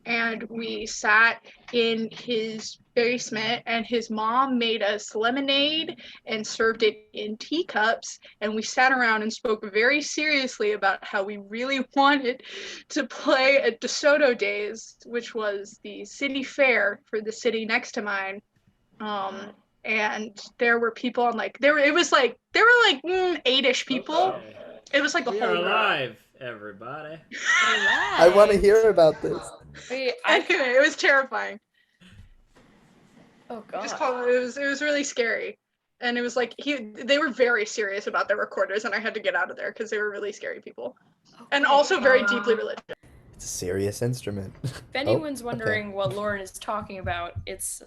and we sat in his basement, and his mom made us lemonade and served it in teacups, and we sat around and spoke very seriously about how we really wanted to play at DeSoto Days, which was the city fair for the city next to mine. And there were people on there were 8-ish people. Okay. It was like a We whole are room. live, everybody. I want to Alive. hear about this. Wait, Anyway, it was terrifying. Oh It was god. it was really scary. And it was they were very serious about their recorders, and I had to get out of there because they were really scary people. Okay. And also very deeply religious. It's a serious instrument. If anyone's wondering what Lauren is talking about, it's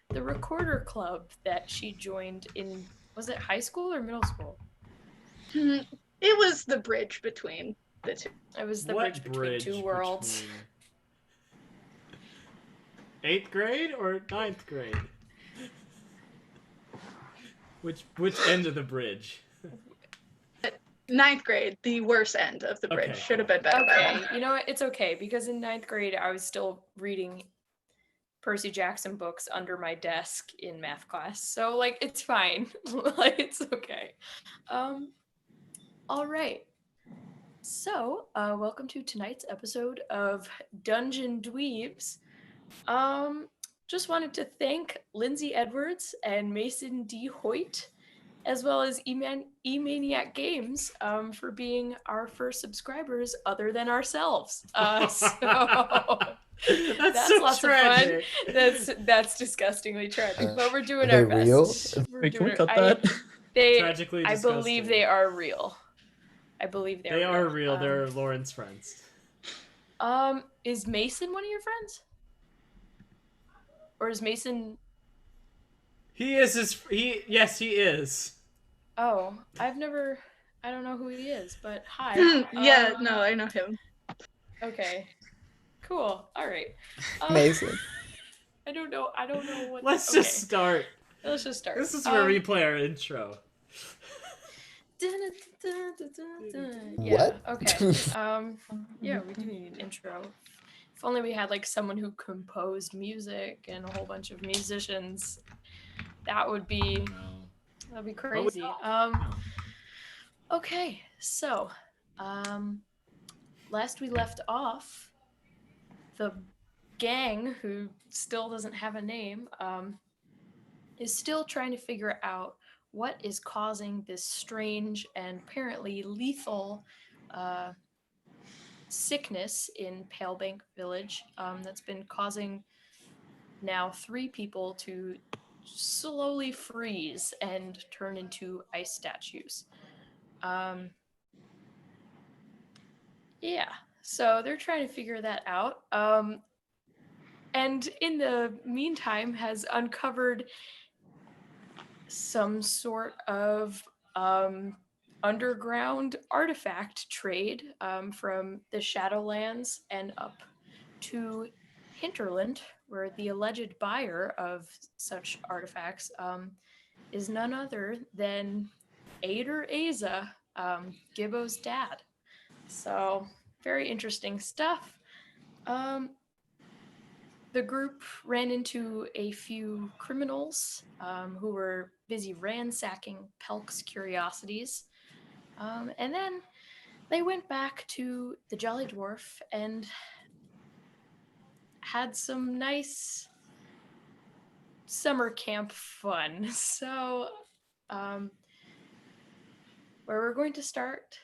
the recorder club that she joined in, was it high school or middle school? It was the bridge between the two. It was the What bridge between two worlds. Between 8th grade or 9th grade? Which end of the bridge? 9th grade, the worst end of the bridge. Okay. Should have been better. Okay, you know what? It's okay, because in 9th grade I was still reading Percy Jackson books under my desk in math class. So it's fine. It's okay. All right. So, welcome to tonight's episode of Dungeon Dweebs. Just wanted to thank Lindsay Edwards and Mason D. Hoyt, as well as E-Maniac Games, for being our first subscribers other than ourselves. That's That's so lots tragic. of fun. That's disgustingly tragic, but we're doing Are our they best. real? We're Wait, can we doing- cut that? Tragically I disgusting. believe they are real. I believe They are real. They're Lauren's friends. Is Mason one of your friends? Or is Mason? He is yes, he is. Oh, I don't know who he is, but hi. Yeah, no, I know him. Okay. Cool. All right. Mason. I don't know what. Let's okay. just start. Let's just start. This is where we play our intro. Yeah. What? Okay. Yeah, we do need an intro. If only we had someone who composed music and a whole bunch of musicians. That'd be crazy. Okay, so last we left off, the gang, who still doesn't have a name, is still trying to figure out what is causing this strange and apparently lethal sickness in Palebank Village that's been causing now 3 people to slowly freeze and turn into ice statues. Yeah, so they're trying to figure that out. And in the meantime has uncovered some sort of underground artifact trade from the Shadowlands and up to Hinterland, where the alleged buyer of such artifacts is none other than Ader Aza, Gibbo's dad. So, very interesting stuff. The group ran into a few criminals who were busy ransacking Pelk's curiosities. And then they went back to the Jolly Dwarf and had some nice summer camp fun. So, where we're going to start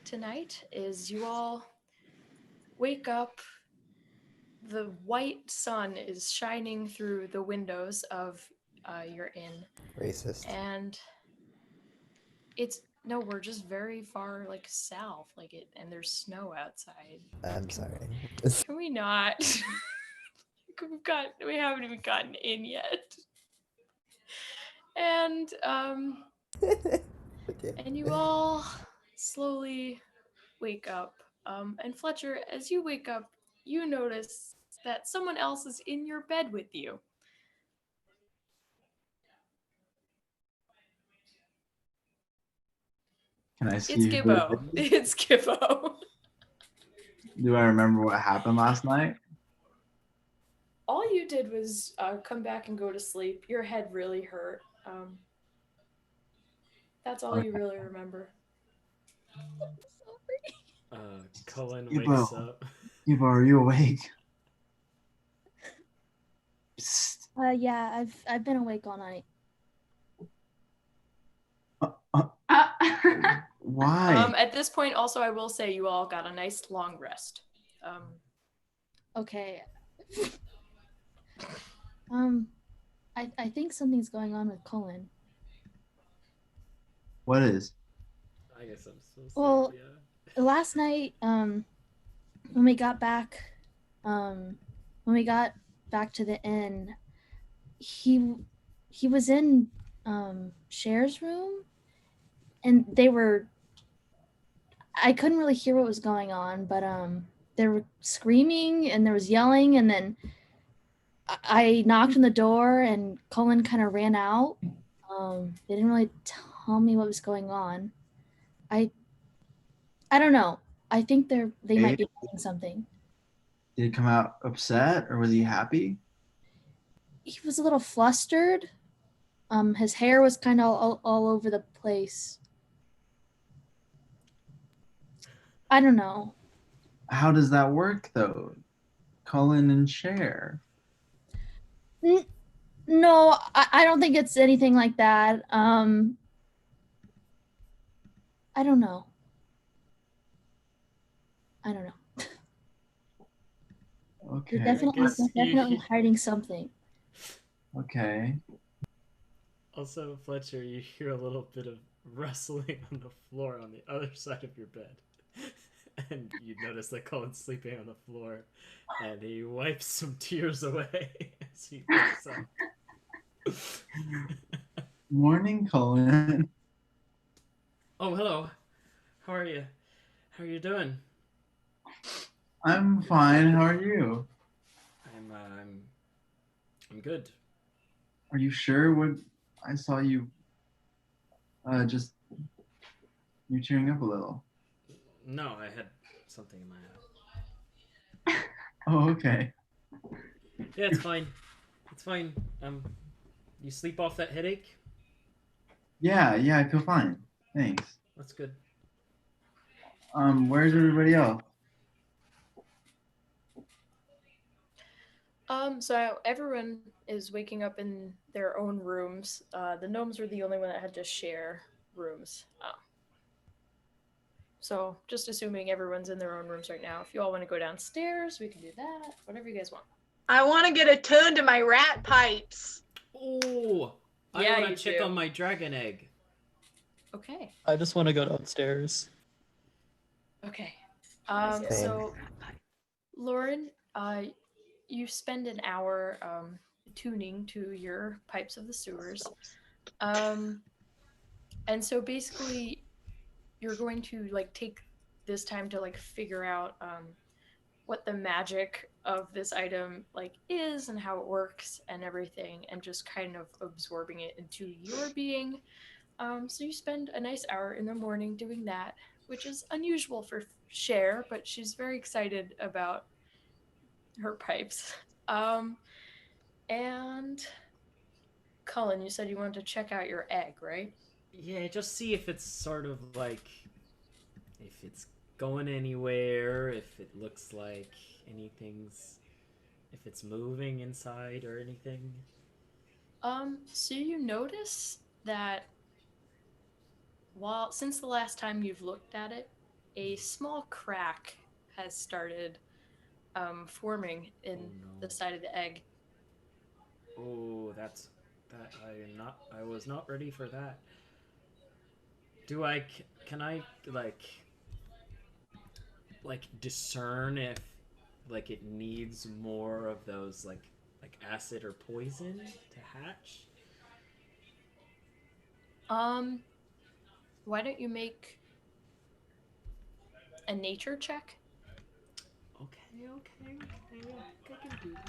tonight is you all wake up. The white sun is shining through the windows of your inn. Racist. And we're just very far south, and there's snow outside. I'm sorry. Can we not? We haven't even gotten in yet. And Okay. and you all slowly wake up. And Fletcher, as you wake up, you notice that someone else is in your bed with you. Can I see? It's who Gibbo. it is? It's Gibbo. Do I remember what happened last night? you did was come back and go to sleep. Your head really hurt. That's all you really remember. Cullen Ebo. wakes up. Eva, are you awake? Psst. Yeah, I've been awake all night. Why? At this point, also, I will say you all got a nice long rest. Okay. I think something's going on with Cullen. What is? I guess I'm so Well, yeah. last night, when we got back, when we got back to the inn, he was in Cher's room, and I couldn't really hear what was going on, but they were screaming and there was yelling, and then I knocked on the door and Cullen kind of ran out. They didn't really tell me what was going on. I don't know. I think they might be doing something. Did he come out upset or was he happy? He was a little flustered. His hair was kind of all over the place. I don't know. How does that work though? Cullen and Cher. No, I don't think it's anything like that. I don't know. Okay. You're definitely hiding something. Okay. Also, Fletcher, you hear a little bit of rustling on the floor on the other side of your bed. And you notice that Cullen's sleeping on the floor, and he wipes some tears away as he wakes up. Morning, Cullen. Oh, hello. How are you? How are you doing? I'm fine. How are you? I'm good. Are you sure? What I saw you just you cheering up a little. No, I had something in my eye. Oh, okay. Yeah, it's fine. It's fine. You sleep off that headache? Yeah, I feel fine. Thanks. That's good. Where's everybody else? So everyone is waking up in their own rooms. The gnomes were the only one that had to share rooms. So just assuming everyone's in their own rooms right now. If you all want to go downstairs, we can do that. Whatever you guys want. I want to get attuned to my rat pipes. Oh, I Yeah, want you to check do. on my dragon egg. Okay. I just want to go downstairs. Okay. Same. So Lauren, you spend an hour tuning to your pipes of the sewers. And so basically you're going to like take this time to like figure out what the magic of this item like is and how it works and everything, and just kind of absorbing it into your being. So you spend a nice hour in the morning doing that, which is unusual for Cher, but she's very excited about her pipes. And Cullen, you said you wanted to check out your egg, right? Yeah, just see if it's sort of like if it's going anywhere, if it looks like anything's if it's moving inside or anything. So you notice that since the last time you've looked at it, a small crack has started forming in Oh no. the side of the egg. Oh, that I was not ready for that. Can I like discern if like it needs more of those like acid or poison to hatch? Why don't you make a nature check? Okay. I can do this.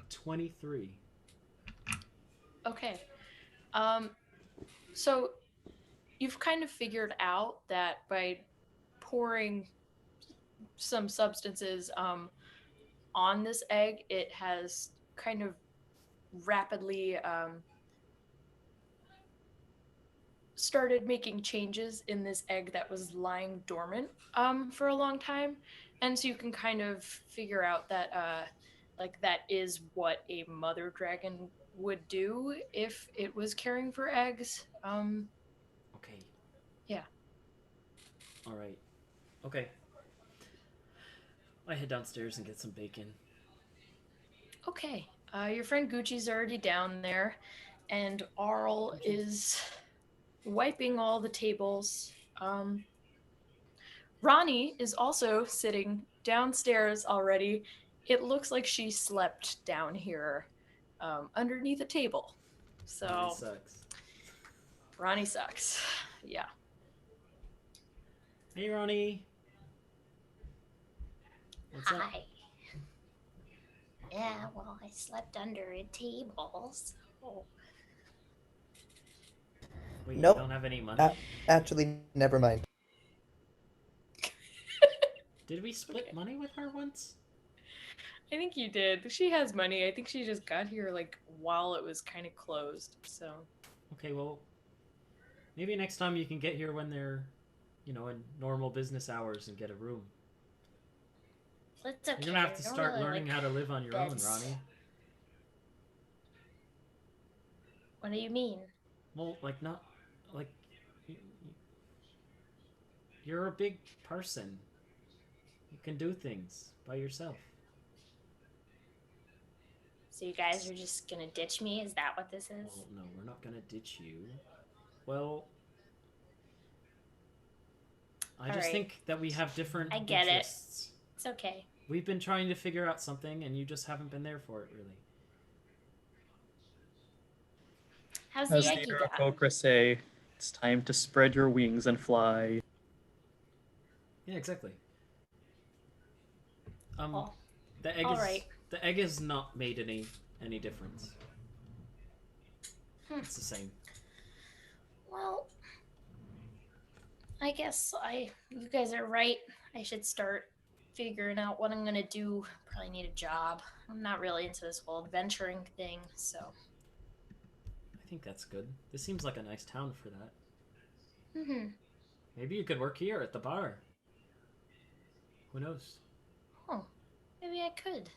23. Okay. So you've kind of figured out that by pouring some substances on this egg, it has kind of rapidly started making changes in this egg that was lying dormant for a long time. And so you can kind of figure out that like that is what a mother dragon would do if it was caring for eggs. Okay. Yeah. All right. Okay. I head downstairs and get some bacon. Okay. Your friend Gucci's already down there, and Arl Gucci? is wiping all the tables. Ronnie is also sitting downstairs already. It looks like she slept down here underneath a table. Ronnie So sucks. Ronnie sucks. Yeah. Hey, Ronnie. What's up? Hi. Yeah, well, I slept under a table, so. Wait, Nope. you don't have any money? Actually, never mind. Did we split Okay. money with her once? I think you did. She has money. I think she just got here like while it was kind of closed. So Okay, well, maybe next time you can get here when they're, in normal business hours and get a room. It's okay. You're gonna have to I don't start really learning like how to live on your own, beds. Ronnie. What do you mean? Well, not, like, y- y- you're a big person. You can do things by yourself. So you guys are just gonna ditch me? Is that what this is? Well, no, we're not gonna ditch you. Well, I just Alright. think that we have different I get it. interests. It's okay. We've been trying to figure out something, and you just haven't been there for it, really. How's As the the egg you got? Aarakocra say, it's time to spread your wings and fly. Yeah, exactly. Oh, The egg all is right. the egg has not made any difference. Hmm. It's the same. Well, I guess you guys are right. I should start figuring out what I'm gonna do. Probably need a job. I'm not really into this whole adventuring thing, so. I think that's good. This seems like a nice town for that. Mm-hmm. Maybe you could work here at the bar. Who knows? Oh, maybe I could.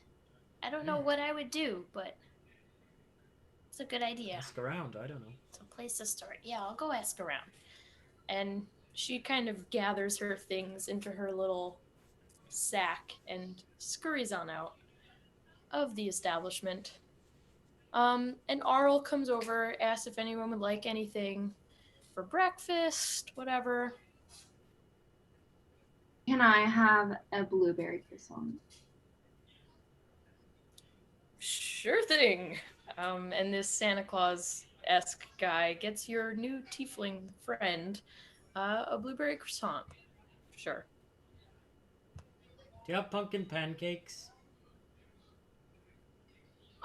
I don't Yeah. know what I would do, but it's a good idea. Ask around. I don't know. It's a place to start. Yeah, I'll go ask around. and she kind of gathers her things into her little sack and scurries on out of the establishment. And Arl comes over, asks if anyone would like anything for breakfast, whatever. Can I have a blueberry croissant? Sure thing. And this Santa Claus-esque guy gets your new tiefling friend a blueberry croissant. Sure. Do you have pumpkin pancakes?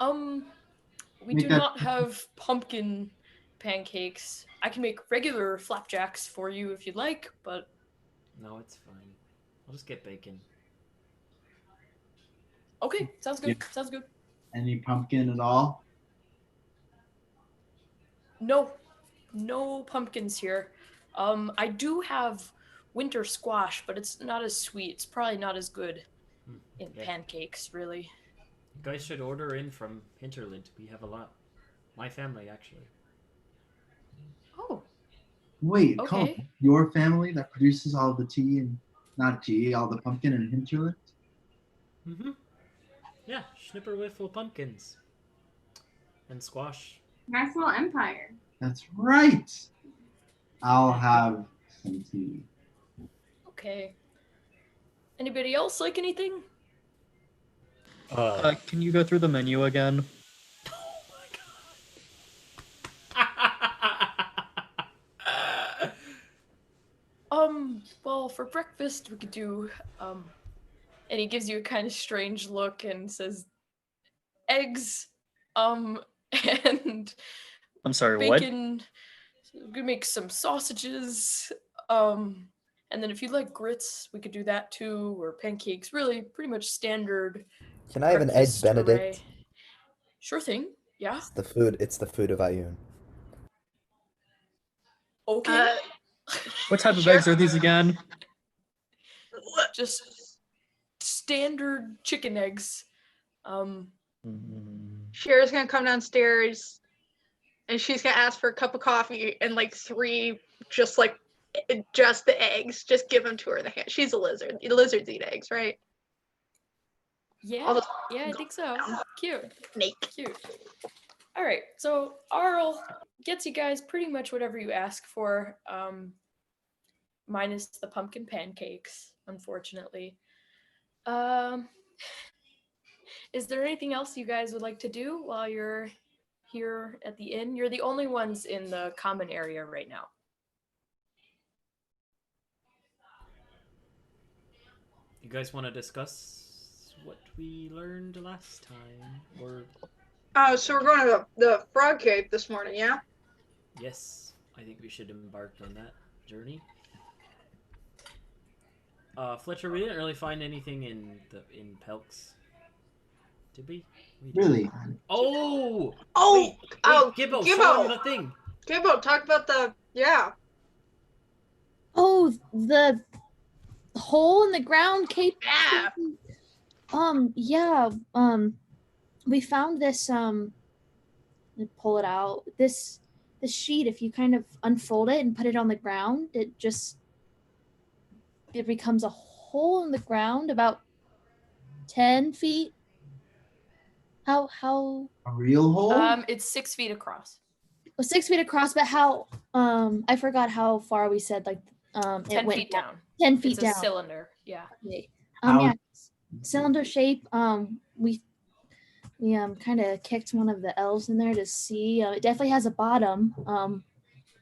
We Make do that- not have pumpkin pancakes. I can make regular flapjacks for you if you'd like, but No, it's fine. I'll just get bacon. okay, sounds good. Sounds good. Any pumpkin at all? No pumpkins here. I do have winter squash, but it's not as sweet. It's probably not as good in Yeah. pancakes, really. You guys should order in from Hinterland. We have a lot. My family, actually. Oh, Wait, Okay. Colin, your family that produces all the tea and not tea, all the pumpkin and hinterland? Mm-hmm. Yeah, Schnipperwiffle pumpkins. And squash. Nice little empire. That's right. I'll have some tea. okay. Anybody else like anything? Can you go through the menu again? Well, for breakfast we could do, and he gives you a kind of strange look and says, eggs, and I'm sorry, what? bacon. We could make some sausages, and And then if you'd like grits, we could do that too, or pancakes. Really, pretty much standard. Can I have an eggs breakfast array. Benedict? Sure thing. Yeah. It's the food. It's the food of Ayun. Okay. What type of Sure. eggs are these again? Just standard chicken eggs. Cher's gonna come downstairs and she's gonna ask for a cup of coffee and like 3 just the eggs. Just give them to her in the hand. She's a lizard. Lizards eat eggs, right? Yeah. All the- Yeah, I think so. Cute. Snake. Cute. All right. So Arl gets you guys pretty much whatever you ask for, minus the pumpkin pancakes, unfortunately. Is there anything else you guys would like to do while you're here at the inn? You're the only ones in the common area right now. You guys want to discuss what we learned last time? Or So we're going to the frog cave this morning, yeah? yes, I think we should embark on that journey. Fletcher, we didn't really find anything in Pelk's. Did we? We did. Really? Oh! Oh! Wait, Gibbo, show him the thing! Gibbo, talk about yeah. Oh, the hole in the ground cape. Yeah. Yeah. We found this. Let me pull it out. This sheet. If you kind of unfold it and put it on the ground, it becomes a hole in the ground about 10 feet. How? A real hole? It's 6 feet across. 6 feet across, but how? I forgot how far we said. Like, 10 it went feet down. 10 feet It's down. a cylinder. Yeah. Okay. How- Yeah, cylinder shape. We kind of kicked one of the elves in there to see. It definitely has a bottom.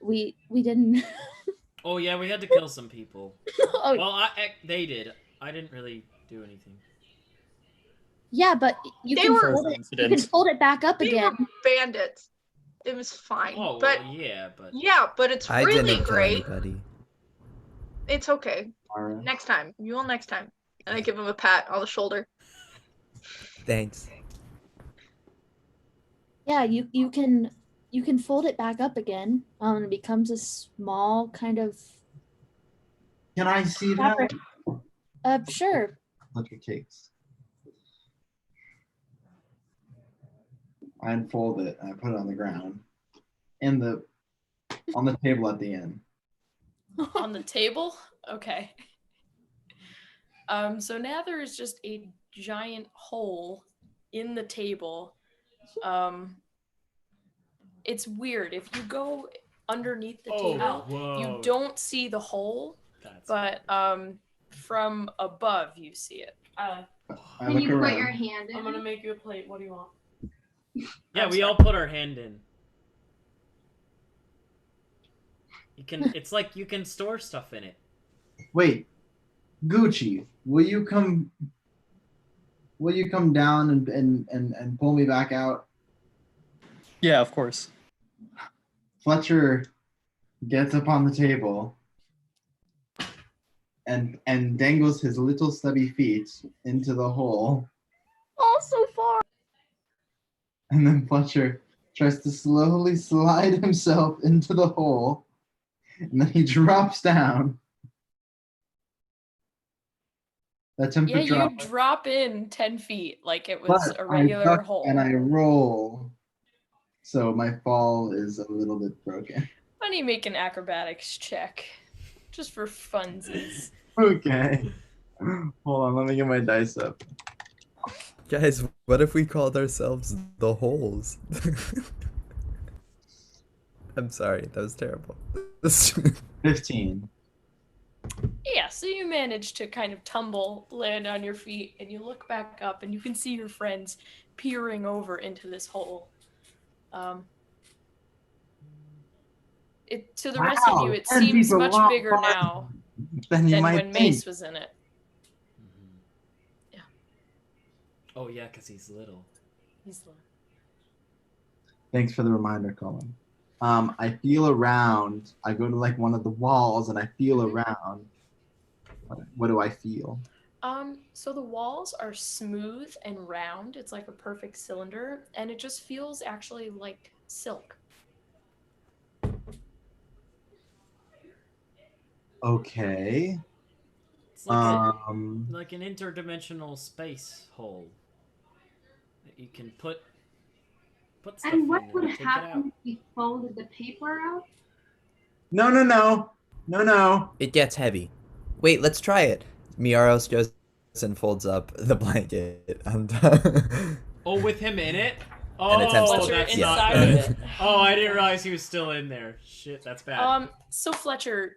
We didn't. Oh yeah, we had to kill some people. Oh, Well, they did. I didn't really do anything. yeah, but you They can were- fold it. You Incident. can fold it back up They again. were bandits. It was fine. Oh, but well, yeah, but but it's I really didn't kill great. anybody. It's okay. Mara? Next time. You will next time. And I give him a pat on the shoulder. Thanks. Yeah, you can fold it back up again. It becomes a small kind of. Can I see that? fabric. Sure. Fletcher takes. I unfold it and I put it on the ground. On the table at the end. On the table? Okay. So now there is just a giant hole in the table. It's weird. If you go underneath the table, whoa. you don't see the hole, That's but from above you see it. I Can look you put around. your hand in? I'm gonna make you a plate. What do you want? yeah, I'm we sorry. all put our hand in. You can. It's like you can store stuff in it. Wait, Gucci, will you come down and pull me back out? Yeah, of course. Fletcher gets up on the table and dangles his little stubby feet into the hole. Oh, so far. And then Fletcher tries to slowly slide himself into the hole. And then he drops down. That's him Yeah, for drop. you drop in 10 feet like it was But a I regular duck hole. and I roll. So my fall is a little bit broken. Why don't you make an acrobatics check? Just for funsies. Okay. Hold on, let me get my dice up. Guys, what if we called ourselves the Holes? I'm sorry, that was terrible. 15. Yeah, so you manage to kind of land on your feet, and you look back up, and you can see your friends peering over into this hole. To the rest of Wow, you, it 10 seems feet's a much lot bigger farther now Then you than might when think. Mace was in it. Oh yeah, because he's little. He's little. Thanks for the reminder, Colin. I feel around. I go to like one of the walls and I feel around. What do I feel? So the walls are smooth and round. It's like a perfect cylinder, and it just feels actually like silk. Okay. It's like Um. like an interdimensional space hole that you can put stuff And what in would and take it out. happen if we folded the paper out? No. It gets heavy. Wait, let's try it. Miaros goes and folds up the blanket on top. Oh, with him in it? And attempts Oh, to- that's yeah. not inside of good. it. Oh, I didn't realize he was still in there. Shit, that's bad. So Fletcher,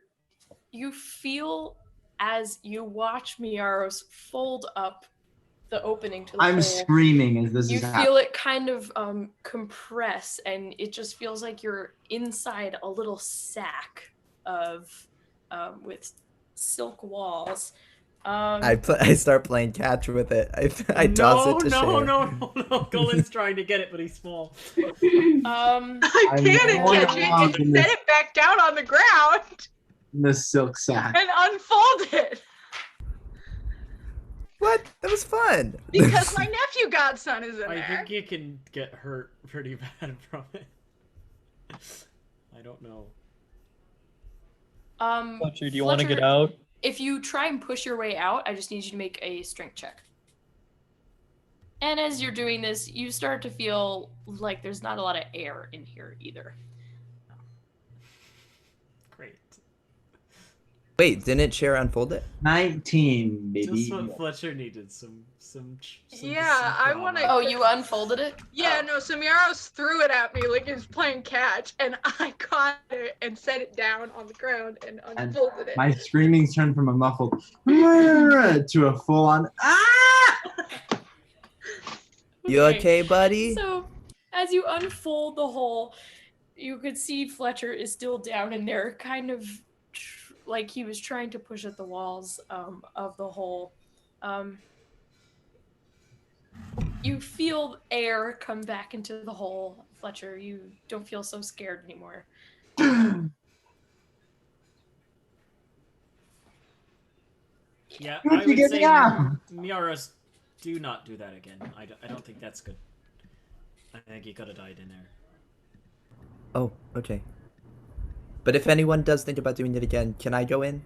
you feel as you watch Miaros fold up the opening to the I'm hole. screaming as this You is feel it kind of compress, and it just feels like you're inside a little sack of with silk walls. I start playing catch with it. I toss it to share. No. Colin's trying to get it, but he's small. I I'm can't rolling catch it around and in set this- it back down on the ground in the silk sack. and unfold it What? That was fun. because my nephew godson is in I there. think you can get hurt pretty bad from it. I don't know. Fletcher, do you want to get out? If you try and push your way out, I just need you to make a strength check. And as you're doing this, you start to feel like there's not a lot of air in here either. Great. Wait, didn't Cher unfold it? 19, baby. Just what Fletcher needed. Some Yeah, I wanna- drama. Oh, you unfolded it? Yeah, no, so Miaros threw it at me like he was playing catch, and I caught it and set it down on the ground and unfolded it. My screamings turned from a muffled to a full-on ah! You okay, buddy? So, as you unfold the hole, you could see Fletcher is still down in there, kind of like he was trying to push at the walls of the hole. You feel air come back into the hole, Fletcher. You don't feel so scared anymore. Yeah, Where'd I you would get say me out? Miaros, do not do that again. I don't think that's good. I think he could have died in there. Oh, okay. But if anyone does think about doing it again, can I go in?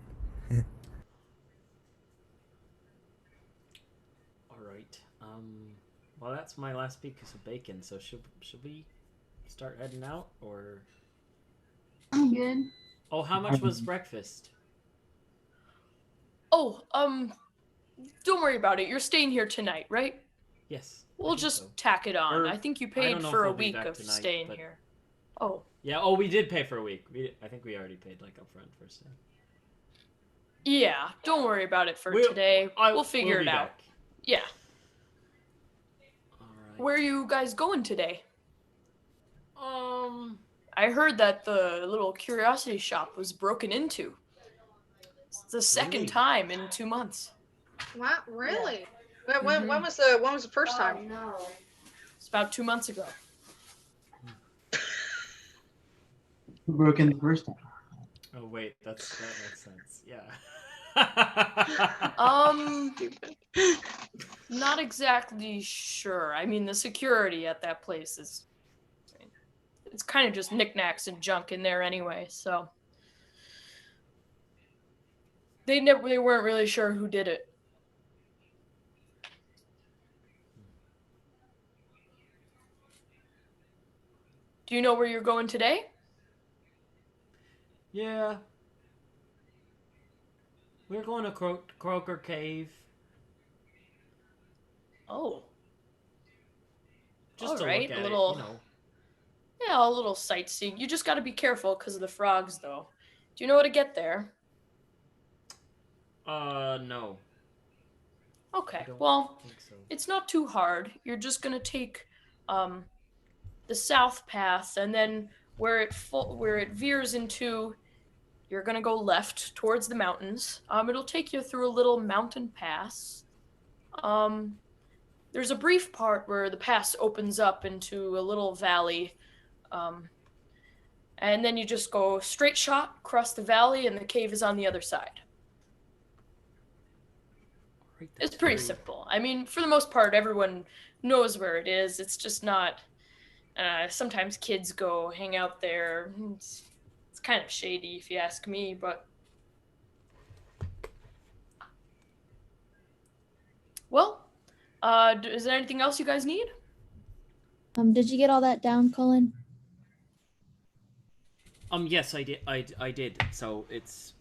All right. Well, that's my last piece of bacon. So should we start heading out or? I'm good. Oh, how much was breakfast? Oh, don't worry about it. You're staying here tonight, right? Yes. I We'll think just so. tack it on. Or, I think you I paid don't know for if a we'll be week back of tonight, staying but- here. Oh, Yeah. Oh, we did pay for a week. I think we already paid like upfront for stay. yeah. Don't worry about it for We'll- today. We'll figure we'll it be out. back. Yeah. All right. Where are you guys going today? Um. I heard that the little curiosity shop was broken into. It's the second Really? time in 2 months. What? Really? Mhm. When was the first time? no. It's about 2 months ago. Who broke in the first time? Oh wait, that makes sense. Yeah. Not exactly sure. I mean, the security at that place is, it's kind of just knickknacks and junk in there anyway, so they weren't really sure who did it. Do you know where you're going today? Yeah. We're going to Croaker Cave. Oh. Just to Alright, look a at little- it, you know. Yeah, a little sightseeing. You just got to be careful because of the frogs, though. Do you know how to get there? No. I Okay, don't well, think so. it's not too hard. You're just gonna take the south path, and then where it veers into, you're gonna go left towards the mountains. It'll take you through a little mountain pass. There's a brief part where the pass opens up into a little valley, and then you just go straight shot across the valley, and the cave is on the other side. Right, It's that's pretty very- simple. I mean, for the most part, everyone knows where it is. It's just not. Sometimes kids go hang out there. It's kind of shady, if you ask me. But well, is there anything else you guys need? Did you get all that down, Colin? Yes, I did. I did. So it's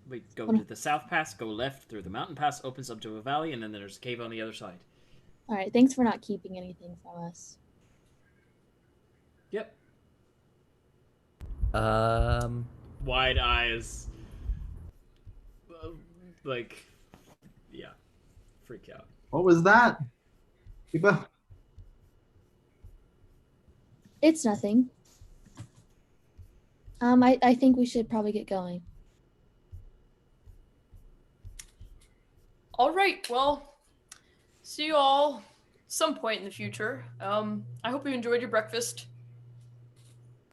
we go Hold to on. the south pass, go left through the mountain pass, opens up to a valley, and then there's a cave on the other side. All right. Thanks for not keeping anything from us. Yep. Wide Wide eyes. Like, yeah, freak out. What was that? People. It's nothing. I think we should probably get going. All right. Well, see you all some point in the future. I hope you enjoyed your breakfast.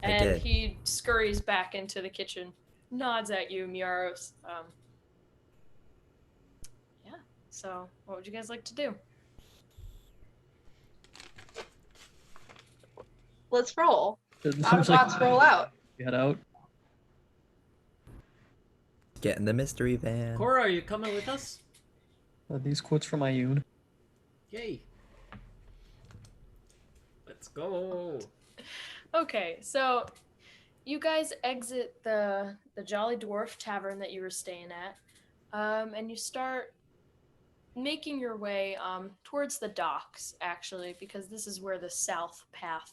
I And did. he scurries back into the kitchen, nods at you, Miaros. Yeah. So, what would you guys like to do? Let's roll. Doesn't Autobots sound like roll out. get out. Get in the mystery van. Cora, are you coming with us? These quotes from Ioun. Yay. Let's go. Okay, so you guys exit the Jolly Dwarf Tavern that you were staying at, and you start making your way towards the docks, actually, because this is where the south path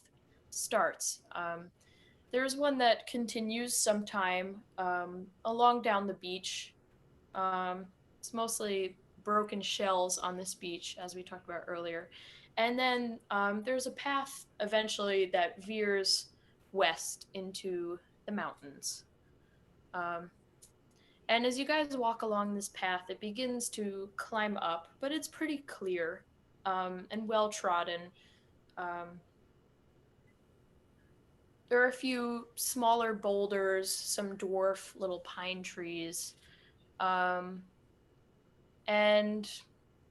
starts. There's one that continues sometime along down the beach. It's mostly broken shells on this beach, as we talked about earlier. And then there's a path eventually that veers west into the mountains. And as you guys walk along this path, it begins to climb up, but it's pretty clear and well trodden. There are a few smaller boulders, some dwarf little pine trees, and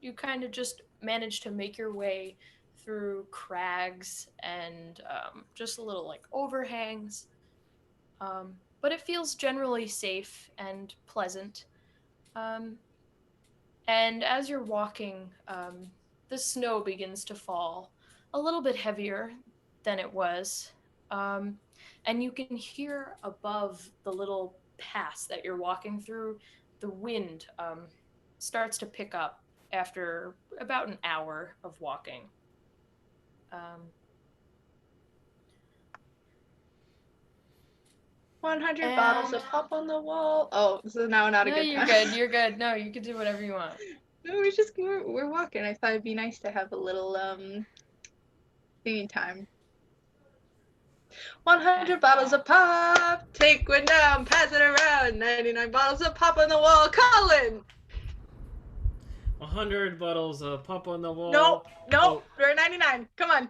you kind of just manage to make your way through crags and just a little like overhangs. But it feels generally safe and pleasant. Um, and as you're walking, the snow begins to fall a little bit heavier than it was. Um, and you can hear above the little pass that you're walking through, the wind starts to pick up after about an hour of walking. Um, 100 bottles of pop on the wall. Oh, so now not a no, good you're time. good. You're good. No, you can do whatever you want. No, we're walking. I thought it'd be nice to have a little singing time. 100 bottles of pop. Take one down, pass it around. 99 bottles of pop on the wall. Colin. 100 bottles of pop on the wall. Nope. Oh, We're at 99. Come on.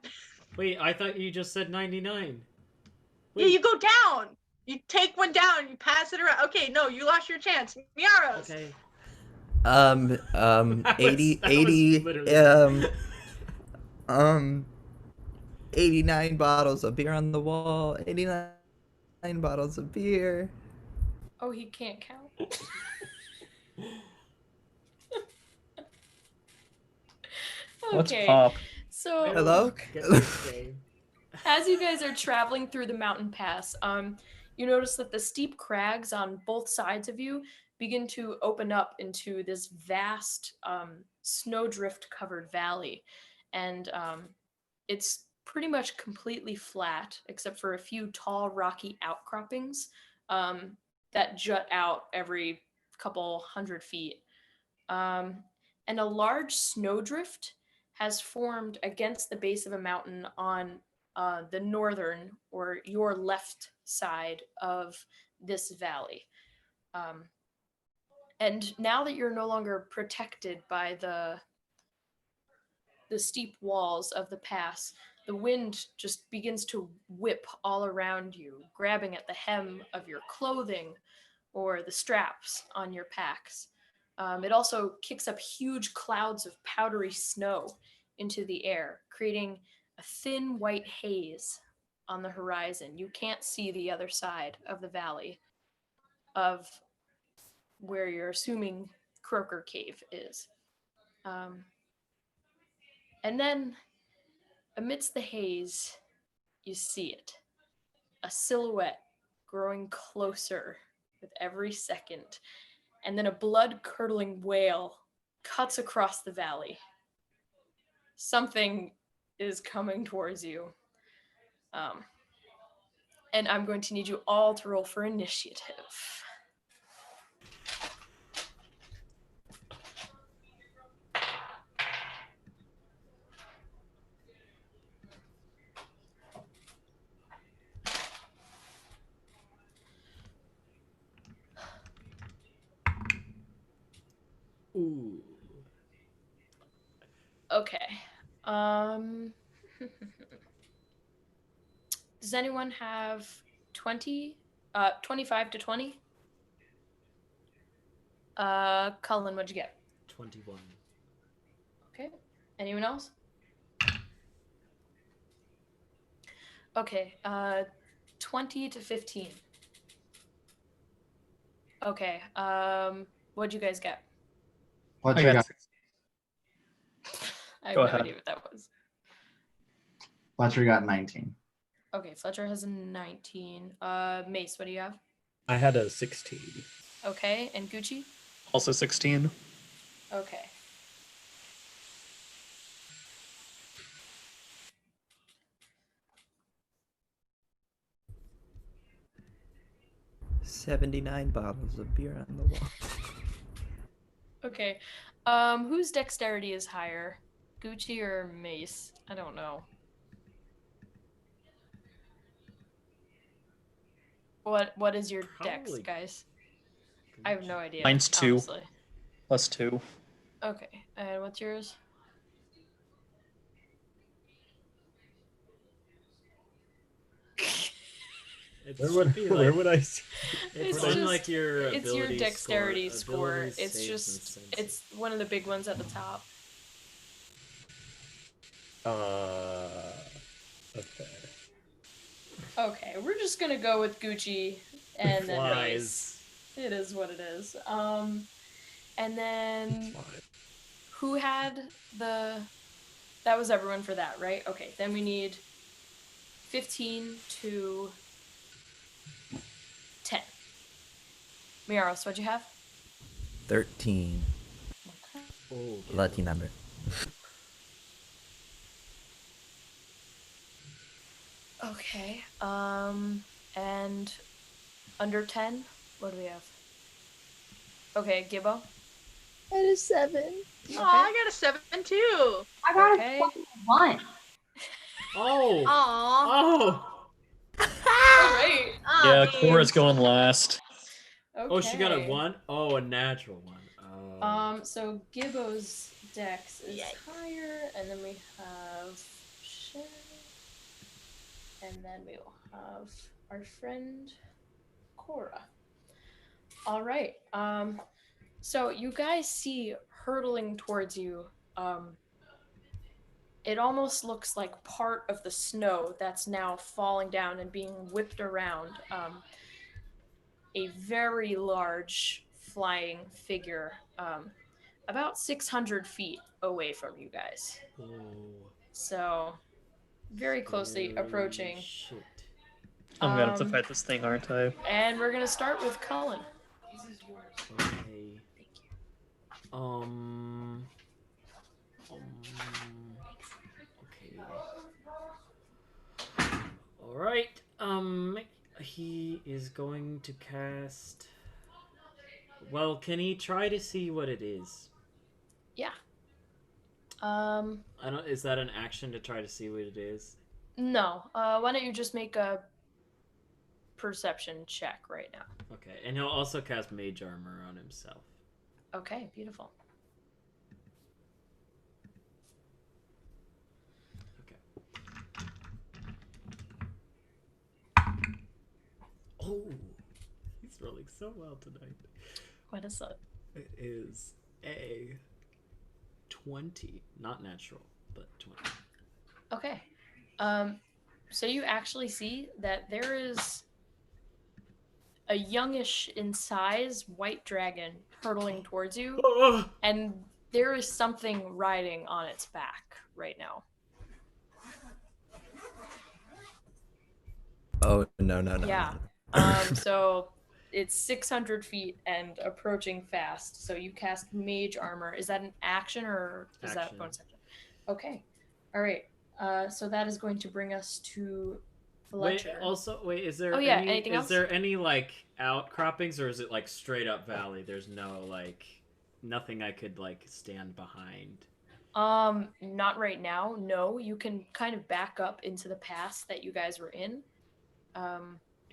wait, I thought you just said 99. Yeah, you go down. You take one down. You pass it around. Okay, no, you lost your chance. Miaros. Okay. 80, I was 80, literally- 89 bottles of beer on the wall. 89 bottles of beer. Oh, he can't count. What's Okay, pop? so Hello? Get this game. as you guys are traveling through the mountain pass, you notice that the steep crags on both sides of you begin to open up into this vast snowdrift covered valley. And it's pretty much completely flat, except for a few tall, rocky outcroppings that jut out every couple 100 feet. And a large snowdrift has formed against the base of a mountain on the northern or your left side of this valley. And now that you're no longer protected by the steep walls of the pass, the wind just begins to whip all around you, grabbing at the hem of your clothing or the straps on your packs. It also kicks up huge clouds of powdery snow into the air, creating a thin white haze on the horizon. You can't see the other side of the valley of where you're assuming Croaker Cave is. And then, amidst the haze, you see it. A silhouette growing closer with every second. And then a blood-curdling wail cuts across the valley. Something is coming towards you. And I'm going to need you all to roll for initiative. Ooh. Okay. Does anyone have 25 to 20? Cullen, what'd you get? 21. Okay. Anyone else? Okay. 20 to 15. Okay. What'd you guys get? I Fletcher got got, I have Go no ahead. idea what that was. Fletcher got 19. Okay, Fletcher has a 19. Mace, what do you have? I had a 16. Okay, and Gucci? Also 16. Okay. $79 bottles of beer on the wall. Okay. Whose dexterity is higher? Gucci or Mace? I don't know. What is your dex, Probably guys? I have no idea. Mine's 2. Honestly. Plus 2. Okay. And what's yours? It Where should be like, where would I see? It's on just- like your It's your ability dexterity score. score. Abilities, It's saves, and just senses. it's one of the big ones at the top. Okay. Okay, we're just gonna go with Gucci and then Flies. Mace. It is what it is. And then who had the? That was everyone for that, right? Okay, then we need 15 to 10. Miaros, what'd you have? 13. Okay. Oh, Lucky number. Okay. And under 10, what do we have? Okay, Gibbo. That is 7. Oh, I got a 7 too. I got Okay. a 21. Oh. Aw. Oh. All right. Yeah, man. Cora's going last. Okay. Oh, she got a 1? Oh, a natural 1. Oh. So Gibbo's dex is Yikes. higher, and then we have Shay, and then we will have our friend Cora. All right. So you guys see hurtling towards you. It almost looks like part of the snow that's now falling down and being whipped around. A very large flying figure, about 600 feet away from you guys. Oh. So, very closely Scary approaching. Shit. I'm gonna have to fight this thing, aren't I? And we're gonna start with Cullen. Okay. Okay. All right. He is going to cast. Well, can he try to see what it is? Yeah. I don't. Is that an action to try to see what it is? No. Why don't you just make a perception check right now? Okay, and he'll also cast Mage Armor on himself. Okay, beautiful. Oh, he's rolling so well tonight. What is it? It is a 20. Not natural, but 20. Okay. So you actually see that there is a youngish in size white dragon hurtling towards you, and there is something riding on its back right now. Oh, no. Yeah. So it's 600 feet and approaching fast. So you cast Mage Armor. Is that an action or is that Action. bonus action? Okay. All right. So that is going to bring us to Wait, Fletcher. is there Oh, yeah, any anything is else? there any like outcroppings, or is it like straight up valley? There's no like nothing I could like stand behind. Not right now. No, you can kind of back up into the pass that you guys were in.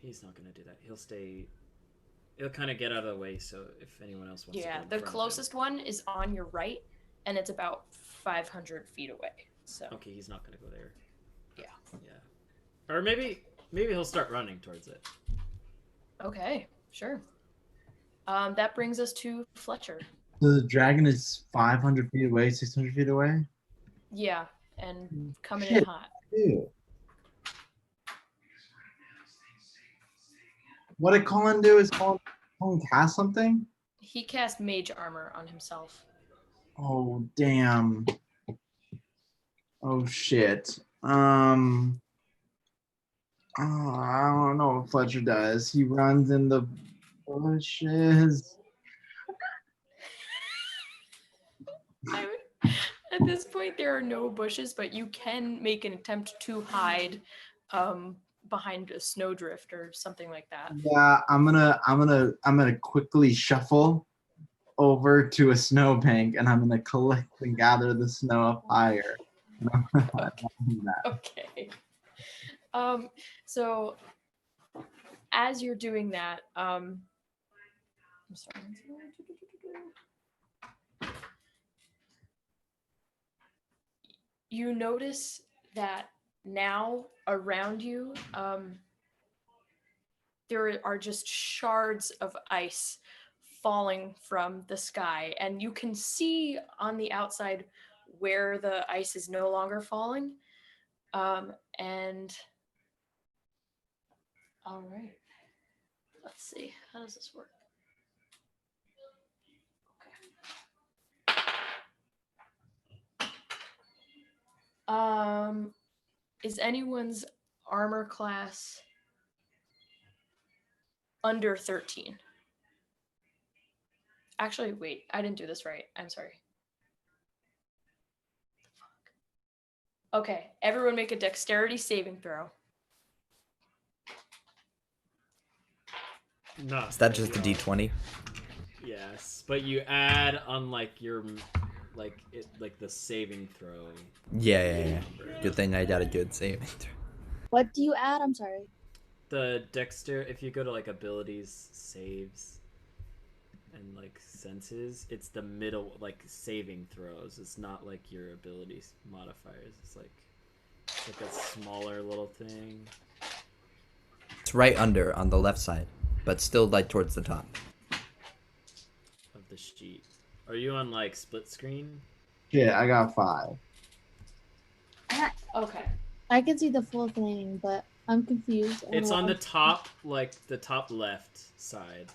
He's not gonna do that. He'll kind of get out of the way, so if anyone else wants to Yeah, go in the front of closest one is on your right, and it's about 500 feet away. So him. Okay, he's not gonna go there. Yeah. Or maybe he'll start running towards it. Okay, sure. That brings us to Fletcher. So the dragon is 500 feet away, 600 feet away? Yeah, and coming in Shit. hot. Ew. What did Colin do? Is Colin cast something? He cast Mage Armor on himself. Oh, damn. Oh, shit. I don't know what Fletcher does. He runs in the bushes. At this point, there are no bushes, but you can make an attempt to hide behind a snowdrift or something like that. Yeah, I'm gonna quickly shuffle over to a snowbank, and I'm gonna collect and gather the snow up higher. And I'm gonna do that. Okay. So as you're doing that, I'm sorry. You notice that now around you, there are just shards of ice falling from the sky, and you can see on the outside where the ice is no longer falling. And all right, let's see, how does this work? Okay. Is anyone's armor class under 13? Actually, wait, I didn't do this right. I'm sorry. Okay, everyone make a dexterity saving throw. No. Is that just a D20? Yes, but you add on like your like the saving throw. Yeah. Good thing I got a good saving throw. What do you add? I'm sorry. The dexter, if you go to like abilities, saves, and like senses, it's the middle like saving throws. It's not like your abilities modifiers. It's like a smaller little thing. It's right under on the left side, but still like towards the top. Of the sheet. Are you on like split screen? Yeah, I got 5. Okay. I can see the full thing, but I'm confused. It's on the top, like the top left side.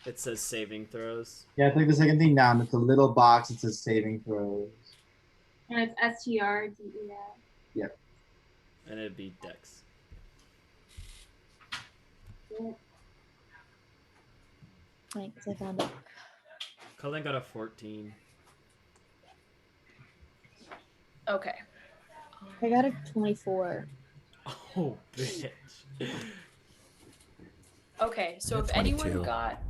It says saving throws. Yeah, click the second thing down. It's a little box. It says saving throws. And it's STRDES. Yep. And it'd be dex. Thanks, I found it. Cullen got a 14. Okay. I got a 24. Oh, bitch. Okay, so I if got anyone 22. got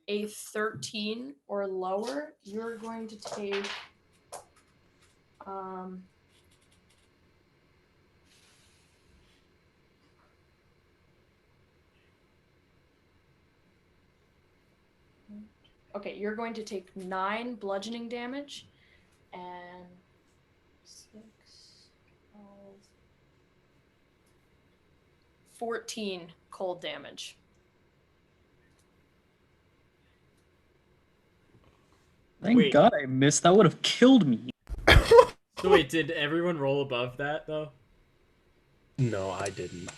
a 13 or lower, you're going to take okay, you're going to take 9 bludgeoning damage and 6, 12, 14 cold damage. Thank Wait. God I missed. That would have killed me. So wait, did everyone roll above that though? No, I didn't.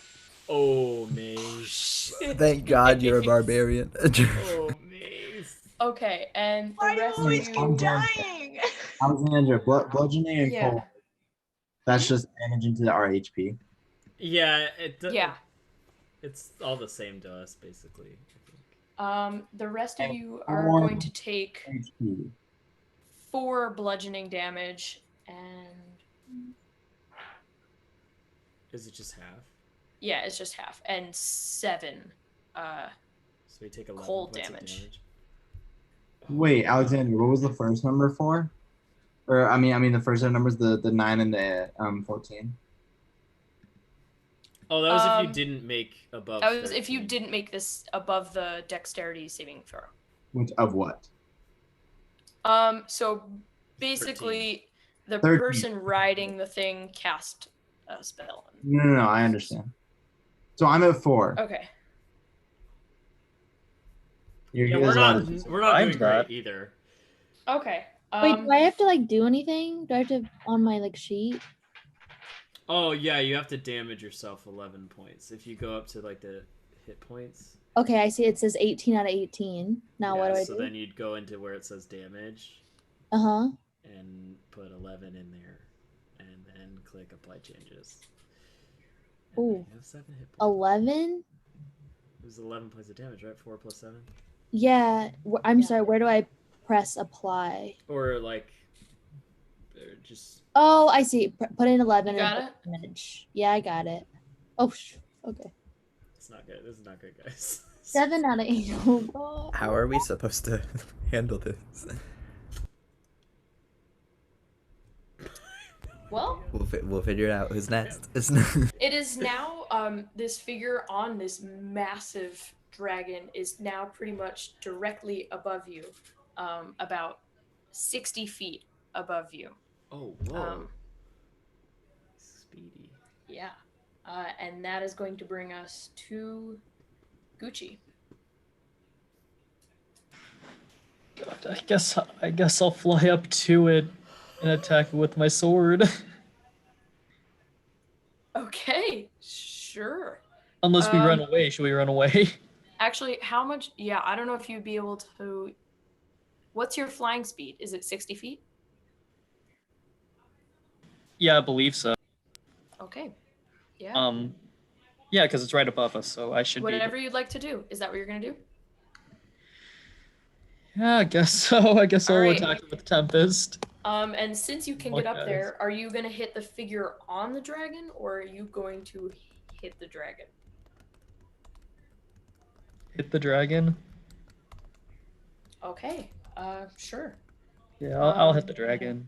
Oh, Mace. Thank God you're a barbarian. Oh, Mace. Okay, and the Why do I rest of always you. keep dying? Alexandra, bludgeoning and Yeah. cold. That's just damaging to our HP. Yeah, Yeah. it's all the same to us, basically. I think. The rest of you are Four going to take HP. 4 bludgeoning damage, and Is it just half? yeah, it's just half, and 7 So we take 11 cold points damage. of damage. Wait, Alexandra, what was the first number for? Or I mean the first set of numbers, the 9 and the 14. Oh, that was if you Um, didn't make above. That was if you 13. didn't make this above the dexterity saving throw. Which of what? So basically, the 13. person riding the thing cast a spell. No, I understand. So I'm at 4. Okay. Yeah, You we're guys not allowed to- doing great either. Okay. Wait, do I have to like do anything? Do I have to on my like sheet? Oh yeah, you have to damage yourself 11 points if you go up to like the hit points. Okay, I see. It says 18 out of 18. Now what do I So do? then you'd go into where it says damage. Uh-huh. And put 11 in there, and then click apply changes. And Ooh. you have 7 hit points. 11? It was 11 points of damage, right? 4 plus 7. Yeah. I'm sorry. Where do I press apply? Or like, just. Oh, I see. Put in 11 You got and it? damage. Yeah, I got it. Oh, okay. It's not good. This is not good, guys. 7 out of 8. Oh, God. How are we supposed to handle this? Well, We'll figure it out. Who's next? it is now this figure on this massive dragon is now pretty much directly above you, about 60 feet above you. Oh, whoa. Speedy. Yeah. And that is going to bring us to Gucci. God, I guess I'll fly up to it and attack it with my sword. Okay, sure. Unless we run away. Should we run away? Actually, how much? Yeah, I don't know if you'd be able to. What's your flying speed? Is it 60 feet? Yeah, I believe so. Okay. Yeah. Yeah, because it's right above us, so I should Whatever you'd like to do. Is that what you're gonna do? Yeah, I guess so. I guess I'll Alright. attack it with Tempest. And since you can Look, get up guys. there, are you gonna hit the figure on the dragon, or are you going to hit the dragon? Hit the dragon. Okay. Sure. Yeah, I'll hit the dragon.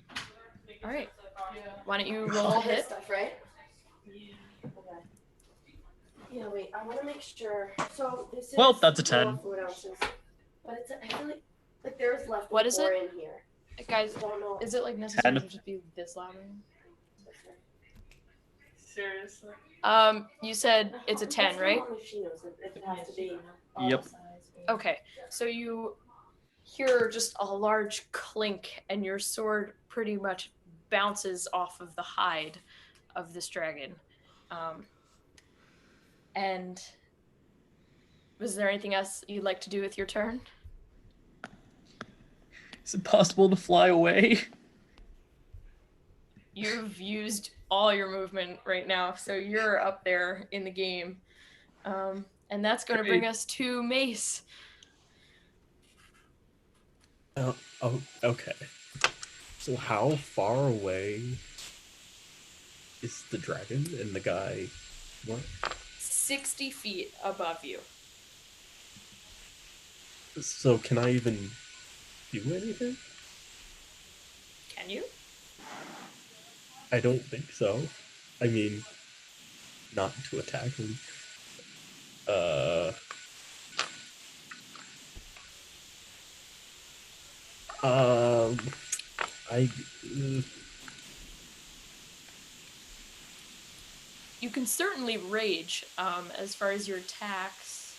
All right. Why don't you roll a hit? Stuff, right? Yeah, wait, I want to make sure. So this is Well, that's a 10. fluid ounces, but it's I feel like there's left What is more it? in here. Guys, I don't know. is it like necessary 10. to just be this loud? Seriously. You said it's a 10, right? She knows it has to be. Yep. Okay, so you hear just a large clink, and your sword pretty much bounces off of the hide of this dragon. And was there anything else you'd like to do with your turn? Is it possible to fly away? You've used all your movement right now, so you're up there in the game. And that's going to bring Great. us to Mace. Oh, okay. So how far away is the dragon and the guy? What? 60 feet above you. So can I even do anything? Can you? I don't think so. I mean, not to attack him. You can certainly rage. As far as your attacks,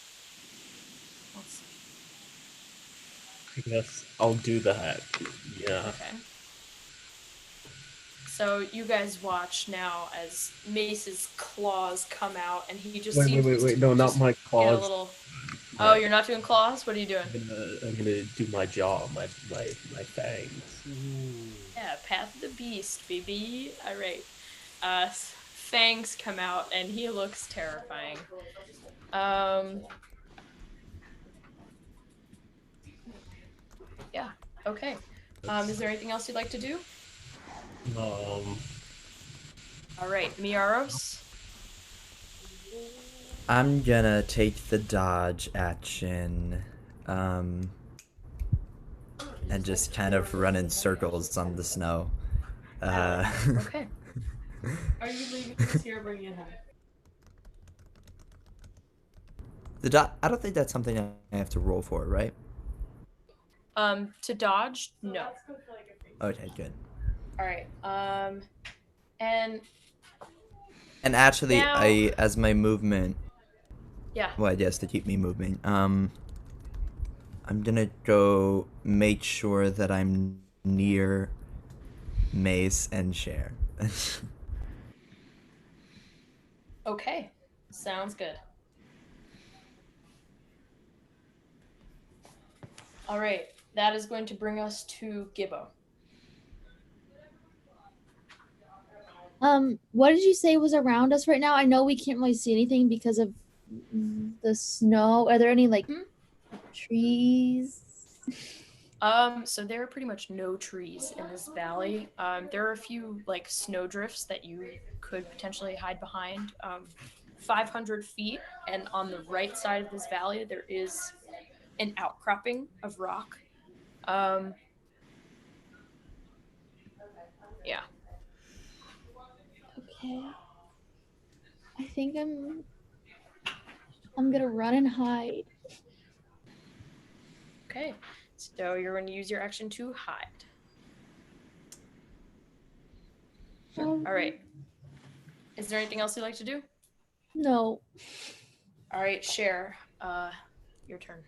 let's see. I guess I'll do that. Yeah. Okay. So you guys watch now as Mace's claws come out, and he just seems Wait. to No, not just my get a claws. little. Oh, you're not doing claws? What are you doing? I'm gonna do my jaw, my fangs. Yeah, Path of the Beast, baby. All right. Fangs come out, and he looks terrifying. Yeah. Okay. Is there anything else you'd like to do? All right, Miaros. I'm gonna take the dodge action, and just kind of run in circles on the snow. Okay. Are you leaving this here or bringing it home? I don't think that's something I have to roll for, right? To dodge? No. Okay, good. All right. And actually, now... as my movement. Yeah. Well, I guess to keep me moving. I'm gonna go make sure that I'm near Mace and Cher. Okay. Sounds good. All right. That is going to bring us to Gibbo. What did you say was around us right now? I know we can't really see anything because of the snow. Are there any like trees? So there are pretty much no trees in this valley. There are a few like snowdrifts that you could potentially hide behind. 500 feet, and on the right side of this valley, there is an outcropping of rock. Yeah. Okay. I think I'm gonna run and hide. Okay. So you're going to use your action to hide. All right. Is there anything else you'd like to do? No. All right, Cher. Your turn.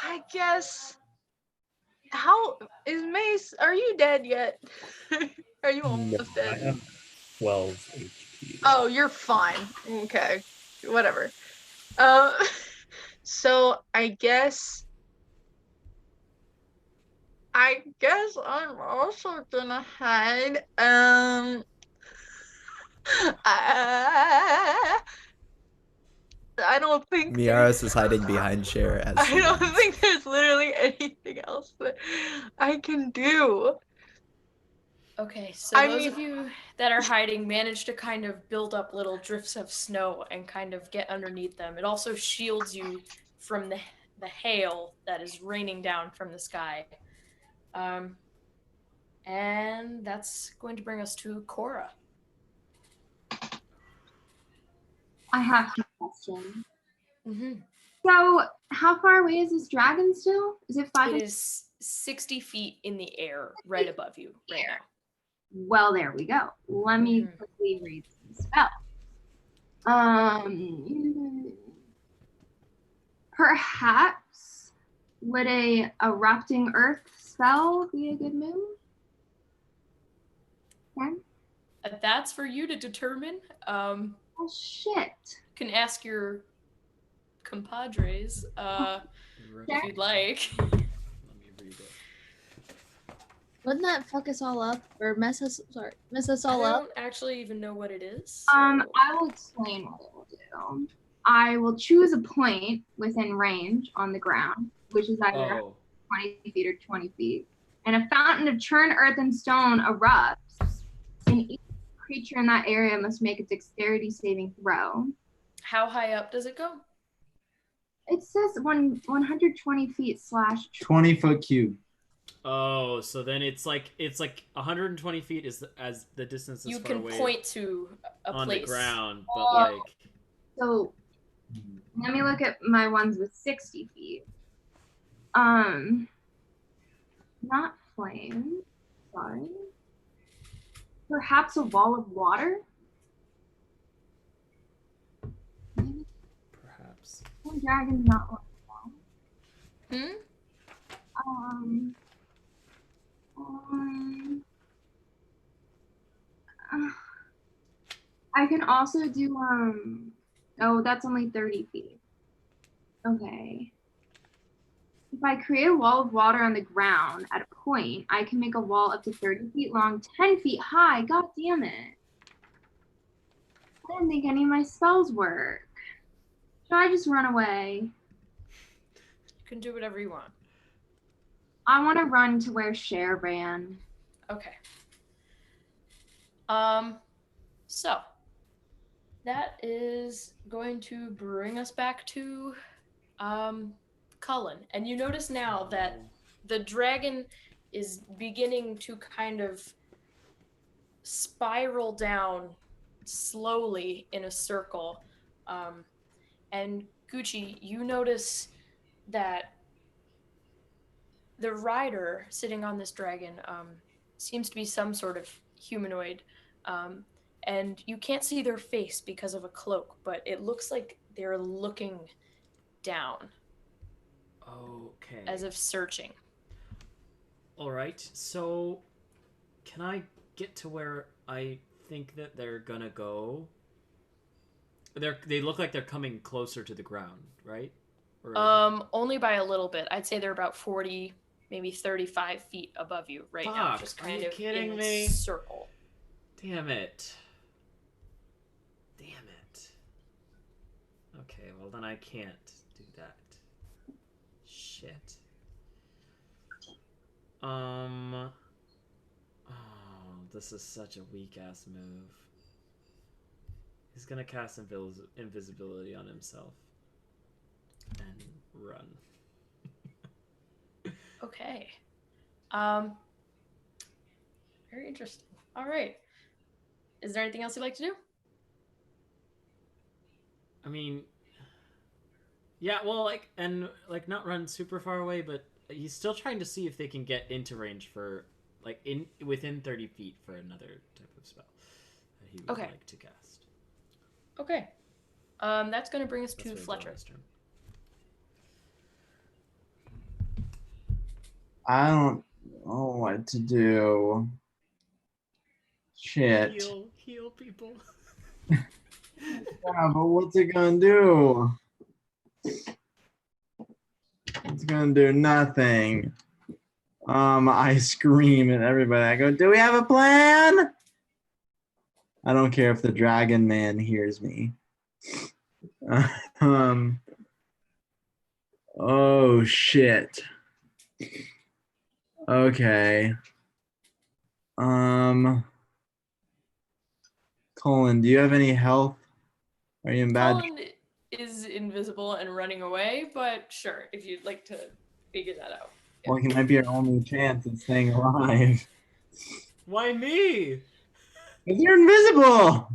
I guess. How is Mace? Are you dead yet? Are you almost I dead? have 12 HP. Oh, you're fine. Okay, whatever. So I guess I'm also gonna hide. I don't think Miaros is hiding behind Cher as I she don't runs. think there's literally anything else that I can do. Okay, so those of you that are hiding manage to kind of build up little drifts of snow and kind of get underneath them. It also shields you from the hail that is raining down from the sky. And that's going to bring us to Cora. I have a question. Mm-hmm. So, how far away is this dragon still? Is it 500? It is 60 feet in the air right above you right now. Well, there we go. Let me quickly read some spell. Perhaps would a erupting earth spell be a good move? Okay. That's for you to determine. Oh shit. You can ask your compadres if you'd like. Let me read it. Wouldn't that fuck us all up or mess us all I up? don't actually even know what it is. I will explain what it will do. I will choose a point within range on the ground, which is either 20 feet or 20 feet, and a fountain of churn earth and stone erupts, and each creature in that area must make a dexterity saving throw. How high up does it go? It says 120 feet / 20-foot cube. Oh, so then it's like 120 feet is as the distance You far can away point to a on place the ground, but like So let me look at my ones with 60 feet. Not flame. Sorry. Perhaps a wall of water. Dweebs. Dragon's not one. Hmm? I can also do oh, that's only 30 feet. Okay. If I create a wall of water on the ground at a point, I can make a wall up to 30 feet long, 10 feet high. God damn it. I didn't think any of my spells work. Should I just run away? You can do whatever you want. I want to run to where Cher ran. Okay. So that is going to bring us back to Cullen. And you notice now that the dragon is beginning to kind of spiral down slowly in a circle. And Gucci, you notice that the rider sitting on this dragon seems to be some sort of humanoid. And you can't see their face because of a cloak, but it looks like they're looking down. Okay. As if searching. All right. So, can I get to where I think that they're gonna go? They look like they're coming closer to the ground, right? Or Only by a little bit. I'd say they're about 40, maybe 35 feet above you right now, just Are kind you of kidding in me? a circle. Damn it. Damn it. Okay, well then I can't do that. Shit. Oh, this is such a weak ass move. He's gonna cast invisibility on himself and run. Okay. Very interesting. All right. Is there anything else you'd like to do? I mean, yeah, well, not run super far away, but he's still trying to see if they can get into range for within 30 feet for another type of spell that he would like to cast. Okay. That's going to bring us to Fletcher. I don't know what to do. Shit. Heal people. Yeah, but what's it gonna do? It's gonna do nothing. I scream at everybody. I go, "Do we have a plan?" I don't care if the dragon man hears me. Oh shit. Okay. Colin, do you have any health? Are you in bad? Colin is invisible and running away, but sure, if you'd like to figure that out. Well, he might be our only chance at staying alive. Why me? Because you're invisible.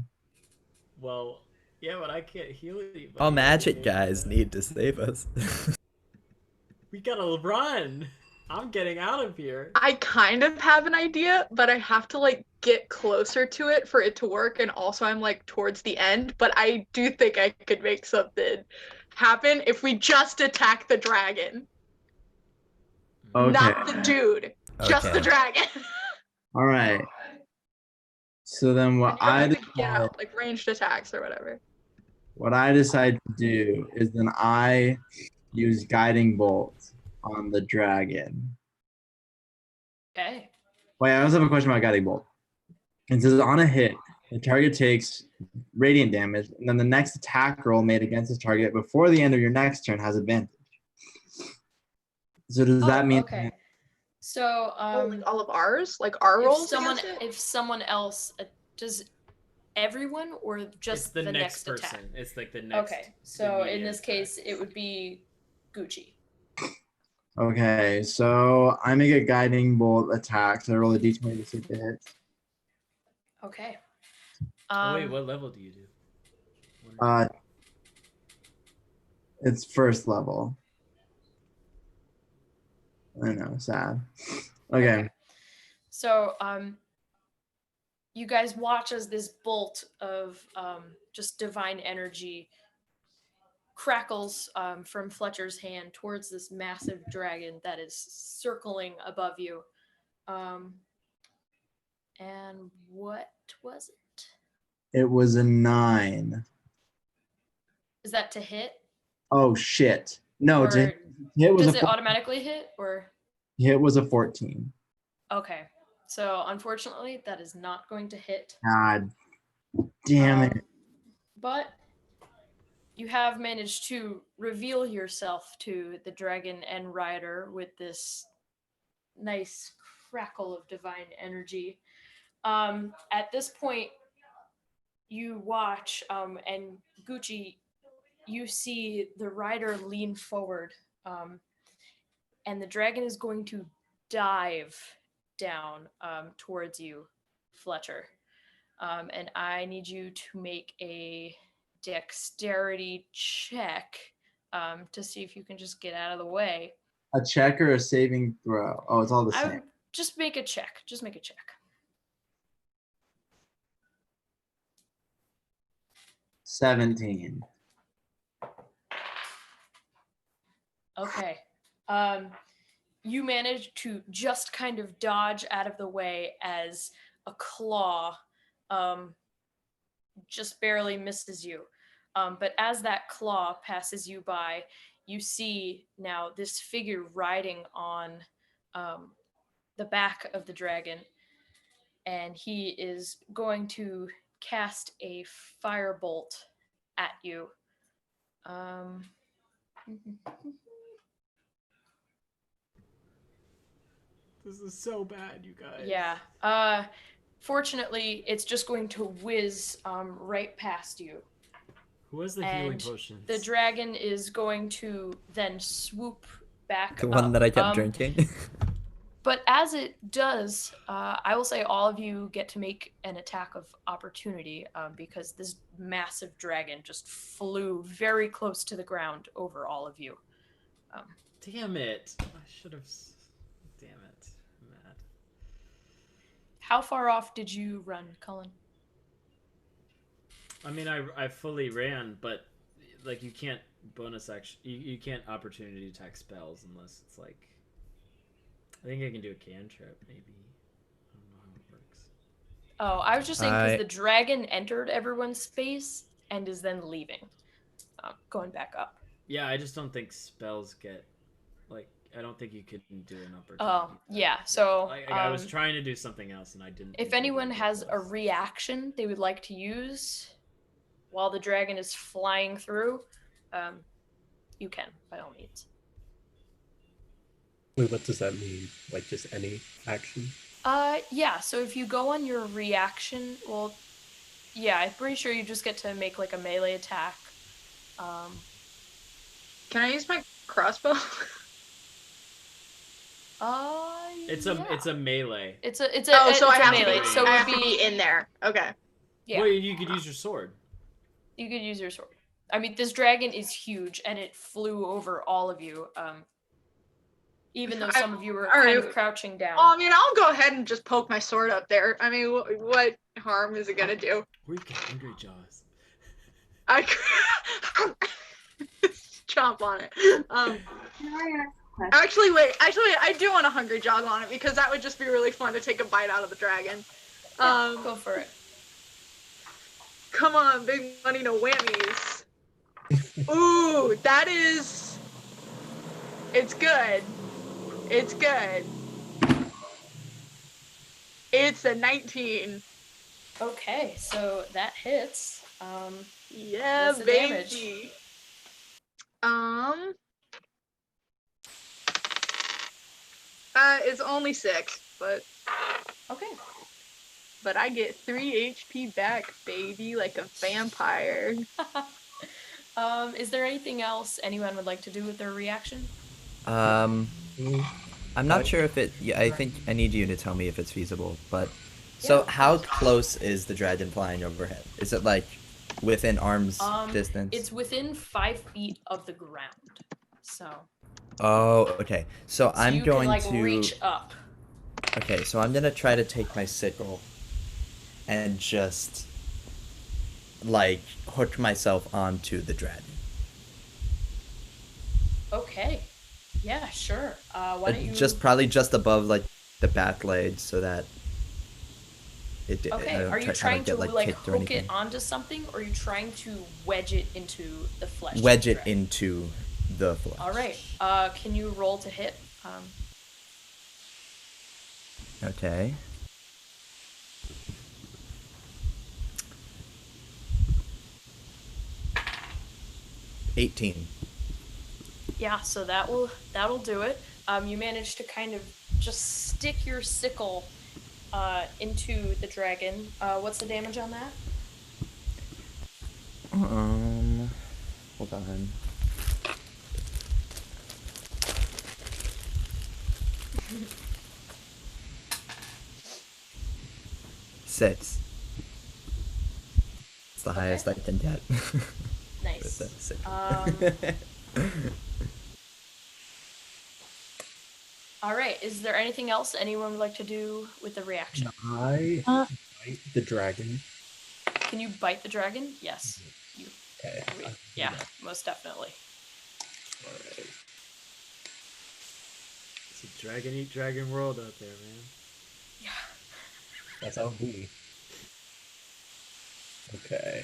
Well, yeah, but I can't heal you. All magic guys need to save us. We gotta run. I'm getting out of here. I kind of have an idea, but I have to get closer to it for it to work, and also I'm towards the end, but I do think I could make something happen if we just attack the dragon. Okay. Not the dude, just the dragon. All right. So then what I decide, ranged attacks or whatever. What I decide to do is then I use guiding bolt on the dragon. Okay. Wait, I also have a question about guiding bolt. It says on a hit, the target takes radiant damage, and then the next attack roll made against this target before the end of your next turn has advantage. So does that mean? Okay. So all of ours, our rolls. If someone else does everyone or just it's the next person. Attack? It's the next. Okay. So in this case, it would be Gucci. Okay, so I make a guiding bolt attack. So I roll a d20 to see if it hits. Okay. Wait, what level do you do? It's first level. I know, sad. Okay. So you guys watch as this bolt of just divine energy crackles from Fletcher's hand towards this massive dragon that is circling above you. And what was it? It was a 9. Is that to hit? Oh shit! No, Or to hit was does a it automatically hit? Or hit was a 14. okay, so unfortunately, that is not going to hit. God damn it! But you have managed to reveal yourself to the dragon and rider with this nice crackle of divine energy. At this point, you watch, and Gucci, you see the rider lean forward, and the dragon is going to dive down towards you, Fletcher. And I need you to make a dexterity check to see if you can just get out of the way. A check or a saving throw? Oh, it's all the same. Just make a check. Just make a check. 17. Okay. You manage to just kind of dodge out of the way as a claw just barely misses you. But as that claw passes you by, you see now this figure riding on the back of the dragon, and he is going to cast a firebolt at you. This is so bad, you guys. Yeah. Fortunately, it's just going to whiz right past you. Who has the healing potions? The dragon is going to then swoop back The one up. that I kept drinking. But as it does, I will say all of you get to make an attack of opportunity because this massive dragon just flew very close to the ground over all of you. Damn it. I should have... Damn it. I'm mad. How far off did you run, Cullen? I mean, I fully ran, but like you can't bonus action. You can't opportunity attack spells unless it's like... I think I can do a cantrip, maybe. I don't know how it works. Oh, I was just saying because the dragon entered everyone's space and is then leaving. Going back up. Yeah, I just don't think spells get... Like, I don't think you could do an opportunity. Oh, yeah, so... I was trying to do something else and I didn't... If anyone has a reaction they would like to use while the dragon is flying through, you can, by all means. Wait, what does that mean? Like just any action? Yeah, so if you go on your reaction, well, yeah, I'm pretty sure you just get to make like a melee attack. Can I use my crossbow? It's a melee. It's a so I have melee. to be, So I it have would to be in there. Okay. Yeah. Well, you could use your sword. You could use your sword. I mean, this dragon is huge, and it flew over all of you. Even though some of you were kind of crouching down. Well, I mean, I'll go ahead and just poke my sword up there. I mean, what harm is it gonna do? We got hungry jaws. I chomp on it. Actually, I do want a hungry jog on it because that would just be really fun to take a bite out of the dragon. Go for it. Come on, big money, no whammies. Ooh, that is... It's good. It's good. It's a 19. Okay, so that hits. Yeah, what's the baby. damage? It's only 6, but... Okay. But I get 3 HP back, baby, like a vampire. Is there anything else anyone would like to do with their reaction? I'm not sure if it... Yeah, I think I need you to tell me if it's feasible, but... So how close is the dragon flying overhead? Is it like within arm's distance? It's within 5 feet of the ground, so... Oh, okay. So I'm you going can, like, to... reach up. Okay, so I'm gonna try to take my sickle and just, like, hook myself onto the dragon. Okay. Yeah, sure. Why don't you Just probably just above like the back leg, so that I Okay, don't are you try to trying to get like like kicked or hook it anything. onto something, or are you trying to wedge it into the flesh? Wedge of the it dragon? into the flesh. All right. Can you roll to hit? Okay. $18. Yeah, so that'll do it. You manage to kind of just stick your sickle into the dragon. What's the damage on that? Hold on. Six. It's the highest I can get. Nice. All right. Is there anything else anyone would like to do with the reaction? I bite the dragon. Can you bite the dragon? Yes. You. Okay. Yeah, most definitely. All right. It's a dragon eat dragon world out there, man. Yeah. That's how it be. Okay.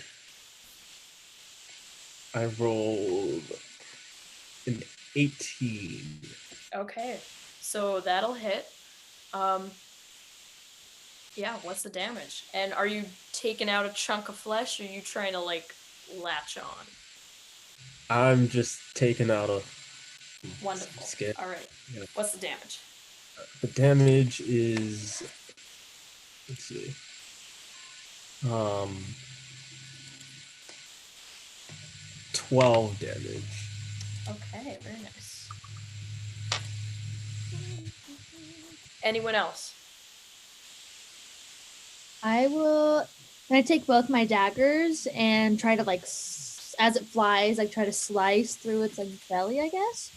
I rolled an 18. Okay. So that'll hit. Yeah, what's the damage? And are you taking out a chunk of flesh, or are you trying to like latch on? I'm just taking out a Wonderful. skin. All right. Yeah. What's the damage? The damage is, let's see. 12 damage. Okay, very nice. Anyone else? Can I take both my daggers and try to like, as it flies, like try to slice through its like belly, I guess?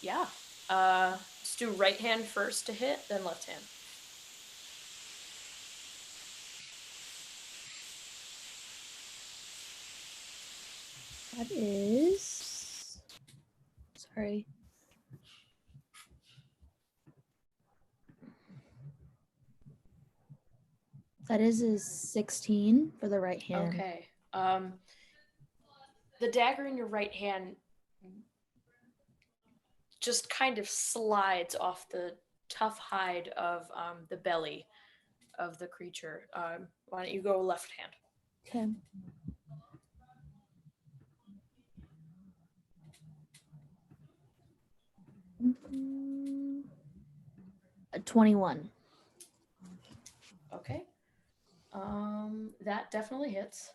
Yeah. Let's do right hand first to hit, then left hand. That is. Sorry. That is a 16 for the right hand. Okay. The dagger in your right hand just kind of slides off the tough hide of the belly of the creature. Why don't you go left hand? Okay. Mm-hmm. 21. Okay. That definitely hits.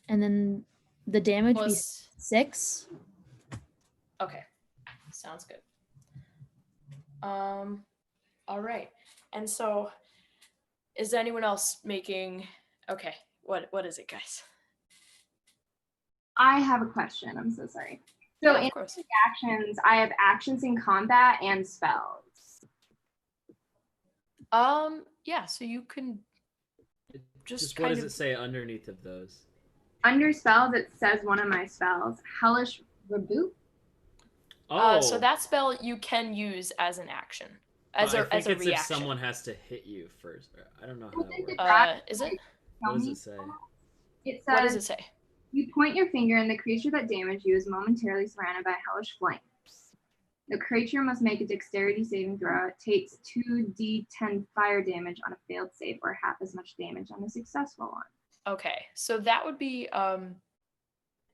And then the damage Plus... be 6. Okay. Sounds good. All right. And so is anyone else making okay, what is it, guys? I have a question. I'm so sorry. So in actions, I have actions in combat and spells. Yeah, so you can just what does it say underneath of those? Under spells, it says one of my spells, Hellish Reboot. So that spell you can use as an action, as a reaction. If someone has to hit you first. I don't know how that works. Is it? What does it say? It says, what does it say? You point your finger, and the creature that damaged you is momentarily surrounded by hellish flames. The creature must make a dexterity saving throw. It takes 2d10 fire damage on a failed save, or half as much damage on a successful one. Okay, so that would be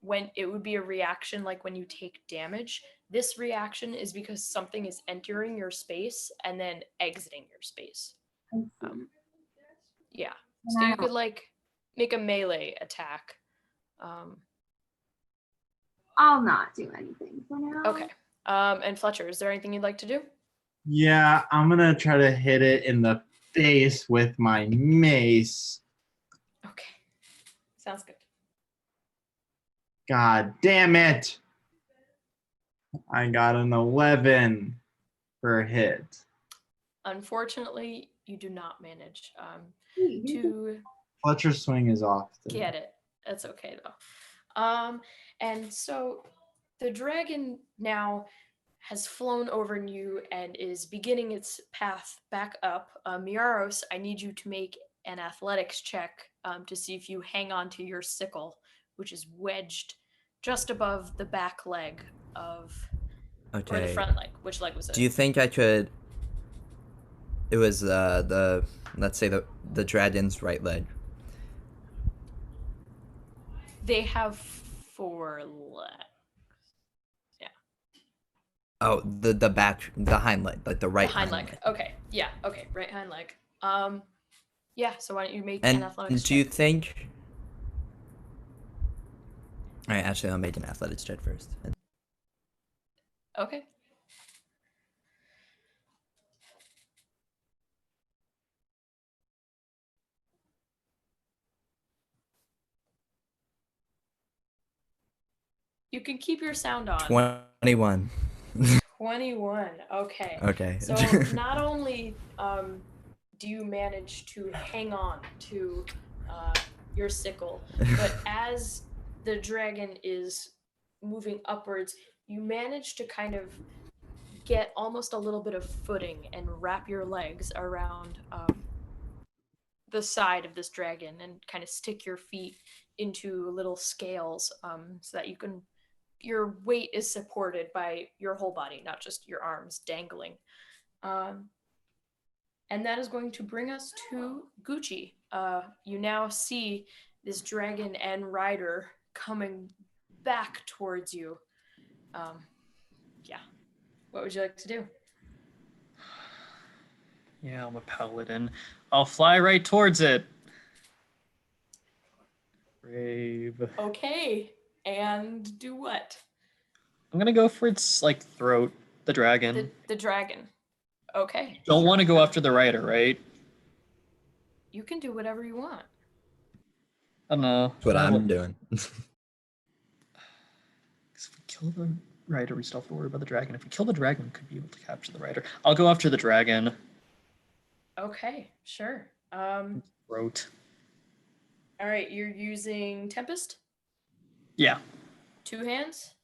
when it would be a reaction like when you take damage. This reaction is because something is entering your space and then exiting your space. Yeah, so you could like make a melee attack. I'll not do anything for now. Okay. And Fletcher, is there anything you'd like to do? Yeah, I'm gonna try to hit it in the face with my mace. Okay. Sounds good. God damn it. I got an 11 for a hit. Unfortunately, you do not manage to Fletcher's swing is off. Get it. That's okay though. And so the dragon now has flown over you and is beginning its path back up. Miaros, I need you to make an athletics check to see if you hang on to your sickle, which is wedged just above the back leg of, or the Okay. front leg. Which leg was it? Do you think I could? It was the let's say the dragon's right leg. They have 4 legs. Yeah. Oh, the hind leg, like the right The hind leg. Okay. Yeah. Okay. Right hind leg. Yeah. So why don't you make an And athletics do you check? think? All right, actually, I'll make an athletics check first. Okay. You can keep your sound on. 21. 21. Okay. Okay. So not only do you manage to hang on to your sickle, but as the dragon is moving upwards, you manage to kind of get almost a little bit of footing and wrap your legs around the side of this dragon and kind of stick your feet into little scales so that your weight is supported by your whole body, not just your arms dangling. And that is going to bring us to Gucci. You now see this dragon and rider coming back towards you. Yeah. What would you like to do? Yeah, I'm a paladin. I'll fly right towards it. Brave. Okay. And do what? I'm gonna go for its like throat, the dragon. The dragon. Okay. Don't want to go after the rider, right? You can do whatever you want. I don't know. That's what I'm doing. If we kill the rider, we still have to worry about the dragon. If we kill the dragon, we could be able to capture the rider. I'll go after the dragon. Okay, sure. Throat. All right, you're using Tempest? Yeah. 2 hands?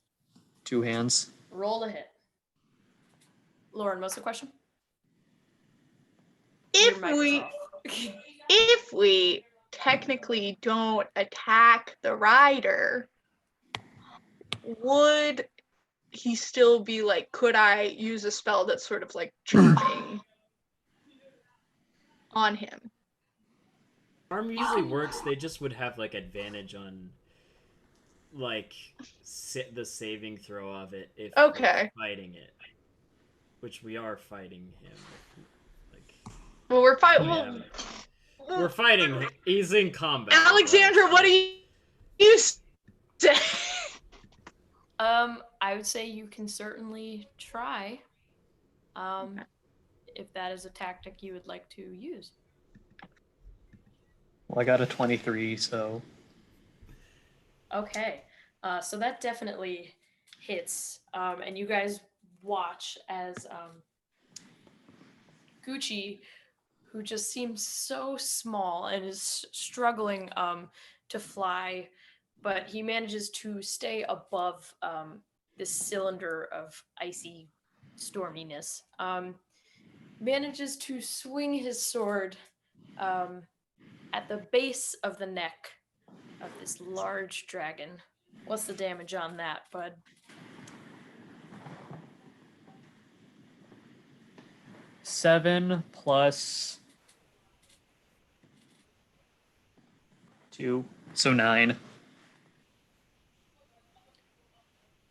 2 hands. Roll to hit. Lauren, what's the question? If we technically don't attack the rider, would he still be like, could I use a spell that's sort of like charming on him? Charm usually works. They just would have like advantage on like the saving throw of it if we're fighting it, which we are fighting him. Like, well, we're fighting. We're fighting. He's in combat. Alexandra, what do you say? I would say you can certainly try. If that is a tactic you would like to use. Well, I got a 23, so. Okay. So that definitely hits. And you guys watch as Gucci, who just seems so small and is struggling to fly, but he manages to stay above this cylinder of icy storminess. Manages to swing his sword at the base of the neck of this large dragon. What's the damage on that, bud? Seven plus 2, so 9.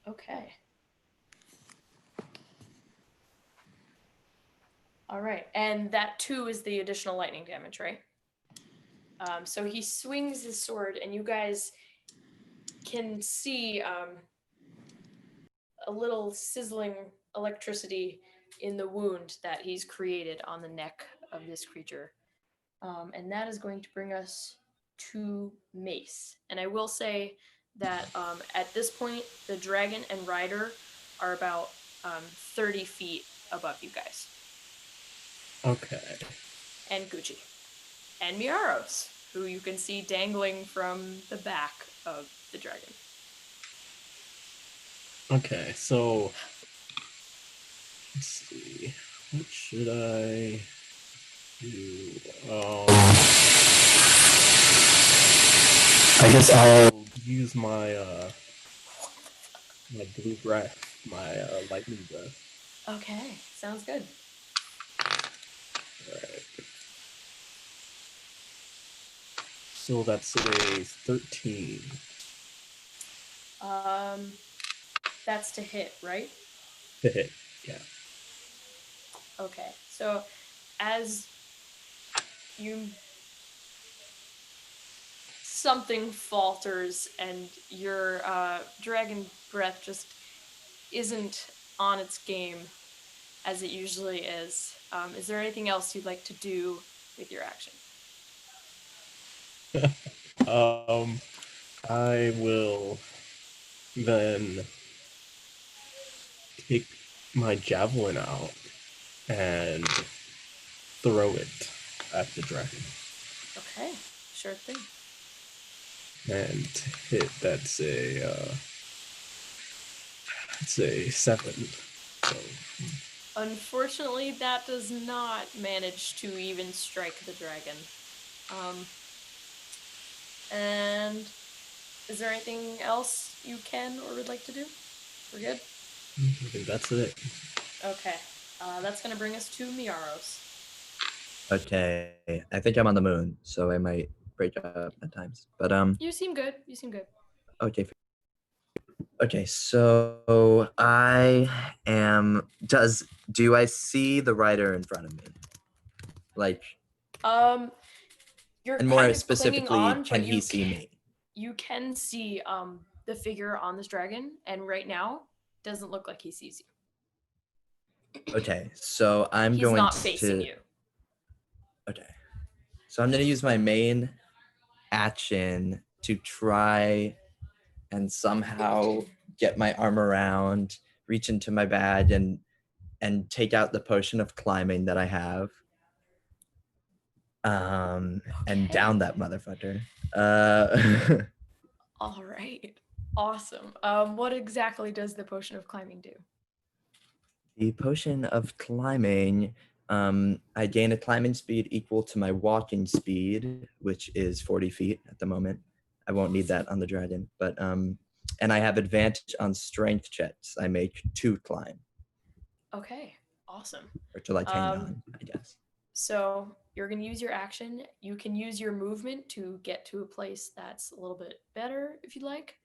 Okay. All right, and that 2 is the additional lightning damage, right? So he swings his sword, and you guys can see a little sizzling electricity in the wound that he's created on the neck of this creature. And that is going to bring us to Mace. And I will say that at this point, the dragon and rider are about 30 feet above you guys. Okay. And Gucci. And Miaros. who you can see dangling from the back of the dragon. Okay, so let's see. What should I do? I guess I'll use my my blue breath, my lightning breath. Okay, sounds good. Alright. So that's a 13. That's to hit, right? To hit, yeah. Okay, so as you something falters and your dragon breath just isn't on its game as it usually is. Is there anything else you'd like to do with your action? I will then take my javelin out and throw it at the dragon. Okay, sure thing. And hit, that's a 7. So Unfortunately, that does not manage to even strike the dragon. And is there anything else you can or would like to do? We're good? I think that's it. Okay, that's gonna bring us to Miaros. Okay, I think I'm on the moon, so I might break up at times. But You seem good. You seem good. okay. Okay, so I am. Do I see the rider in front of me? Like, You're and kind more of specifically, clinging on, can but he see me? You can see the figure on this dragon, and right now doesn't look like he sees you. Okay, so I'm He's going not to. facing you. Okay, so I'm gonna use my main action to try and somehow get my arm around, reach into my bag, and take out the potion of climbing that I have. And down that motherfucker. All right, awesome. What exactly does the potion of climbing do? The potion of climbing, I gain a climbing speed equal to my walking speed, which is 40 feet at the moment. I won't need that on the dragon, but and I have advantage on strength checks. I make 2 climb. Okay, awesome. Or to like hang on, I guess. So you're gonna use your action. You can use your movement to get to a place that's a little bit better if you'd like.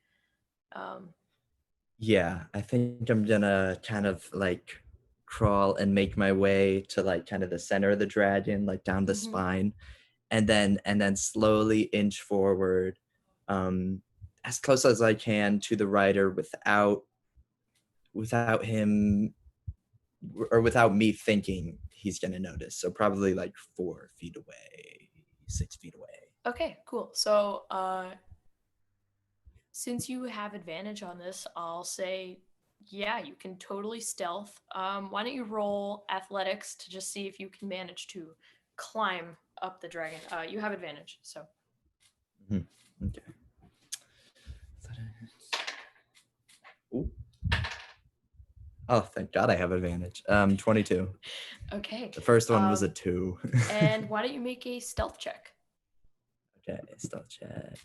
Yeah, I think I'm gonna kind of like crawl and make my way to like kind of the center of the dragon, like down the spine, and then slowly inch forward, as close as I can to the rider without him or without me thinking he's gonna notice. So probably like 4 feet away, 6 feet away. Okay, cool. So since you have advantage on this, I'll say, yeah, you can totally stealth. Why don't you roll athletics to just see if you can manage to climb up the dragon? You have advantage, so. Okay. Ooh. Oh, thank God I have advantage. 22. Okay. The first one was a 2. And why don't you make a stealth check? Okay, stealth check.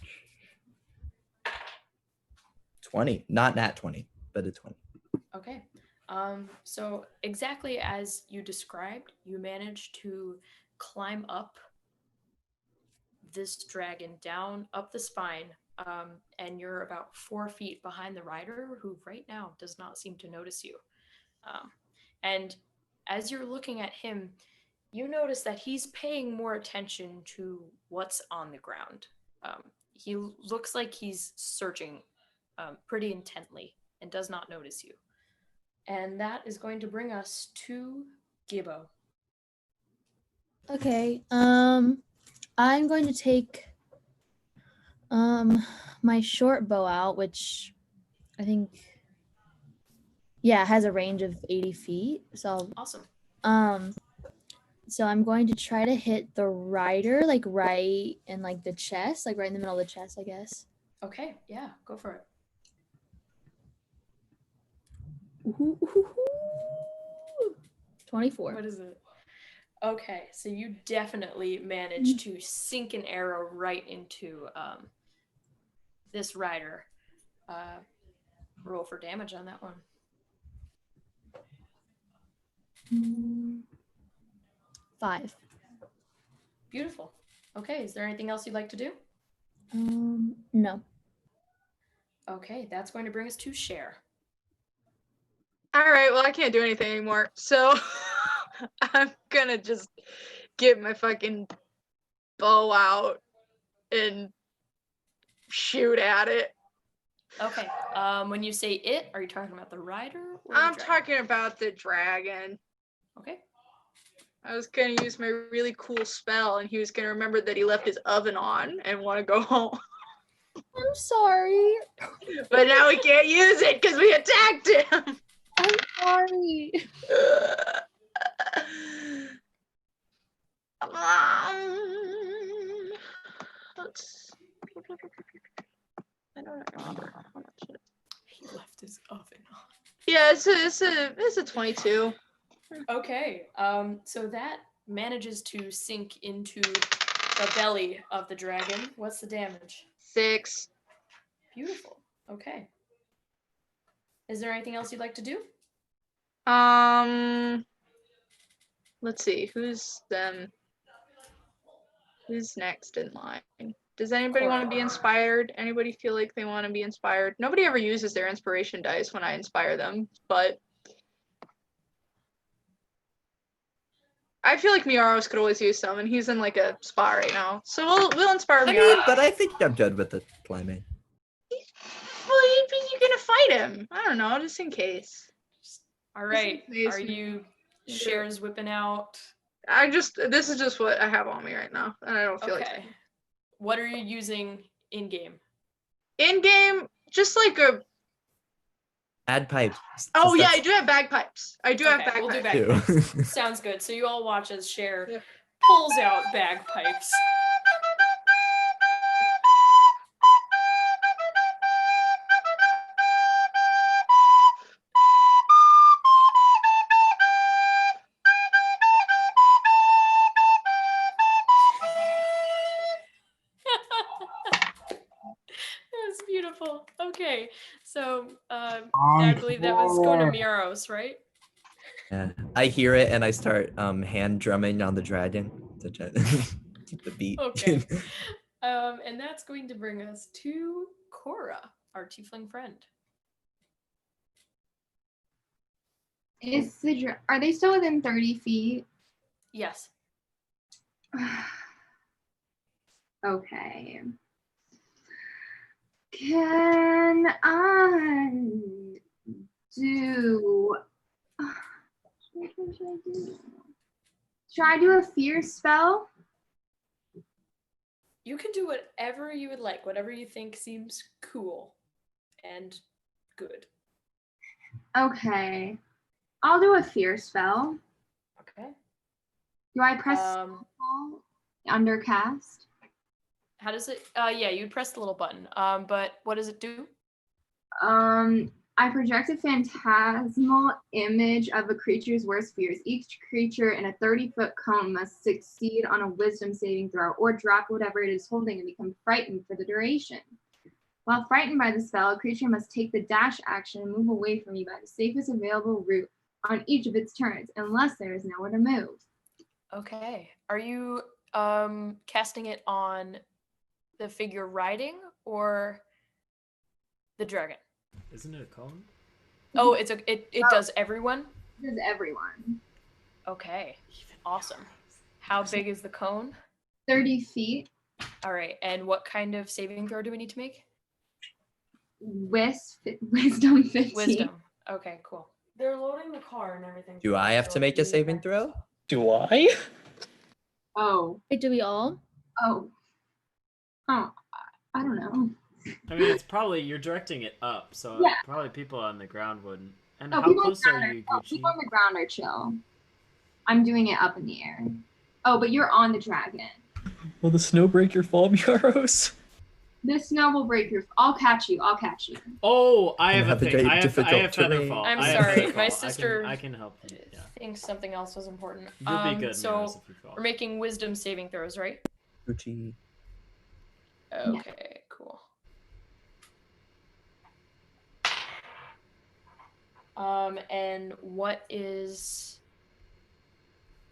20, not nat 20, but a 20. Okay. So exactly as you described, you managed to climb up this dragon down up the spine, and you're about 4 feet behind the rider, who right now does not seem to notice you. And as you're looking at him, you notice that he's paying more attention to what's on the ground. He looks like he's searching pretty intently and does not notice you. And that is going to bring us to Gibbo. Okay. I'm going to take my short bow out, which I think has a range of 80 feet. So awesome. So I'm going to try to hit the rider, like right in like the chest, like right in the middle of the chest, I guess. Okay, yeah, go for it. Ooh, ooh, ooh, ooh. 24. What is it? Okay, so you definitely managed to sink an arrow right into this rider. Roll for damage on that one. 5. Beautiful. Okay, is there anything else you'd like to do? No. Okay, that's going to bring us to Cher. All right, well, I can't do anything anymore, so I'm gonna just get my fucking bow out and shoot at it. Okay, when you say it, are you talking about the rider? Or I'm the dragon? talking about the dragon. Okay. I was gonna use my really cool spell, and he was gonna remember that he left his oven on and want to go home. I'm sorry. But now we can't use it because we attacked him. I'm sorry. Let's. I don't remember how much it is. He left his oven on. Yeah, it's a 22. Okay, so that manages to sink into the belly of the dragon. What's the damage? 6. Beautiful. Okay. Is there anything else you'd like to do? Let's see, who's next in line? Does anybody want to be inspired? Anybody feel like they want to be inspired? Nobody ever uses their inspiration dice when I inspire them, but I feel like Miaros could always use some, and he's in like a spot right now. So we'll inspire I Miaros. mean, but I think I'm good with the climbing. Well, you're gonna fight him. I don't know, just in case. All right. Are you Cher's whipping out? This is just what I have on me right now, and I don't feel like it. What are you using in game? In game, just like a. Bagpipes. Oh yeah, I do have bagpipes. I do have bagpipes. We'll do bagpipes. Sounds good. So you all watch as Cher pulls out bagpipes. That's beautiful. Okay, so I believe that was going to Miaros, right? Yeah, I hear it and I start hand drumming on the dragon to keep the beat. Okay. And that's going to bring us to Cora, our tiefling friend. Are they still within 30 feet? Yes. Okay. Can I do? What should I do? Should I do a fear spell? You can do whatever you would like, whatever you think seems cool and good. Okay. I'll do a fear spell. Okay. Do I press undercast? How does it? Yeah, you'd press the little button. But what does it do? I project a phantasmal image of a creature's worst fears. Each creature in a 30-foot cone must succeed on a wisdom saving throw or drop whatever it is holding and become frightened for the duration. While frightened by the spell, a creature must take the dash action and move away from you by the safest available route on each of its turns, unless there is nowhere to move. Okay. Are you casting it on the figure riding or the dragon? Isn't it a cone? Oh, it does everyone? It does everyone. Okay. Awesome. How big is the cone? 30 feet. All right. And what kind of saving throw do we need to make? Wisdom 15. Wisdom. Okay, cool. They're loading the car and everything. Do I have to make a saving throw? Do I? Oh. Wait, do we all? Oh. Oh, I don't know. I mean, it's probably, you're directing it up, so Yeah. probably people on the ground wouldn't. And No, how close are you, Gucci? people on the ground are chill. I'm doing it up in the air. Oh, but you're on the dragon. Will the snow break your fall, Miaros? The snow will break your. I'll catch you. I'll catch you. Oh, I have a have a thing. great I have difficult terrain. Featherfall. I'm I have sorry, Featherfall. my sister I can help you. Yeah. thinks something else was important. You'll be good, So Miros, if you fall. we're making wisdom saving throws, right? Gucci. Okay, cool. And what is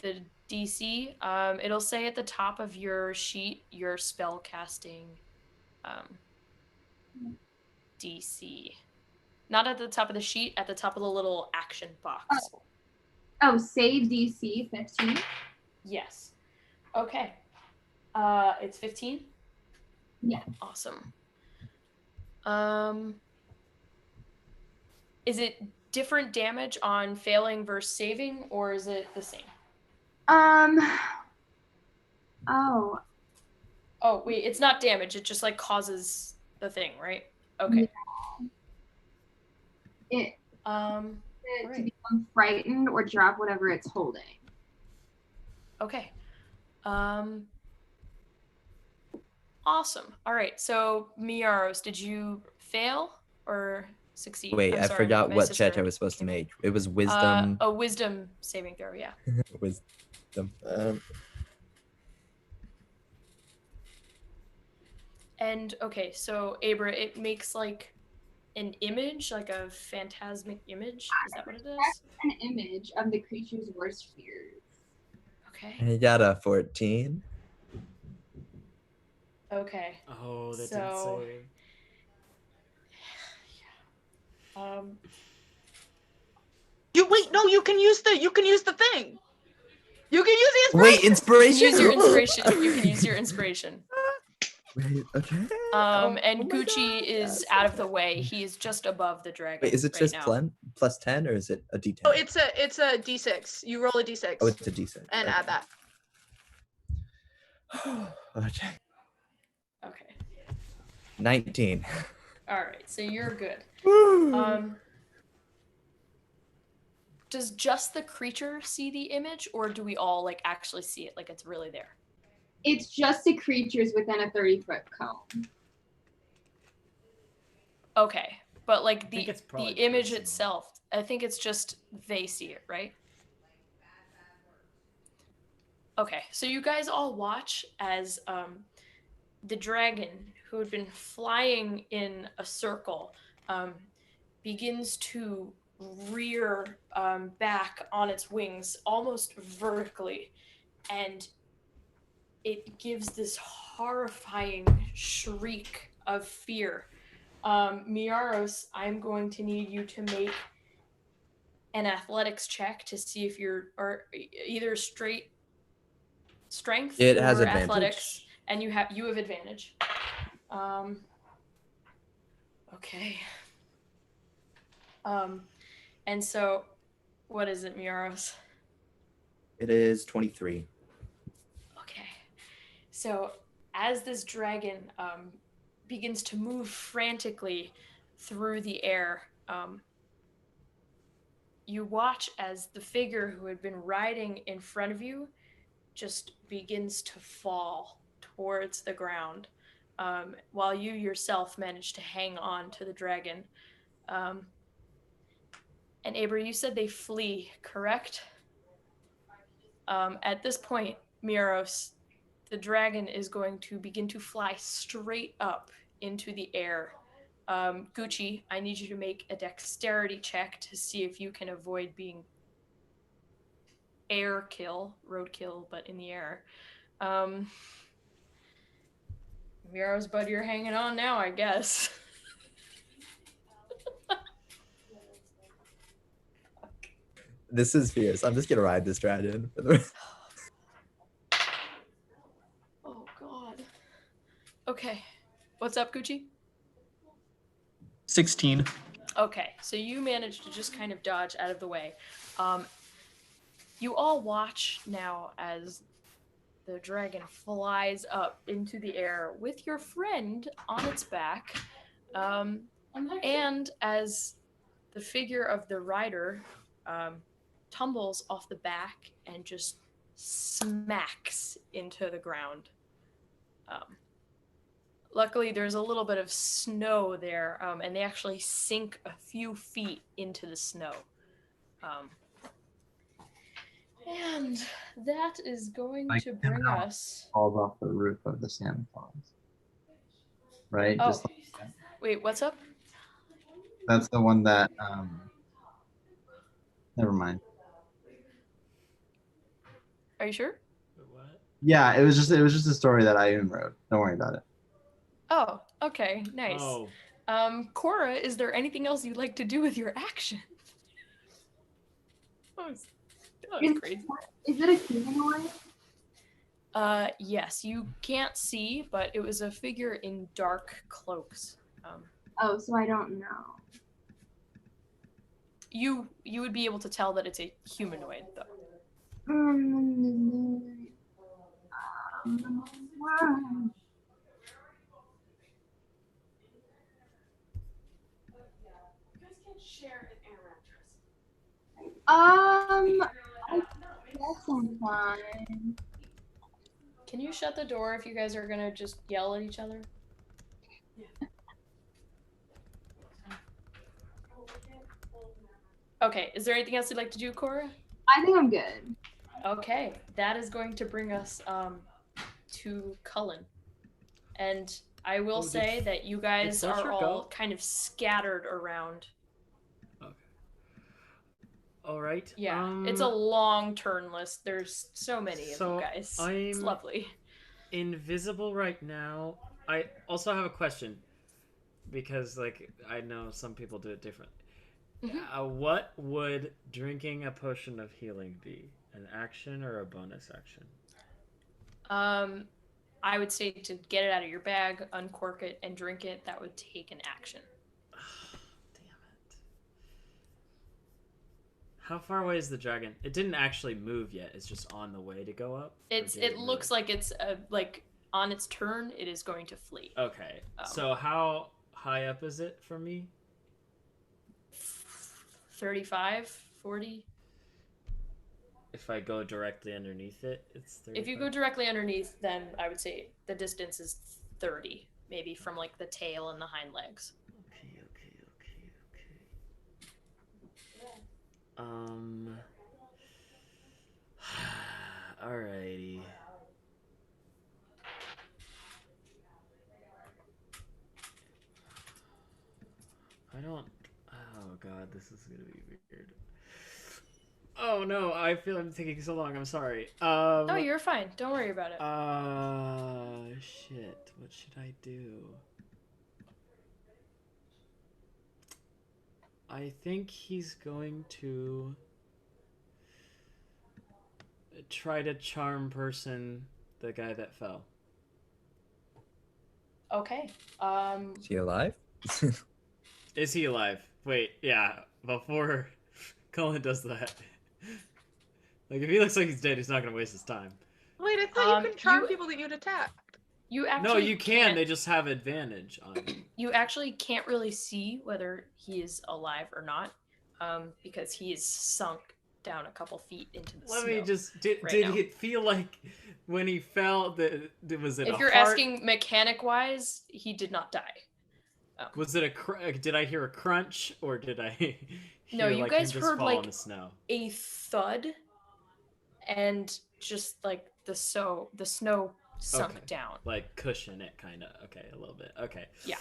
the DC? It'll say at the top of your sheet your spell casting DC. Not at the top of the sheet, at the top of the little action box. Oh, save DC 15. Yes. Okay. It's 15? Yeah. Awesome. Is it different damage on failing versus saving, or is it the same? Oh. Oh, wait, it's not damage. It just like causes the thing, right? Okay. Yeah. It to right. become frightened or drop whatever it's holding. Okay. Awesome. All right. So Miaros, did you fail or succeed? Wait, I'm I sorry, forgot my what sister check I was supposed to came in. make. It was wisdom. A wisdom saving throw, yeah. Wisdom. And okay, so Abra, it makes like an image, like a phantasmic image. Is that what it is? An image of the creature's worst fears. Okay. I got a 14. Okay. Oh, that So, didn't save. You wait, no, you can use the thing. You can use the inspiration. Wait, inspiration? You can use your inspiration. You can use your inspiration. Wait, okay. And Gucci is out of the way. He is just above the dragon. Wait, is it right just now. plus 10 or is it a d10? Oh, it's a d6. You roll a d6. Oh, it's a d6. And add that. Okay. Okay. 19. All right, so you're good. Does just the creature see the image, or do we all like actually see it, like it's really there? It's just the creatures within a 30-foot cone. Okay, but like the probably image personal. itself, I think it's just they see it, right? Okay, so you guys all watch as the dragon, who had been flying in a circle, begins to rear back on its wings almost vertically, and it gives this horrifying shriek of fear. Miaros, I'm going to need you to make an athletics check to see if you're either straight strength It or has athletics, advantage. and you have advantage. Okay. And so, what is it, Miaros? It is 23. Okay. So, as this dragon begins to move frantically through the air, you watch as the figure who had been riding in front of you just begins to fall towards the ground, while you yourself manage to hang on to the dragon. And Abra, you said they flee, correct? At this point, Miaros, the dragon is going to begin to fly straight up into the air. Gucci, I need you to make a dexterity check to see if you can avoid being roadkill, but in the air. Miaros, bud, you're hanging on now, I guess. This is fierce. I'm just gonna ride this dragon. Oh, God. Okay. What's up, Gucci? 16. Okay, so you managed to just kind of dodge out of the way. You all watch now as the dragon flies up into the air with your friend on its back, and as the figure of the rider tumbles off the back and just smacks into the ground. Luckily, there's a little bit of snow there, and they actually sink a few feet into the snow. And that is going to bring us. Falls off the roof of the Santa Claus. Right? Oh, Just like that. wait, what's up? That's the one that never mind. Are you sure? What? Yeah, it was just a story that I even wrote. Don't worry about it. Oh, okay, nice. Oh, Cora, is there anything else you'd like to do with your action? That was crazy. Is it a humanoid? Yes, you can't see, but it was a figure in dark cloaks. Oh, so I don't know. You would be able to tell that it's a humanoid, though. I guess I'm fine. Can you shut the door if you guys are gonna just yell at each other? Okay, is there anything else you'd like to do, Cora? I think I'm good. Okay, that is going to bring us to Cullen. And I will say that you guys are all kind of scattered around. Okay. All right. Yeah, it's a long turn list. There's so many of you guys. It's I'm lovely. invisible right now. I also have a question because, like, I know some people do it differently. What would drinking a potion of healing be? An action or a bonus action? I would say to get it out of your bag, uncork it, and drink it. That would take an action. Damn it. How far away is the dragon? It didn't actually move yet. It's just on the way to go up. It looks like it's like on its turn. It is going to flee. Okay. So how high up is it from me? 35, 40. If I go directly underneath it, it's 35. If you go directly underneath, then I would say the distance is 30, maybe from like the tail and the hind legs. Okay. Alrighty. I don't. Oh god, this is gonna be weird. Oh no, I feel I'm taking so long. I'm sorry. No, you're fine. Don't worry about it. Shit. What should I do? I think he's going to try to charm person the guy that fell. Okay. Is he alive? Is he alive? Wait, yeah. Before Cullen does that. Like, if he looks like he's dead, he's not gonna waste his time. Wait, I thought you could charm people that you'd attacked. You actually No, you can. They just have advantage on it. You actually can't really see whether he is alive or not, because he is sunk down a couple feet into the snow. Let me just. Did now. it feel like when he fell that it was it? If you're asking mechanic wise, he did not die. Was it did I hear a crunch or did I hear No, you like guys him just heard fall like in the snow? a thud, and just like the snow sunk down. Like cushion it, kind of. Okay, a little bit. Okay. Yeah.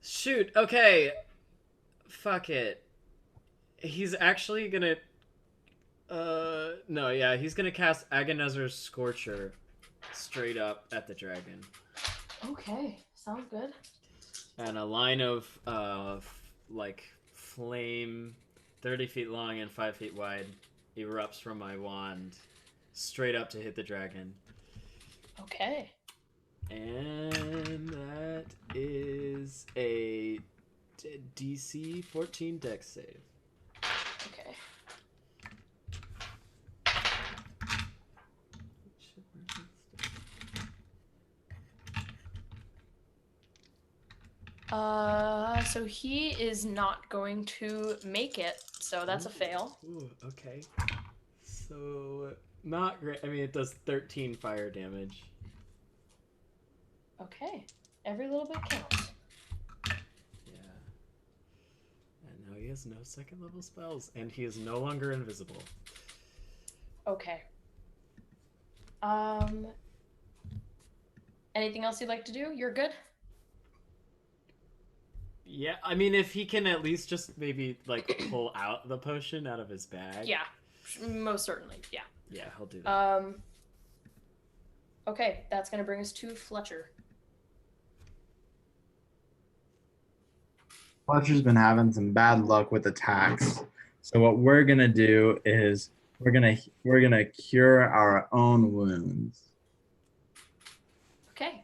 Shoot. Okay. Fuck it. He's actually gonna. No, yeah, he's gonna cast Agonizer's Scorcher straight up at the dragon. Okay, sounds good. And a line of like flame 30 feet long and 5 feet wide erupts from my wand straight up to hit the dragon. Okay. And that is a DC 14 dex save. Okay. So he is not going to make it. So that's a fail. Ooh, okay. So not great. I mean, it does 13 fire damage. Okay. Every little bit counts. Yeah. And now he has no second level spells, and he is no longer invisible. Okay. Anything else you'd like to do? You're good? Yeah, I mean, if he can at least just maybe, like, pull out the potion out of his bag. Yeah. Most certainly. Yeah. Yeah, he'll do that. Okay, that's gonna bring us to Fletcher. Fletcher's been having some bad luck with attacks. So what we're gonna do is we're gonna cure our own wounds. Okay.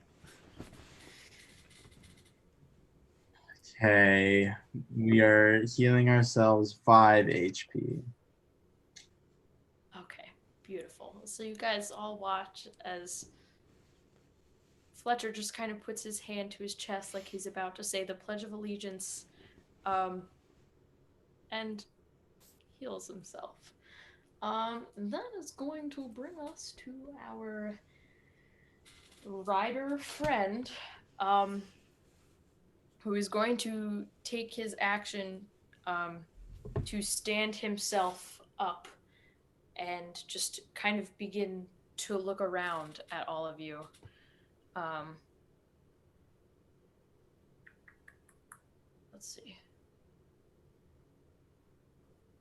Okay, we are healing ourselves 5 HP. Okay. Beautiful. So you guys all watch as Fletcher just kind of puts his hand to his chest like he's about to say the Pledge of Allegiance, and heals himself. That is going to bring us to our rider friend, who is going to take his action to stand himself up and just kind of begin to look around at all of you. Let's see.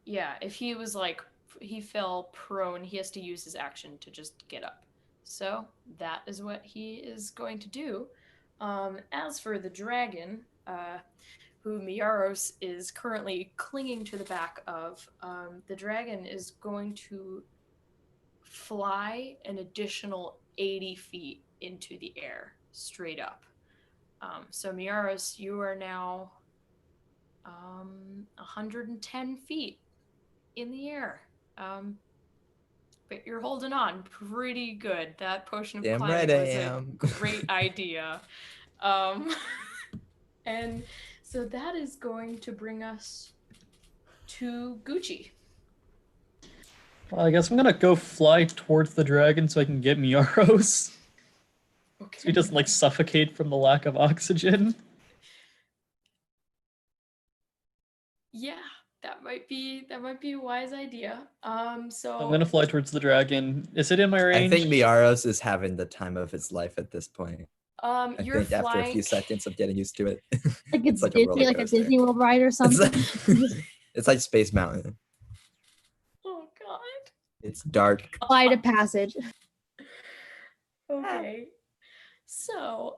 Yeah, if he was like, he fell prone, he has to use his action to just get up. So that is what he is going to do. As for the dragon, who Miaros is currently clinging to the back of, the dragon is going to fly an additional 80 feet into the air, straight up. So Miaros, you are now 110 feet in the air. But you're holding on pretty good. That potion of Damn climbing right I was am. a great idea. And so that is going to bring us to Gucci. Well, I guess I'm gonna go fly towards the dragon so I can get Miaros. Okay. So he doesn't like suffocate from the lack of oxygen. Yeah, that might be a wise idea. So I'm gonna fly towards the dragon. Is it in my range? I think Miaros is having the time of his life at this point. I you're think after a flying. few seconds of getting used to it, Like it's like a Disney, roller like a coaster. Disney World ride or It's something. like, it's like Space Mountain. Oh God. It's dark. Flight of passage. Okay. So,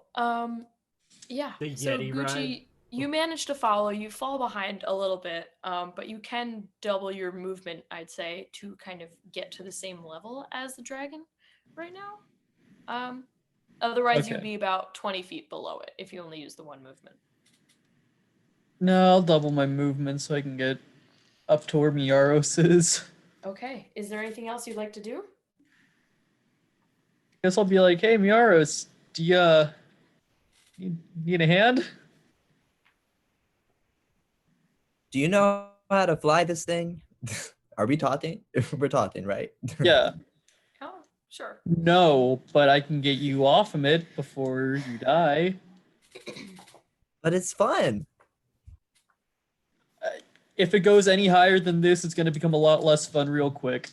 yeah. The So Yeti Gucci, ride? you manage to follow. You fall behind a little bit, but you can double your movement, I'd say, to kind of get to the same level as the dragon right now. Otherwise, Okay. you'd be about 20 feet below it if you only use the one movement. No, I'll double my movement so I can get up to where Miaros is. Okay. Is there anything else you'd like to do? Guess I'll be like, hey Miaros, do you need a hand? Do you know how to fly this thing? Are we talking? We're talking, right? Yeah. Oh, sure. No, but I can get you off of it before you die. But it's fun. If it goes any higher than this, it's going to become a lot less fun real quick.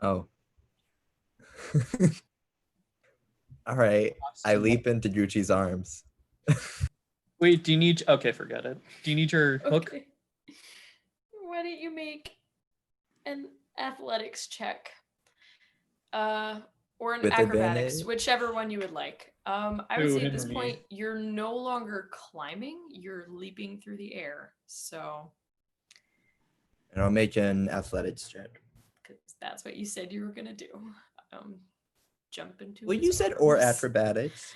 Oh. All right. I leap into Gucci's arms. Wait, do you need... Okay, forget it. Do you need your hook? Okay. Why don't you make an athletics check? Or an With acrobatics, advantage? whichever one you would like. I would Ooh, say at this hit me. point, you're no longer climbing, you're leaping through the air. So, And I'll make an athletics check. because that's what you said you were going to do. Jump into Well, his you said or arms. acrobatics.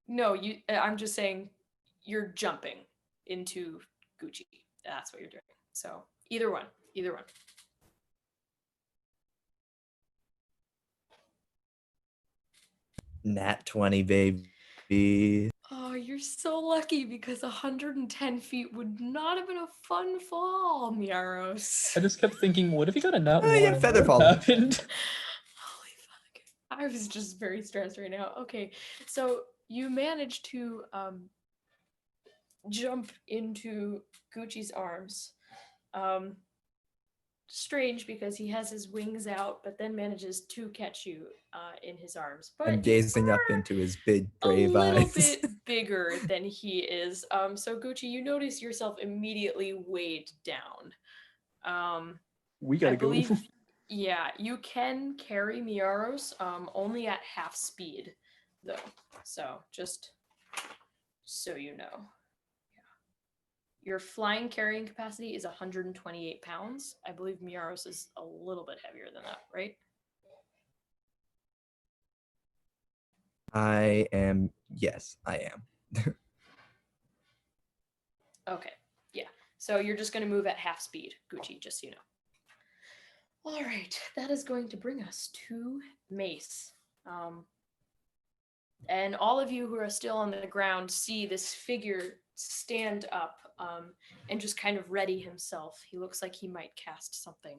No, I'm just saying you're jumping into Gucci. That's what you're doing. So, either one. Either one. Nat 20, baby. Oh, you're so lucky because 110 feet would not have been a fun fall, Miaros. I just kept thinking, what if he got a nat Oh, one? yeah, What feather would fall. have happened? Holy fuck. I was just very stressed right now. Okay, so you managed to jump into Gucci's arms. Strange because he has his wings out, but then manages to catch you in his arms. But I'm gazing up into his big, brave a little eyes. bit bigger than he is. So Gucci, you notice yourself immediately weighed down. We I gotta go. believe, yeah, you can carry Miaros, only at half speed, though. So just so you know. Your flying carrying capacity is 128 pounds. I believe Miaros is a little bit heavier than that, right? Yes, I am. Okay, yeah. So you're just going to move at half speed, Gucci, just so you know. All right, that is going to bring us to Mace. And all of you who are still on the ground see this figure stand up and just kind of ready himself. He looks like he might cast something.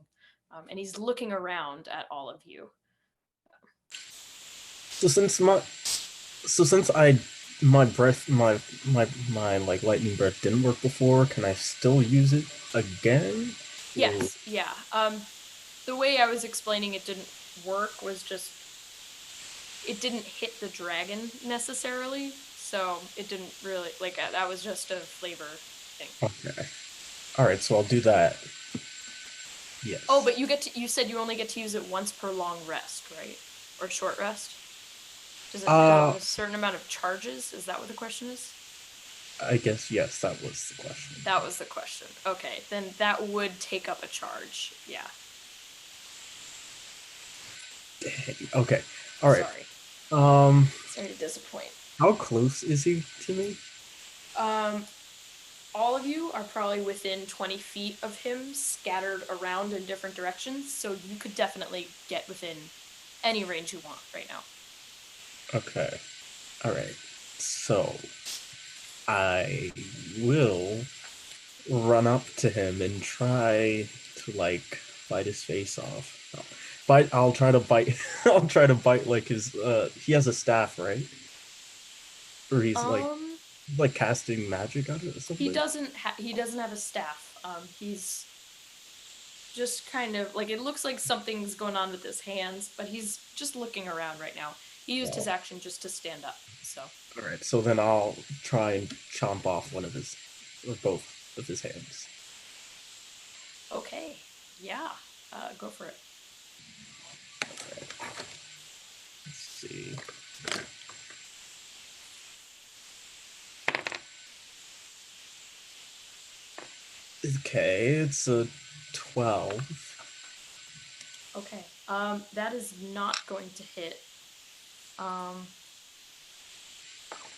And he's looking around at all of you. So since my breath my like lightning breath didn't work before, can I still use it again? Yes, yeah. The way I was explaining it didn't work was just it didn't hit the dragon necessarily, so it didn't really that was just a flavor thing. Okay. All right, so I'll do that. Yes. Oh, but you said you only get to use it once per long rest, right? Or short rest? Does it have a certain amount of charges? Is that what the question is? I guess yes, that was the question. That was the question. Okay, then that would take up a charge. Yeah. Dang. Okay. All right. Sorry. Sorry to disappoint. How close is he to me? All of you are probably within 20 feet of him, scattered around in different directions, so you could definitely get within any range you want right now. Okay. All right. So I will run up to him and try to bite his face off. I'll try to bite. I'll try to bite like his. He has a staff, right? Or he's like casting magic on it or something. He doesn't have a staff. He's just kind of like, it looks like something's going on with his hands, but he's just looking around right now. He used his action just to stand up. So. All right. So then I'll try and chomp off one of his, or both of his hands. Okay. Yeah. Go for it. Okay. Let's see. Okay, it's a 12. Okay. That is not going to hit.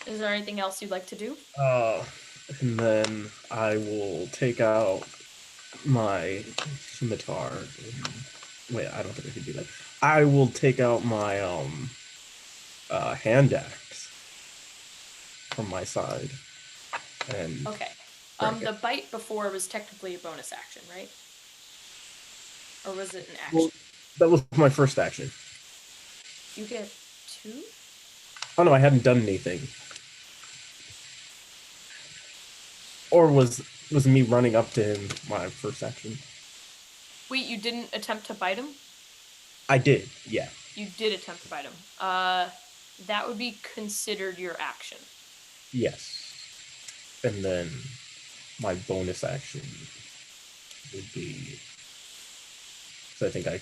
Is there anything else you'd like to do? And then I will take out my scimitar. Wait, I don't think I can do that. I will take out my hand axe from my side. And okay. The bite before was technically a bonus action, right? Or was it an action? Well, that was my first action. You get 2? Oh no, I hadn't done anything. Or was me running up to him my first action? Wait, you didn't attempt to bite him? I did, yeah. You did attempt to bite him. That would be considered your action. Yes. And then my bonus action would be, so I think I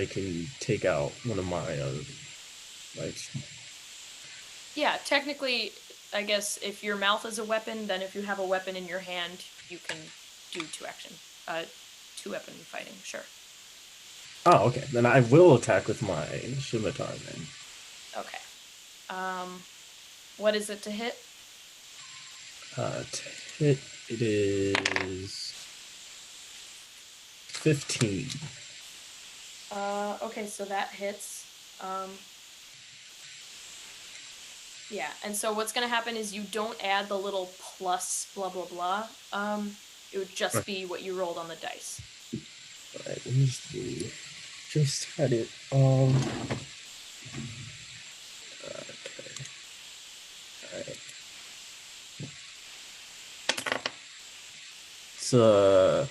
can take out one of my yeah, technically, I guess if your mouth is a weapon, then if you have a weapon in your hand, you can do 2-weapon fighting, sure. Oh, okay. Then I will attack with my scimitar then. Okay. What is it to hit? To hit, it is 15. Okay, so that hits. Yeah, and so what's gonna happen is you don't add the little plus blah blah blah. It would just be what you rolled on the dice. Alright, let me see. Just had it. Okay. Alright. It's a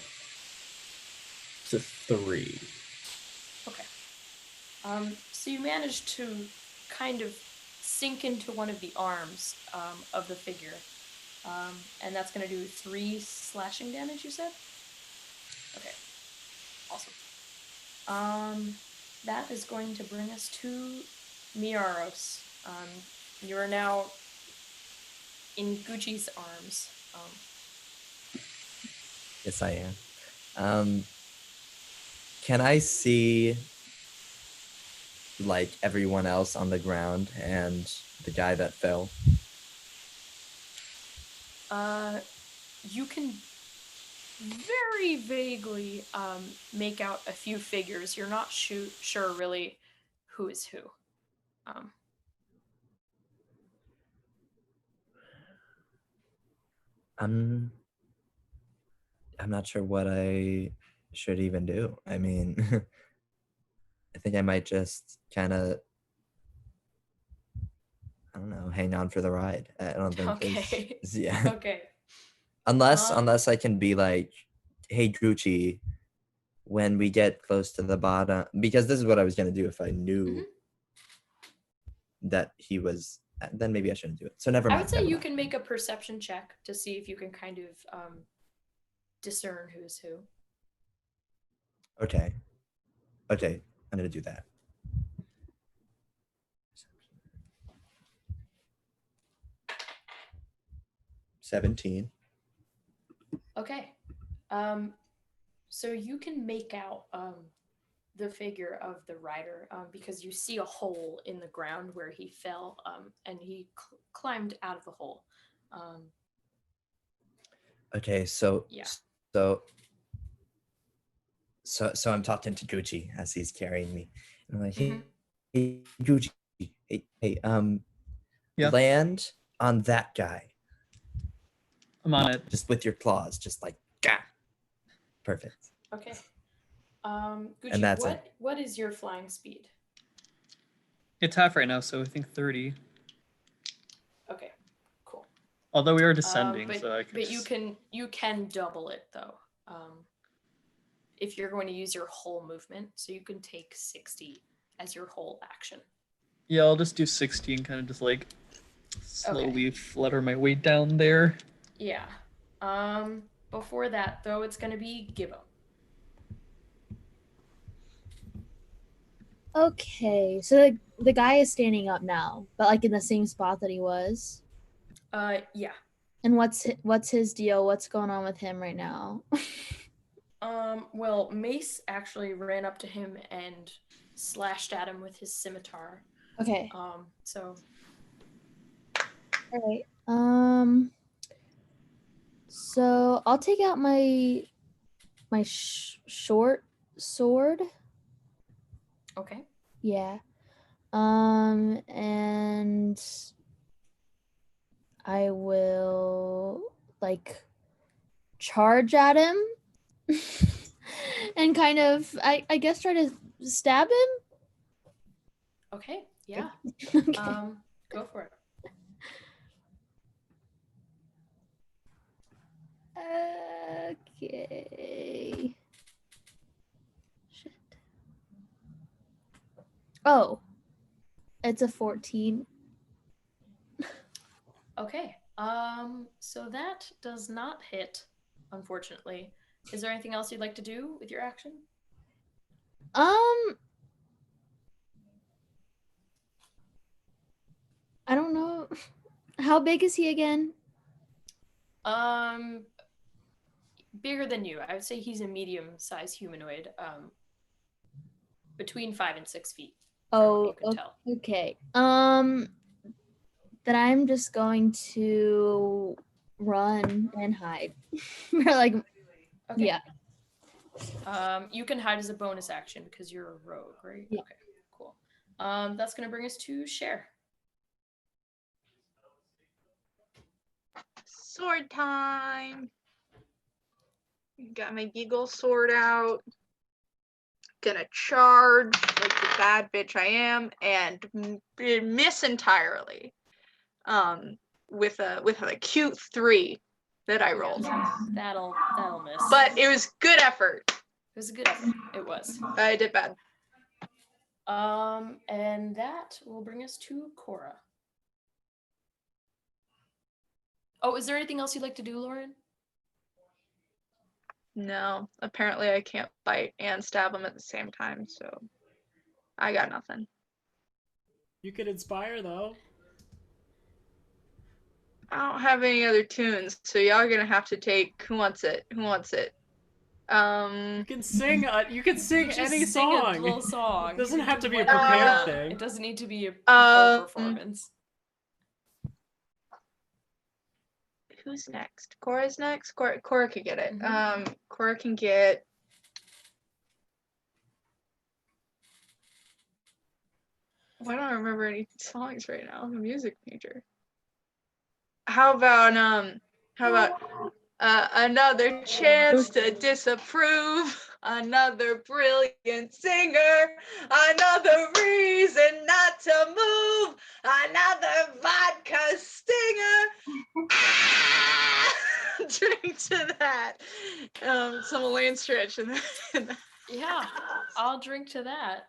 3. Okay. So you managed to kind of sink into one of the arms of the figure. And that's going to do 3 slashing damage, you said? Okay. Awesome. That is going to bring us to Miaros. You are now in Gucci's arms. Yes, I am. Can I see like everyone else on the ground and the guy that fell? You can very vaguely make out a few figures. You're not sure really who is who. I'm not sure what I should even do. I mean, I think I might just kind of, I don't know, hang on for the ride. I don't think Okay. yeah. Okay. Unless I can be like, hey Gucci, when we get close to the bottom, because this is what I was gonna do if I knew that he was. Then maybe I shouldn't do it. So never mind. I would say never you mind. can make a perception check to see if you can kind of discern who's who. Okay, I'm gonna do that. 17. Okay. So you can make out the figure of the rider because you see a hole in the ground where he fell and he climbed out of the hole. Okay, so Yeah. So I'm talking to Gucci as he's carrying me. And I'm like, hey Gucci, hey, Yeah. land on that guy. I'm on it. Just with your claws, just like, gah. Perfect. Okay. Gucci, And that's what is your flying speed? It's half right now, so I think 30. Okay, cool. Although we are descending, but, so I could. But you can double it though. If you're going to use your whole movement, so you can take 60 as your whole action. Yeah, I'll just do 60 and kind of just like slowly flutter my way down there. Yeah. Before that though, it's gonna be Gibbo. Okay, so the guy is standing up now, but like in the same spot that he was. Yeah. And what's his deal? What's going on with him right now? Well, Mace actually ran up to him and slashed at him with his scimitar. Okay. So. All right. So I'll take out my short sword. Okay. Yeah. And I will like charge at him and kind of I guess try to stab him. Okay, yeah. Okay. Go for it. Okay. Shit. Oh. It's a 14. Okay. So that does not hit, unfortunately. Is there anything else you'd like to do with your action? I don't know. How big is he again? Bigger than you. I would say he's a medium-sized humanoid. Between 5 and 6 feet. Oh, okay. Then I'm just going to run and hide. Like, okay. Yeah. You can hide as a bonus action because you're a rogue, right? Yeah. Okay, cool. That's gonna bring us to Cher. Sword time. Got my Beagle sword out. Gonna charge like the bad bitch I am and miss entirely. With a cute 3 that I rolled. That'll miss. But it was good effort. It was a good effort. It was. I did bad. And that will bring us to Cora. Oh, is there anything else you'd like to do, Lauren? No, apparently I can't bite and stab him at the same time, so I got nothing. You could inspire though. I don't have any other tunes, so y'all are gonna have to take who wants it? Who wants it? You can sing. You can sing Just any sing song. a little song. It doesn't have to be a Whatever you prepared want. thing. It doesn't need to be a full performance. Who's next? Cora's next. Cora could get it. Cora can get. Why don't I remember any songs right now? I'm a music major. How about another chance to disapprove, another brilliant singer, another reason not to move, another vodka stinger. Drink to that. Some Elaine Stritch in that. Yeah, I'll drink to that.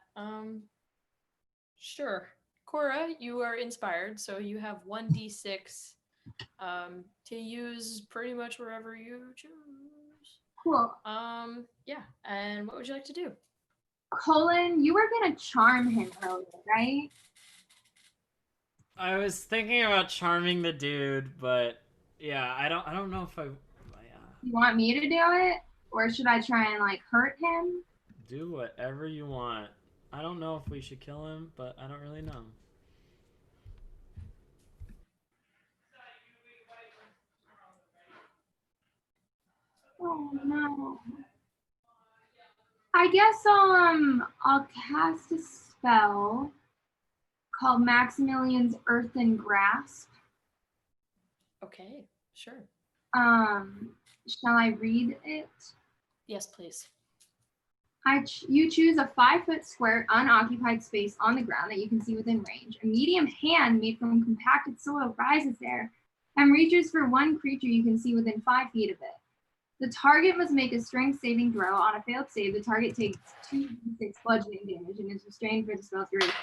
Sure. Cora, you are inspired, so you have 1d6 to use pretty much wherever you choose. Cool. Yeah, and what would you like to do? Colin, you were gonna charm him earlier, right? I was thinking about charming the dude, but yeah, I don't know if I. You want me to do it? Or should I try and like hurt him? Do whatever you want. I don't know if we should kill him, but I don't really know. Oh no. I guess I'll cast a spell called Maximilian's Earthen Grasp. Okay, sure. Shall I read it? Yes, please. You choose a 5-foot square unoccupied space on the ground that you can see within range. A medium hand made from compacted soil rises there and reaches for one creature you can see within 5 feet of it. The target must make a strength saving throw. On a failed save, the target takes 2d6 bludgeoning damage and is restrained for the spell's duration.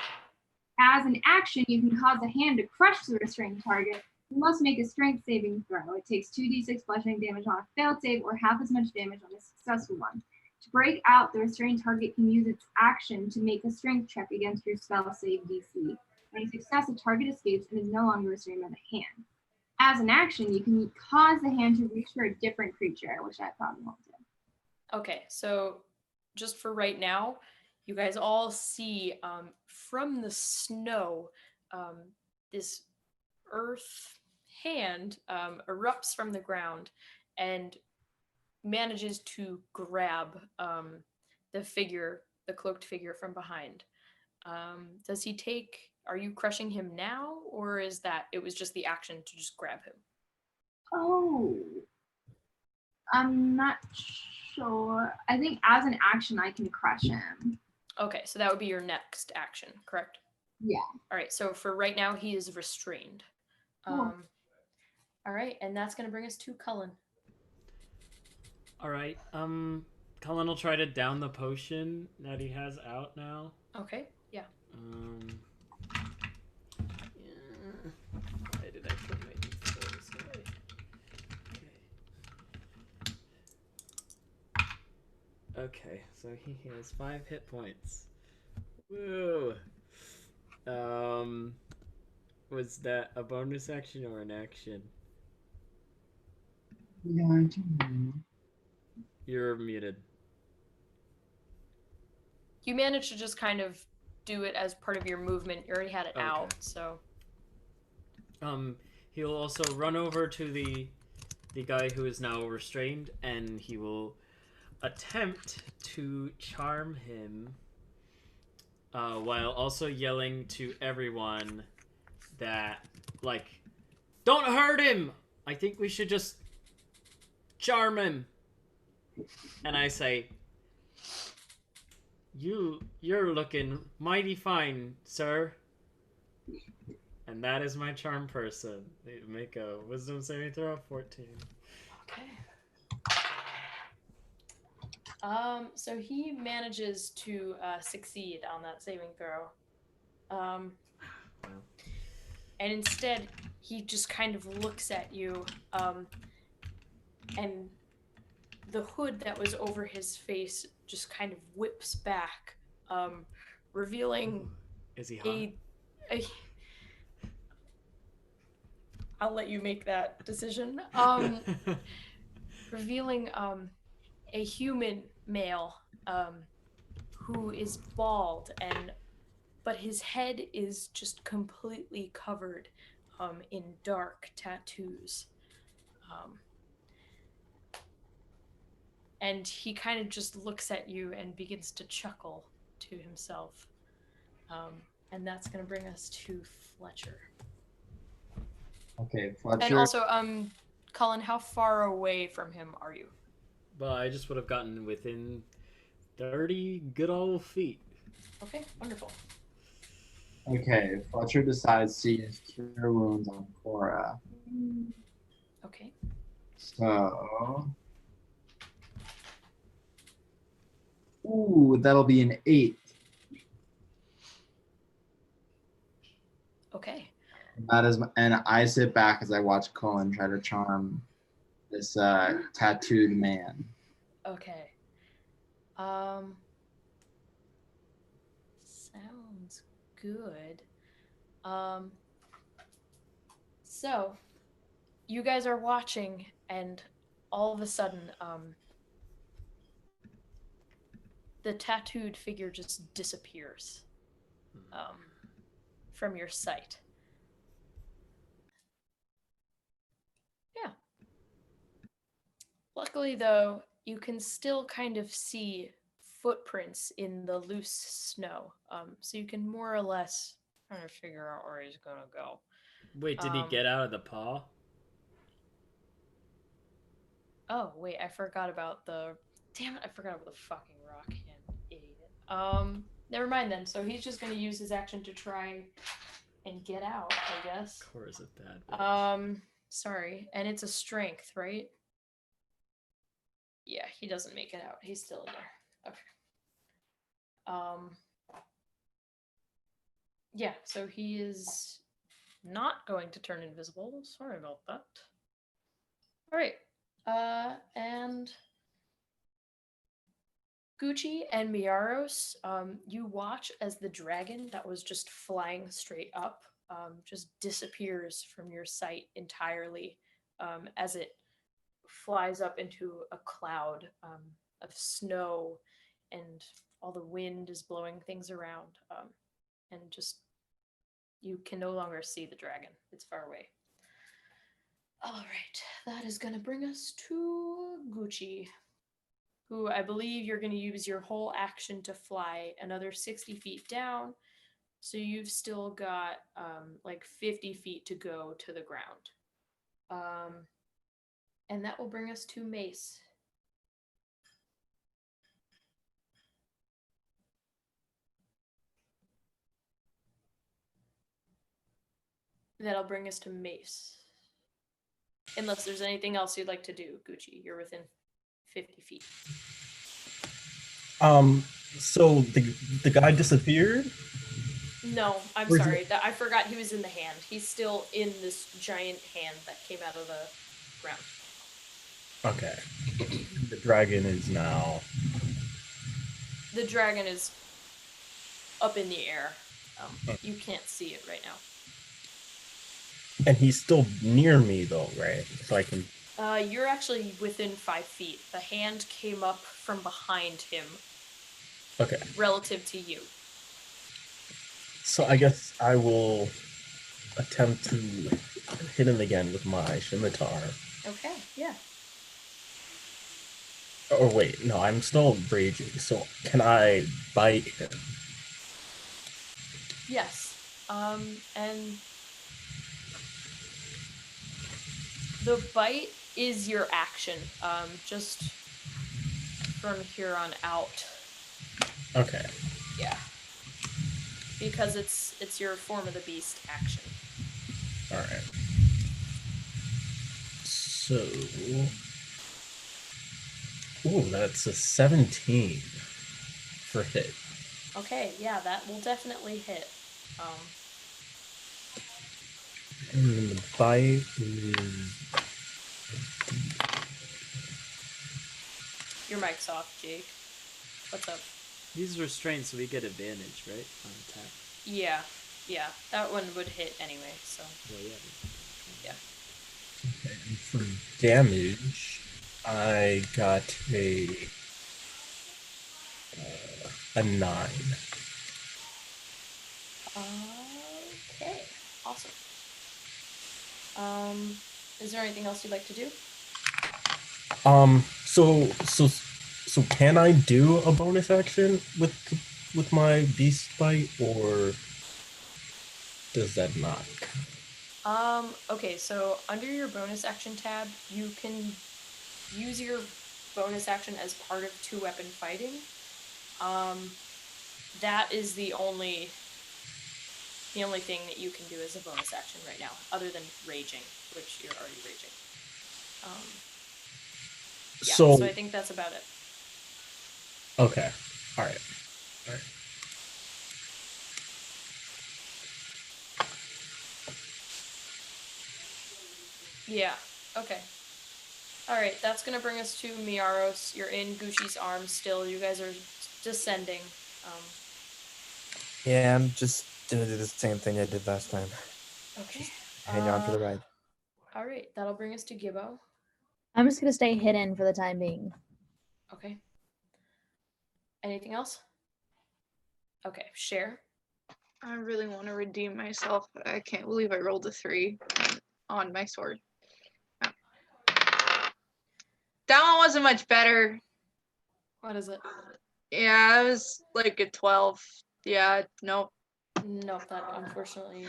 As an action, you can cause a hand to crush the restrained target. You must make a strength saving throw. It takes 2d6 bludgeoning damage on a failed save or half as much damage on a successful one. To break out, the restrained target can use its action to make a strength check against your spell save DC. On a success, the target escapes and is no longer restrained by the hand. As an action, you can cause the hand to reach for a different creature, which I probably won't do. Okay, so just for right now, you guys all see from the snow, this earth hand erupts from the ground and manages to grab the cloaked figure from behind. Does he take, are you crushing him now, or is that it was just the action to just grab him? Oh, I'm not sure. I think as an action, I can crush him. Okay, so that would be your next action, correct? Yeah. All right, so for right now, he is restrained. Cool. All right, and that's going to bring us to Cullen. All right. Cullen will try to down the potion that he has out now. Okay, yeah. Why did I put my d4s away? Okay, so he has 5 hit points. Woo! Was that a bonus action or an action? Yeah, I do. You're muted. You managed to just kind of do it as part of your movement. You already had it out, so. He'll also run over to the guy who is now restrained, and he will attempt to charm him while also yelling to everyone that, like, don't hurt him! I think we should just charm him. And I say, you're looking mighty fine, sir. And that is my charm person. They make a wisdom saving throw of 14. Okay. So he manages to succeed on that saving throw. And instead, he just kind of looks at you, and the hood that was over his face just kind of whips back, revealing Is he hot? I'll let you make that decision. Revealing a human male who is bald, but his head is just completely covered in dark tattoos. And he kind of just looks at you and begins to chuckle to himself. And that's going to bring us to Fletcher. Okay, Fletcher. And also, Colin, how far away from him are you? Well, I just would have gotten within 30 good old feet. Okay, wonderful. Okay, Fletcher decides to use Cure Wounds on Cora. Okay. So... Ooh, that'll be an 8. Okay. That is, and I sit back as I watch Cullen try to charm this tattooed man. Okay. Sounds good. So you guys are watching, and all of a sudden, the tattooed figure just disappears from your sight. Yeah. Luckily, though, you can still kind of see footprints in the loose snow, so you can more or less kind of figure out where he's gonna go. Wait, did he get out of the paw? Oh, wait, I forgot about the... Damn it, I forgot about the fucking rock hand, idiot. Never mind then. So he's just gonna use his action to try and get out, I guess. Cora's a bad bitch. Sorry. And it's a strength, right? Yeah, he doesn't make it out. He's still in there. Okay. Yeah, so he is not going to turn invisible. Sorry about that. All right. And Gucci and Miaros, you watch as the dragon that was just flying straight up just disappears from your sight entirely as it flies up into a cloud of snow, and all the wind is blowing things around, and just you can no longer see the dragon. It's far away. All right, that is going to bring us to Gucci, who I believe you're going to use your whole action to fly another 60 feet down. So you've still got like 50 feet to go to the ground. And that will bring us to Mace. That'll bring us to Mace. Unless there's anything else you'd like to do, Gucci. You're within 50 feet. So the guy disappeared? No, I'm Where's sorry. I forgot he was in the hand. He's still in this giant hand that came out of the ground. Okay. The dragon is now... The dragon is up in the air. You can't see it right now. And he's still near me, though, right? So I can... You're actually within 5 feet. The hand came up from behind him. Okay. Relative to you. So I guess I will attempt to hit him again with my scimitar. Okay, yeah. Or wait, no, I'm still raging. So can I bite him? Yes. And the bite is your action. Just from here on out. Okay. Yeah. Because it's your form of the beast action. All right. So, ooh, that's a 17 for hit. Okay, yeah, that will definitely hit. And then the bite is Your mic's off, Jake. What's up? He's restrained, so we get advantage, right? On attack. Yeah, that one would hit anyway. So. Well, yeah. Yeah. okay. And for damage, I got a 9. Okay, awesome. Is there anything else you'd like to do? So can I do a bonus action with my beast bite, or does that not? Okay, so under your bonus action tab, you can use your bonus action as part of 2-weapon fighting. That is the only thing that you can do as a bonus action right now, other than raging, which you're already raging. Yeah, so I think that's about it. Okay. All right. Yeah, okay. Alright, that's gonna bring us to Miaros. You're in Gushi's arms still. You guys are descending. Yeah, I'm just gonna do the same thing I did last time. Okay. Hang on for the ride. Alright, that'll bring us to Gibbo. I'm just gonna stay hidden for the time being. Okay. Anything else? Okay, Share. I really want to redeem myself, but I can't believe I rolled a 3 on my sword. Oh. That one wasn't much better. What is it? Yeah, it was like a 12. Yeah, nope. Nope, that unfortunately.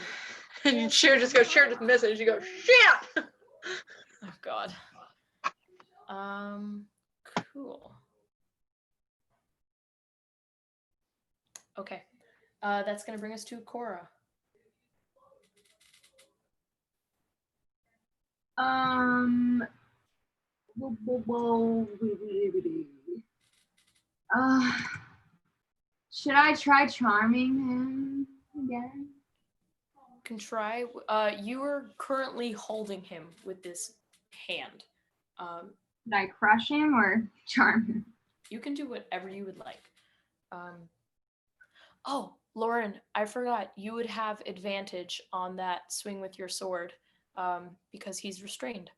And Share just misses. You go, shit! Oh god. Cool. Okay. That's gonna bring us to Cora. Should I try charming him again? Can try. You are currently holding him with this hand. Should I crush him or charm him? You can do whatever you would like. Oh, Lauren, I forgot. You would have advantage on that swing with your sword because he's restrained.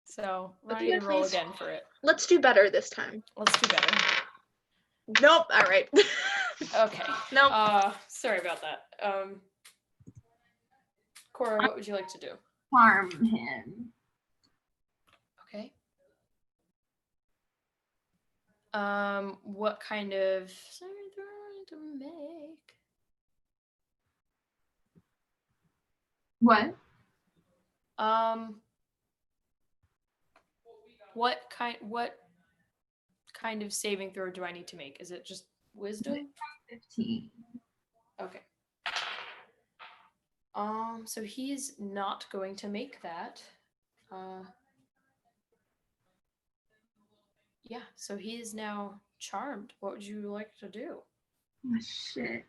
So, why don't you roll again for it? Let's do better this time. Let's do better. Nope. All right. Okay. Nope. Sorry about that. Cora, what would you like to do? Charm him. Okay. What kind of to make? What? What kind of saving throw do I need to make? Is it just wisdom? 15. Okay. So he's not going to make that. Yeah, so he is now charmed. What would you like to do? Oh, shit.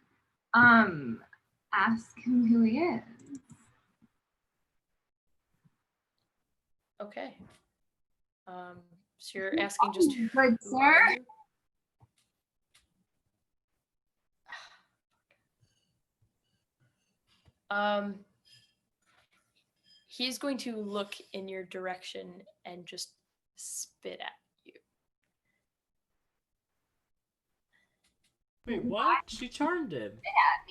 Ask him who he is. Okay. So you're asking just who good, sir. He's going to look in your direction and just spit at you. Wait, what? She charmed him.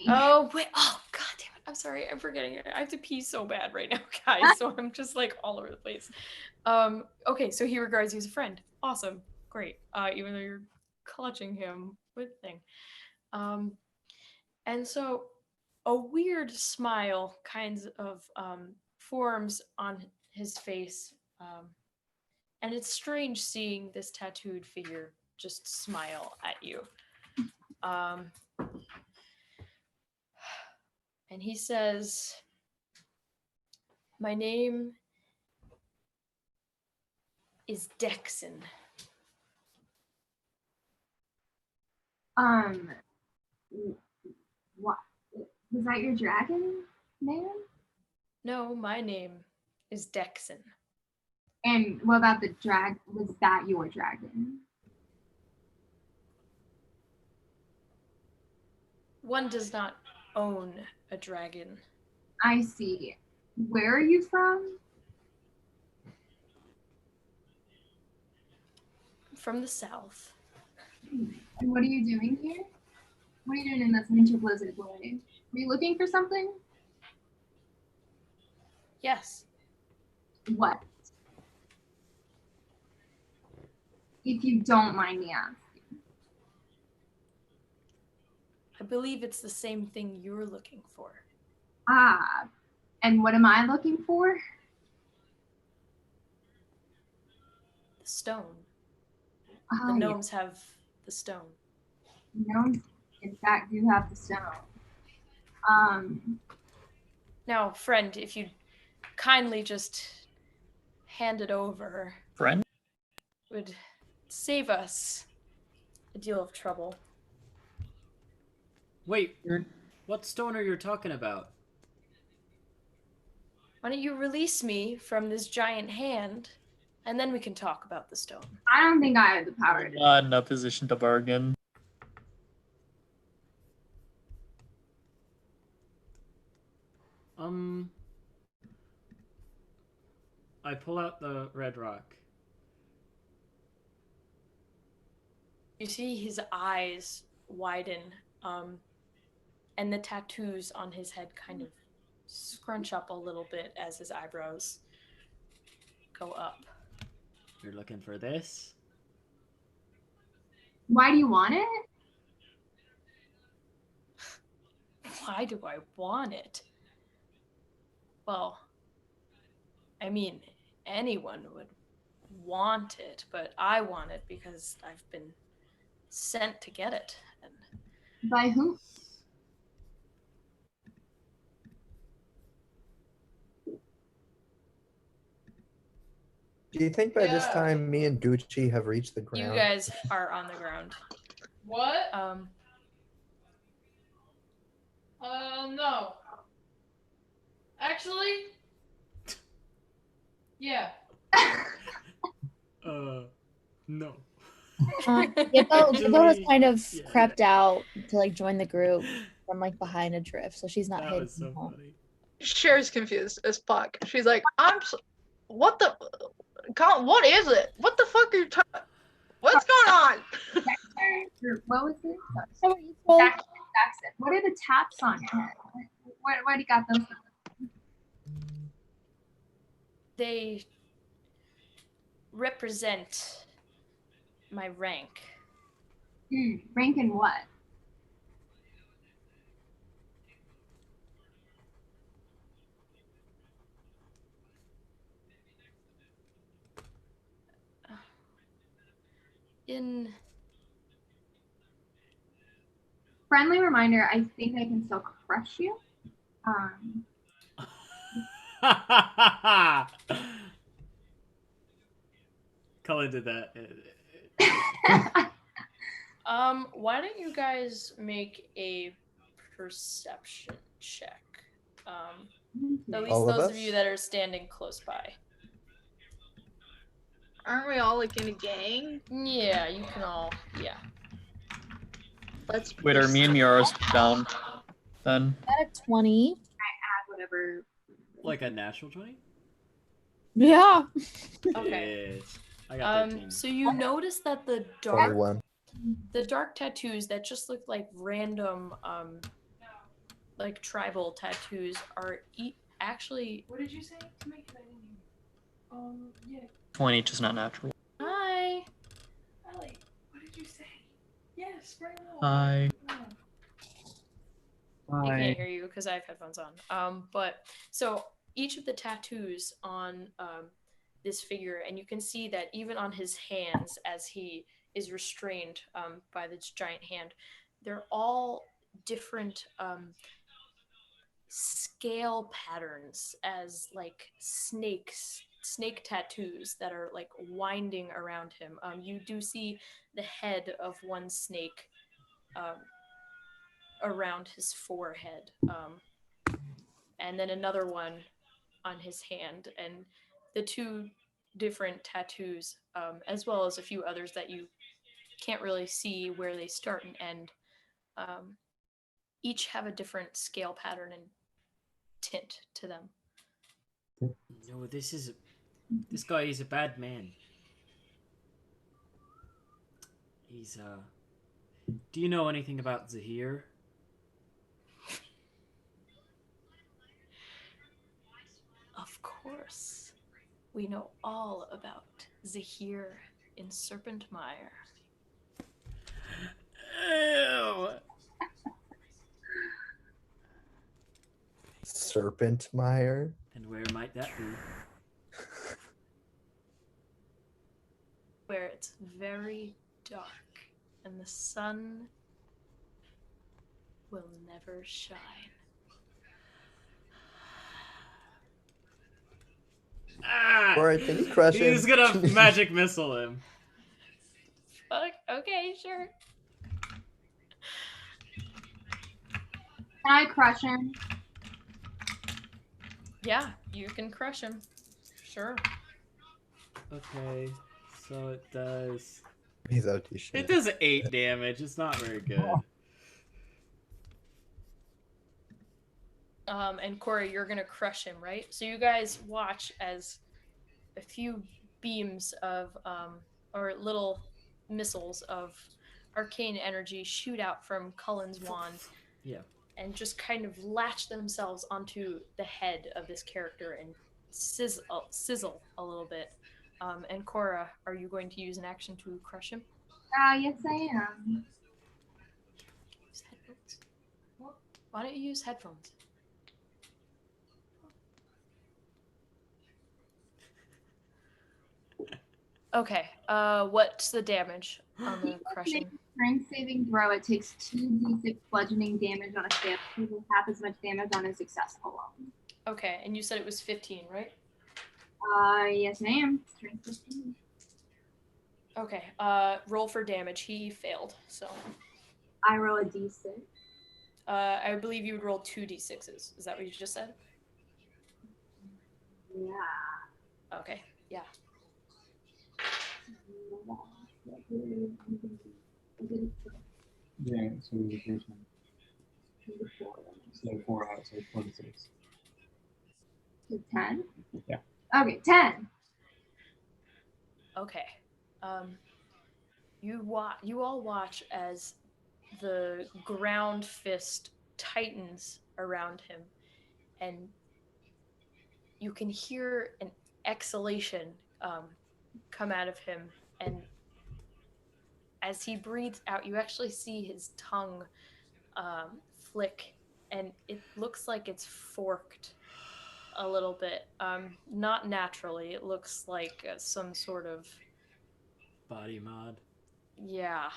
Oh, wait. Oh, god damn it. I'm sorry, I'm forgetting. I have to pee so bad right now, guys. So I'm just like all over the place. Okay, so he regards you as a friend. Awesome, great. Even though you're clutching him with thing. And so a weird smile kinds of forms on his face. And it's strange seeing this tattooed figure just smile at you. And he says, "My name is Dexon." What? Was that your dragon name? No, my name is Dexon. And what about the drag? Was that your dragon? One does not own a dragon. I see. Where are you from? From the south. And what are you doing here? What are you doing in this winter blizzard way? Are you looking for something? Yes. What? If you don't mind me asking. I believe it's the same thing you're looking for. Ah, and what am I looking for? The stone. Oh, The gnomes have the stone. Gnomes, in fact, do have the stone. Now, friend, if you'd kindly just hand it over. Friend? Would save us a deal of trouble. Wait, what stone are you talking about? Why don't you release me from this giant hand, and then we can talk about the stone. I don't think I have the power to. Not in a position to bargain. I pull out the red rock. You see his eyes widen, and the tattoos on his head kind of scrunch up a little bit as his eyebrows go up. You're looking for this? Why do you want it? Why do I want it? Well, I mean, anyone would want it, but I want it because I've been sent to get it. And by whom? Do you think by this time me and Gucci have reached the ground? You guys are on the ground. What? No. Actually, yeah. No. Gibbo has kind of crept out to like join the group from like behind a drift, so she's not That hidden. was so funny. Cher's confused as fuck. She's like, what the, what is it? What the fuck are you talking? What's going on? What was it? Jackson. What are the taps on your head? Why do you got those? They represent my rank. Rank in what? In Friendly reminder, I think I can still crush you. Cullen did that. Why don't you guys make a perception check? At least All of those of us? you that are standing close by. Aren't we all like in a gang? Yeah, you can all. Yeah. Let's. Wait, are me and Miara's down then? At a 20. Add whatever. Like a natural 20? Yeah. Okay. Yes. I got 13. So you notice that the 21. dark tattoos that just look like random like tribal tattoos are actually. What did you say to make it? Yeah. 20, just not natural. Hi. Ellie, what did you say? Yes, right now. Hi. I Hi. can't hear you because I have headphones on. But so each of the tattoos on this figure, and you can see that even on his hands, as he is restrained by this giant hand, they're all different scale patterns, as like snake tattoos that are like winding around him. You do see the head of one snake around his forehead, and then another one on his hand, and the two different tattoos, as well as a few others that you can't really see where they start and end, each have a different scale pattern and tint to them. No, this guy is a bad man. He's Do you know anything about Zahir? Of course, we know all about Zahir in Serpentmire. Ew. Serpentmire? And where might that be? Where it's very dark and the sun will never shine. Ah! Or can you crush him? He's gonna magic missile him. Fuck, okay, sure. Can I crush him? Yeah, you can crush him. Sure. Okay, so it does. He's OT shit. It does 8 damage. It's not very good. And Corey, you're gonna crush him, right? So you guys watch as a few beams of, or little missiles of arcane energy shoot out from Cullen's wand. Yeah. And just kind of latch themselves onto the head of this character and sizzle a little bit. And Cora, are you going to use an action to crush him? Yes, I am. Use headphones. Why don't you use headphones? Okay. What's the damage on the crushing? Strength saving throw. It takes 2d6 bludgeoning damage on a fail. It will half as much damage on a successful one. Okay, and you said it was 15, right? Yes, I am. Strength 15. Okay. Roll for damage. He failed, so. I roll a d6. I believe you would roll 2d6s. Is that what you just said? Yeah. Okay. Yeah. Yeah, so the first one. So 4 out, so 26. So 10? Yeah. Okay, 10. Okay. You all watch as the ground fist tightens around him, and you can hear an exhalation come out of him, and as he breathes out, you actually see his tongue flick, and it looks like it's forked a little bit. Not naturally. It looks like some sort of Body mod. yeah.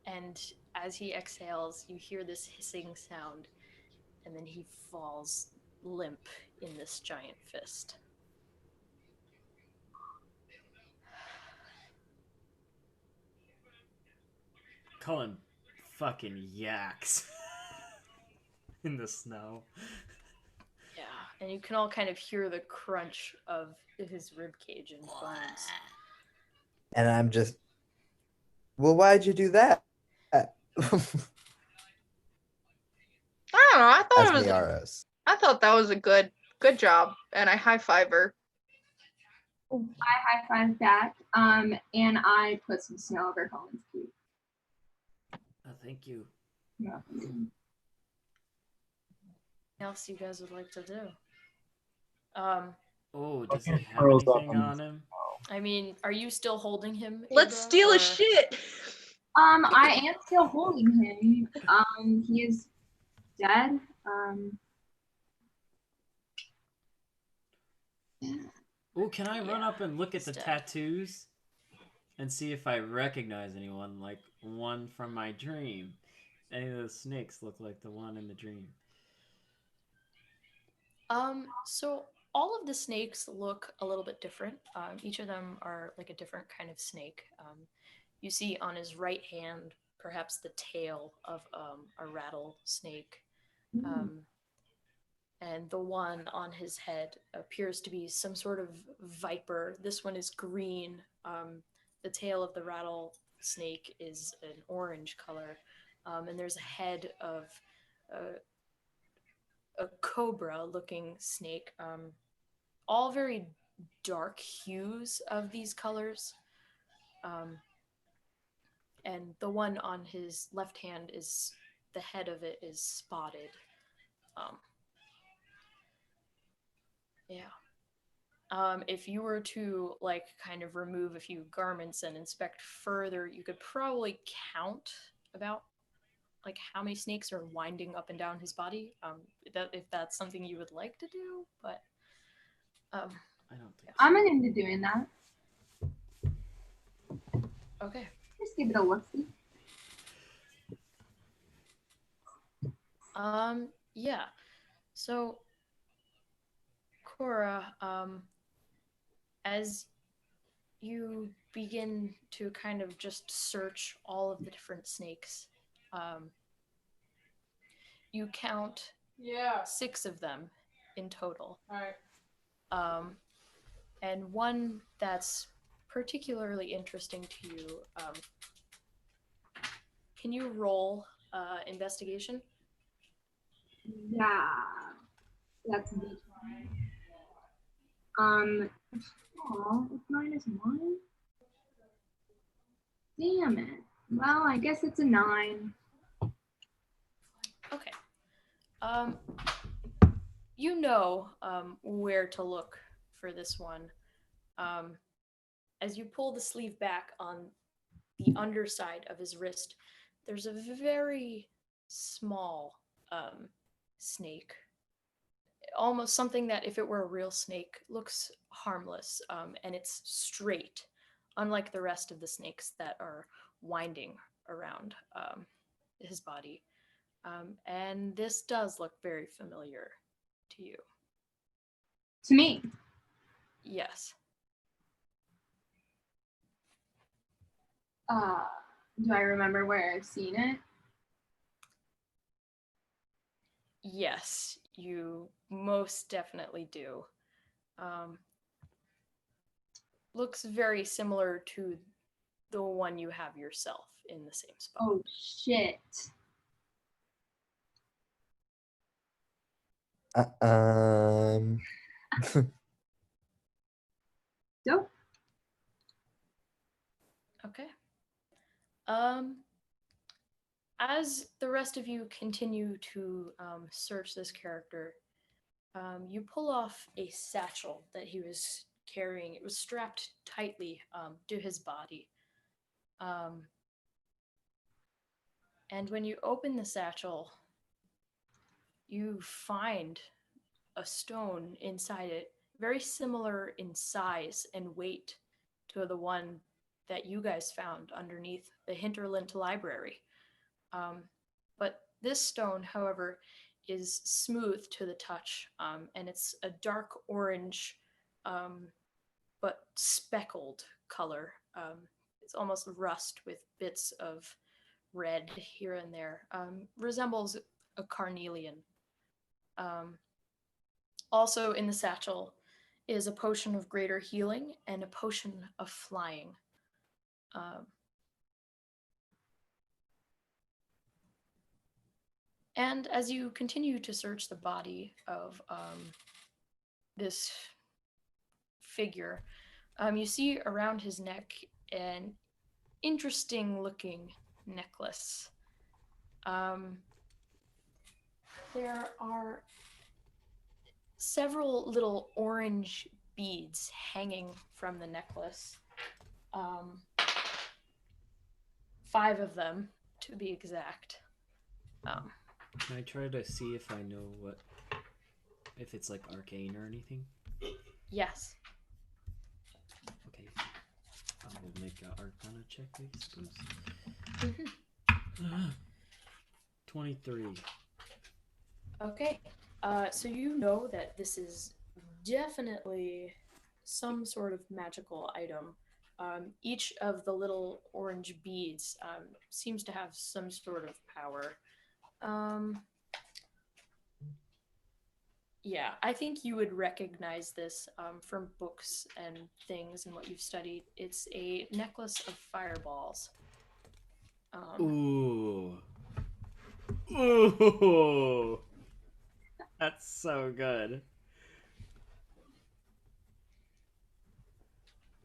And as he exhales, you hear this hissing sound, and then he falls limp in this giant fist. Cullen fucking yaks in the snow. Yeah, and you can all kind of hear the crunch of his ribcage and bones. And I'm just, well, why'd you do that? I don't know. I thought that was a good job, and I high five her. I high five back, and I put some snow over Colin's feet. Oh, thank you. Nothing. else you guys would like to do? Oh, does he have Curls up anything on on him? I mean, are you still holding him? Let's Ibra, steal or- his shit. I am still holding him. He is dead. Oh, can I run Yeah, up and look at he's the dead. tattoos and see if I recognize anyone, like one from my dream? Any of those snakes look like the one in the dream. So all of the snakes look a little bit different. Each of them are like a different kind of snake. You see on his right hand, perhaps the tail of a rattlesnake. And the one on his head appears to be some sort of viper. This one is green. The tail of the rattlesnake is an orange color. And there's a head of a cobra looking snake. All very dark hues of these colors. And the one on his left hand is the head of it is spotted. If you were to like kind of remove a few garments and inspect further, you could probably count about like how many snakes are winding up and down his body. If that's something you would like to do, but I don't think so. I'm into doing that. okay. Just give it a look-see. Yeah. So Cora, as you begin to kind of just search all of the different snakes, you count 6 of them in total. All right. And one that's particularly interesting to you. Can you roll investigation? Yeah. That's a D20. It's -1. Damn it. Well, I guess it's a 9. Okay. You know where to look for this one. As you pull the sleeve back on the underside of his wrist, there's a very small snake. Almost something that, if it were a real snake, looks harmless, and it's straight, unlike the rest of the snakes that are winding around his body. And this does look very familiar to you. To me. Yes. Do I remember where I've seen it? Yes, you most definitely do. Looks very similar to the one you have yourself in the same spot. Oh, shit. Dope. Okay. As the rest of you continue to search this character, you pull off a satchel that he was carrying. It was strapped tightly to his body. And when you open the satchel, you find a stone inside it, very similar in size and weight to the one that you guys found underneath the Hinterland Library. But this stone, however, is smooth to the touch, and it's a dark orange, but speckled color. It's almost rust with bits of red here and there. Resembles a carnelian. Also in the satchel is a potion of greater healing and a potion of flying. And as you continue to search the body of this figure, you see around his neck an interesting looking necklace. There are several little orange beads hanging from the necklace. 5 of them, to be exact. Can I try to see if I know if it's like arcane or anything? Yes. Okay. I will make an Arcana check, I suppose. 23. Okay. So you know that this is definitely some sort of magical item. Each of the little orange beads seems to have some sort of power. Yeah, I think you would recognize this from books and things and what you've studied. It's a necklace of fireballs. Ooh. Ooh. That's so good.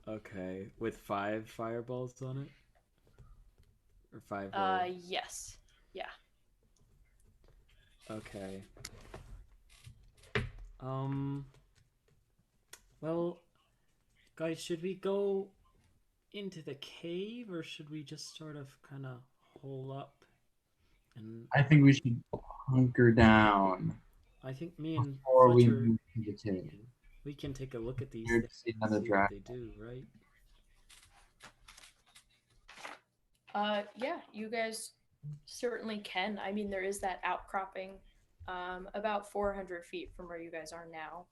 Okay, with 5 fireballs on it? Or 5 Yes. Yeah. Okay. Well, guys, should we go into the cave or should we just sort of kind of hole up? And I think we should hunker down I think me and before we Fletcher, move to the cave. we can take a look at these Here to things see and another see what dragon. they do, right? Yeah, you guys certainly can. I mean, there is that outcropping about 400 feet from where you guys are now.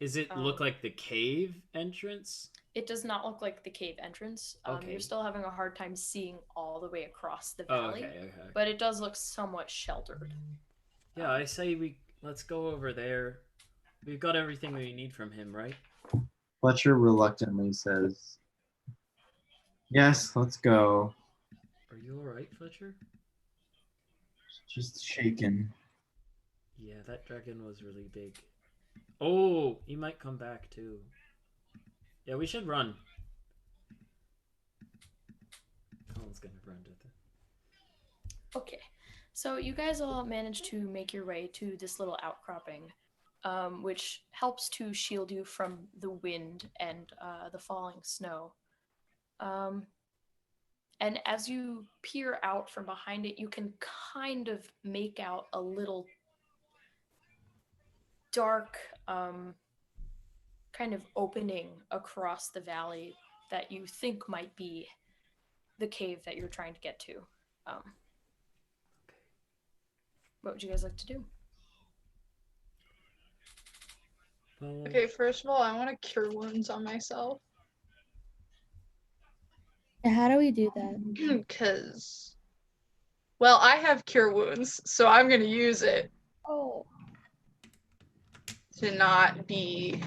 Does it look like the cave entrance? It does not look like the cave entrance. Okay. You're still having a hard time seeing all the way across the Oh, valley. okay. But it does look somewhat sheltered. Yeah, I say let's go over there. We've got everything we need from him, right? Fletcher reluctantly says, "Yes, let's go." Are you alright, Fletcher? Just shaken. Yeah, that dragon was really big. Oh, he might come back too. Yeah, we should run. Colin's gonna run to the... Okay, so you guys all managed to make your way to this little outcropping, which helps to shield you from the wind and the falling snow. And as you peer out from behind it, you can kind of make out a little dark kind of opening across the valley that you think might be the cave that you're trying to get to. What would you guys like to do? Okay, first of all, I want to cure wounds on myself. How do we do that? Because, well, I have cure wounds, so I'm going to use it. Oh. To not be...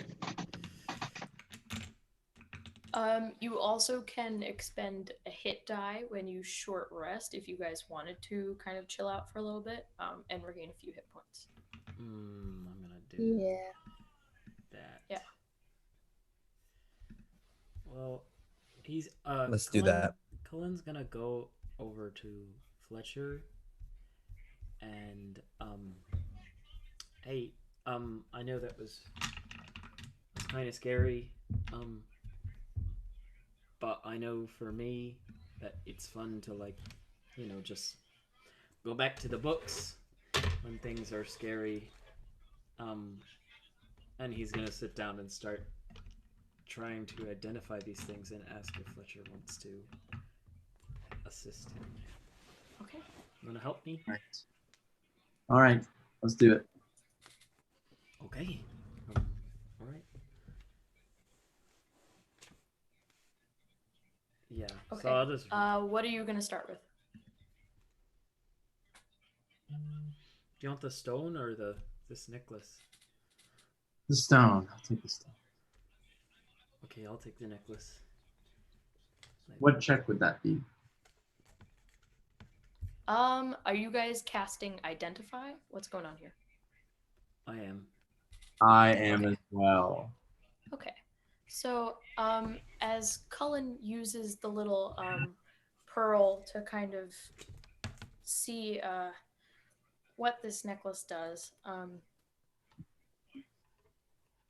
You also can expend a hit die when you short rest if you guys wanted to kind of chill out for a little bit and regain a few hit points. I'm gonna do that. Yeah. Well, he's Let's do that. Cullen's gonna go over to Fletcher and hey, I know that was kind of scary, but I know for me that it's fun to, like, you know, just go back to the books when things are scary. And he's gonna sit down and start trying to identify these things and ask if Fletcher wants to assist him. Okay. You wanna help me? All right, let's do it. Okay. All right. Yeah. Okay. So I'll just... what are you gonna start with? Do you want the stone or this necklace? The stone. I'll take the stone. Okay, I'll take the necklace. What check would that be? Are you guys casting Identify? What's going on here? I am. I am as well. Okay. So, as Cullen uses the little pearl to kind of see what this necklace does.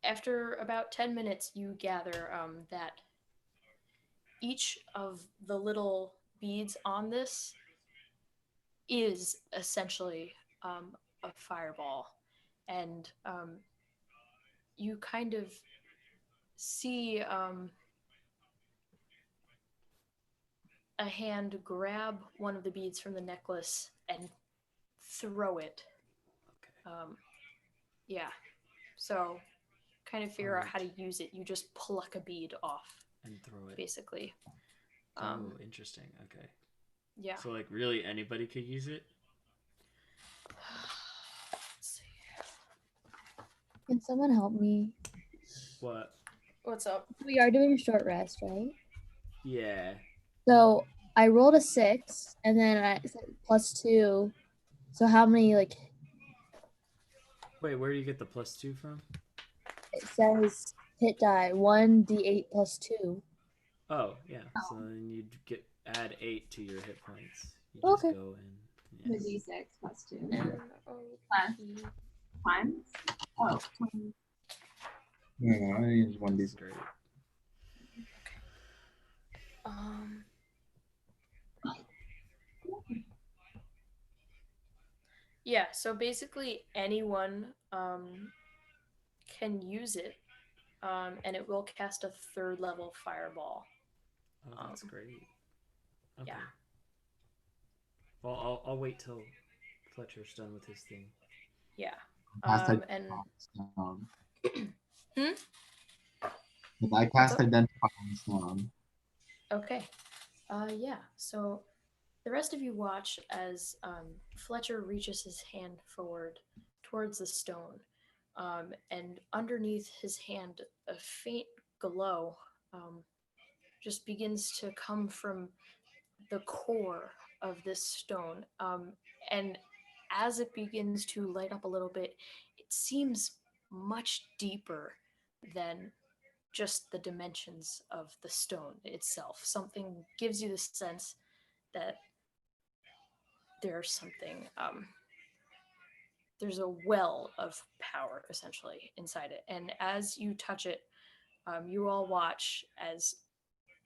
After about 10 minutes, you gather that each of the little beads on this is essentially a fireball. And you kind of see a hand grab one of the beads from the necklace and throw it. Okay. Yeah. So, kind of figure out how to use it. You just pluck a bead off and throw it. basically. Oh, interesting. Okay. Yeah. So like really anybody could use it? Let's see. Can someone help me? What? What's up? We are doing a short rest, right? Yeah. So I rolled a 6, and then I said +2. So how many, like, Wait, where do you get the +2 from? it says hit die 1d8 +2. Oh, yeah. So then you'd add 8 to your hit points. You just Okay. go and The D6 plus 2. Plus times? Oh, 20. No, I use 1d6. Great. Yeah, so basically anyone can use it, and it will cast a 3rd level fireball. Oh, that's great. Okay. Yeah. Well, I'll wait till Fletcher's done with his thing. Yeah. Cast And stone. Hmm? If I cast identifying stone. Okay. Yeah. So the rest of you watch as Fletcher reaches his hand forward towards the stone, and underneath his hand, a faint glow just begins to come from the core of this stone. And as it begins to light up a little bit, it seems much deeper than just the dimensions of the stone itself. Something gives you the sense that there's something, there's a well of power essentially inside it. And as you touch it, you all watch as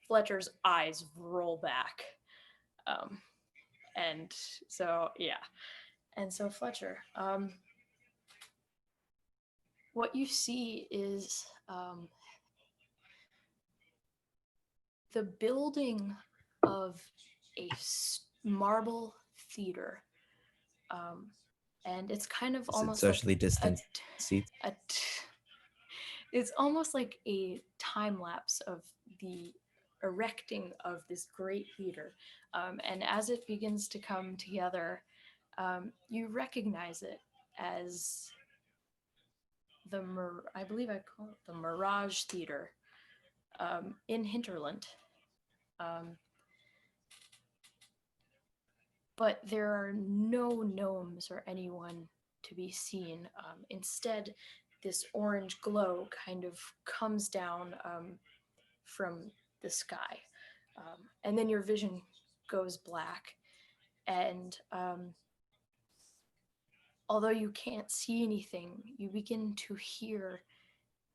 Fletcher's eyes roll back. And so, yeah. And so, Fletcher, what you see is the building of a marble theater. And it's kind of Is it almost socially distanced seats? It's almost like a time lapse of the erecting of this great theater. And as it begins to come together, you recognize it as I believe I call it the Mirage Theater in Hinterland. But there are no gnomes or anyone to be seen. Instead, this orange glow kind of comes down from the sky. And then your vision goes black. And although you can't see anything, you begin to hear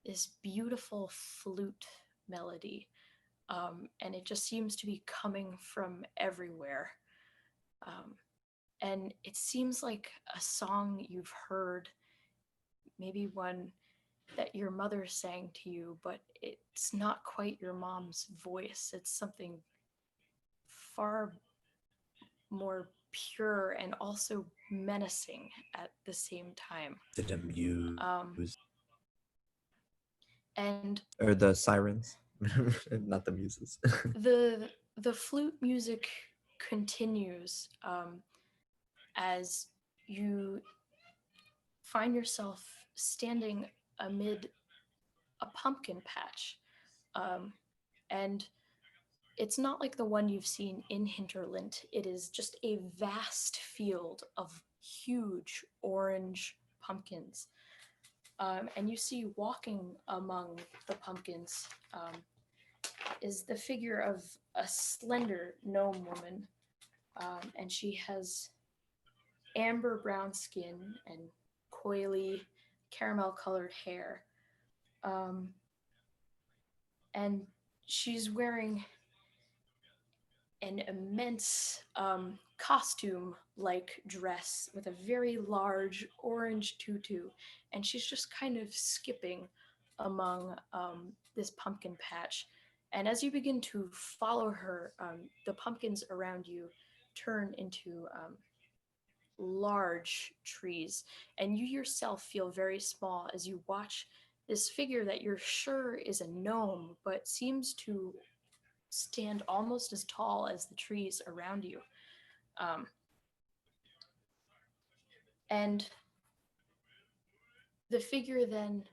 this beautiful flute melody. And it just seems to be coming from everywhere. And it seems like a song you've heard, maybe one that your mother sang to you, but it's not quite your mom's voice. It's something far more pure and also menacing at the same time. The muse. And Or the sirens. Not the muses. the flute music continues as you find yourself standing amid a pumpkin patch. And it's not like the one you've seen in Hinterland. It is just a vast field of huge orange pumpkins. And you see walking among the pumpkins is the figure of a slender gnome woman. And she has amber brown skin and coily caramel colored hair. Um, and she's wearing an immense costume like dress with a very large orange tutu. And she's just kind of skipping among this pumpkin patch. And as you begin to follow her, the pumpkins around you turn into large trees. And you yourself feel very small as you watch this figure that you're sure is a gnome, but seems to stand almost as tall as the trees around you. Um, and the figure then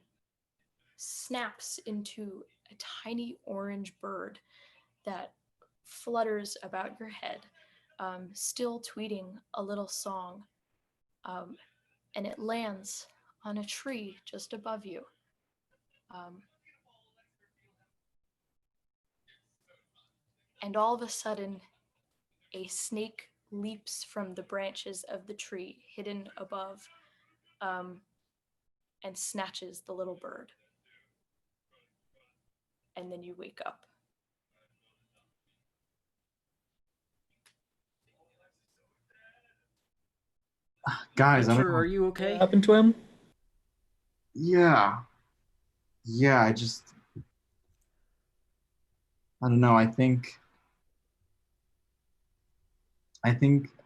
snaps into a tiny orange bird that flutters about your head, still tweeting a little song. And it lands on a tree just above you. Um, and all of a sudden, a snake leaps from the branches of the tree hidden above, and snatches the little bird. And then you wake up. Guys, I don't Fletcher, know. are you okay? What happened to him? Yeah. Yeah, I don't know. I think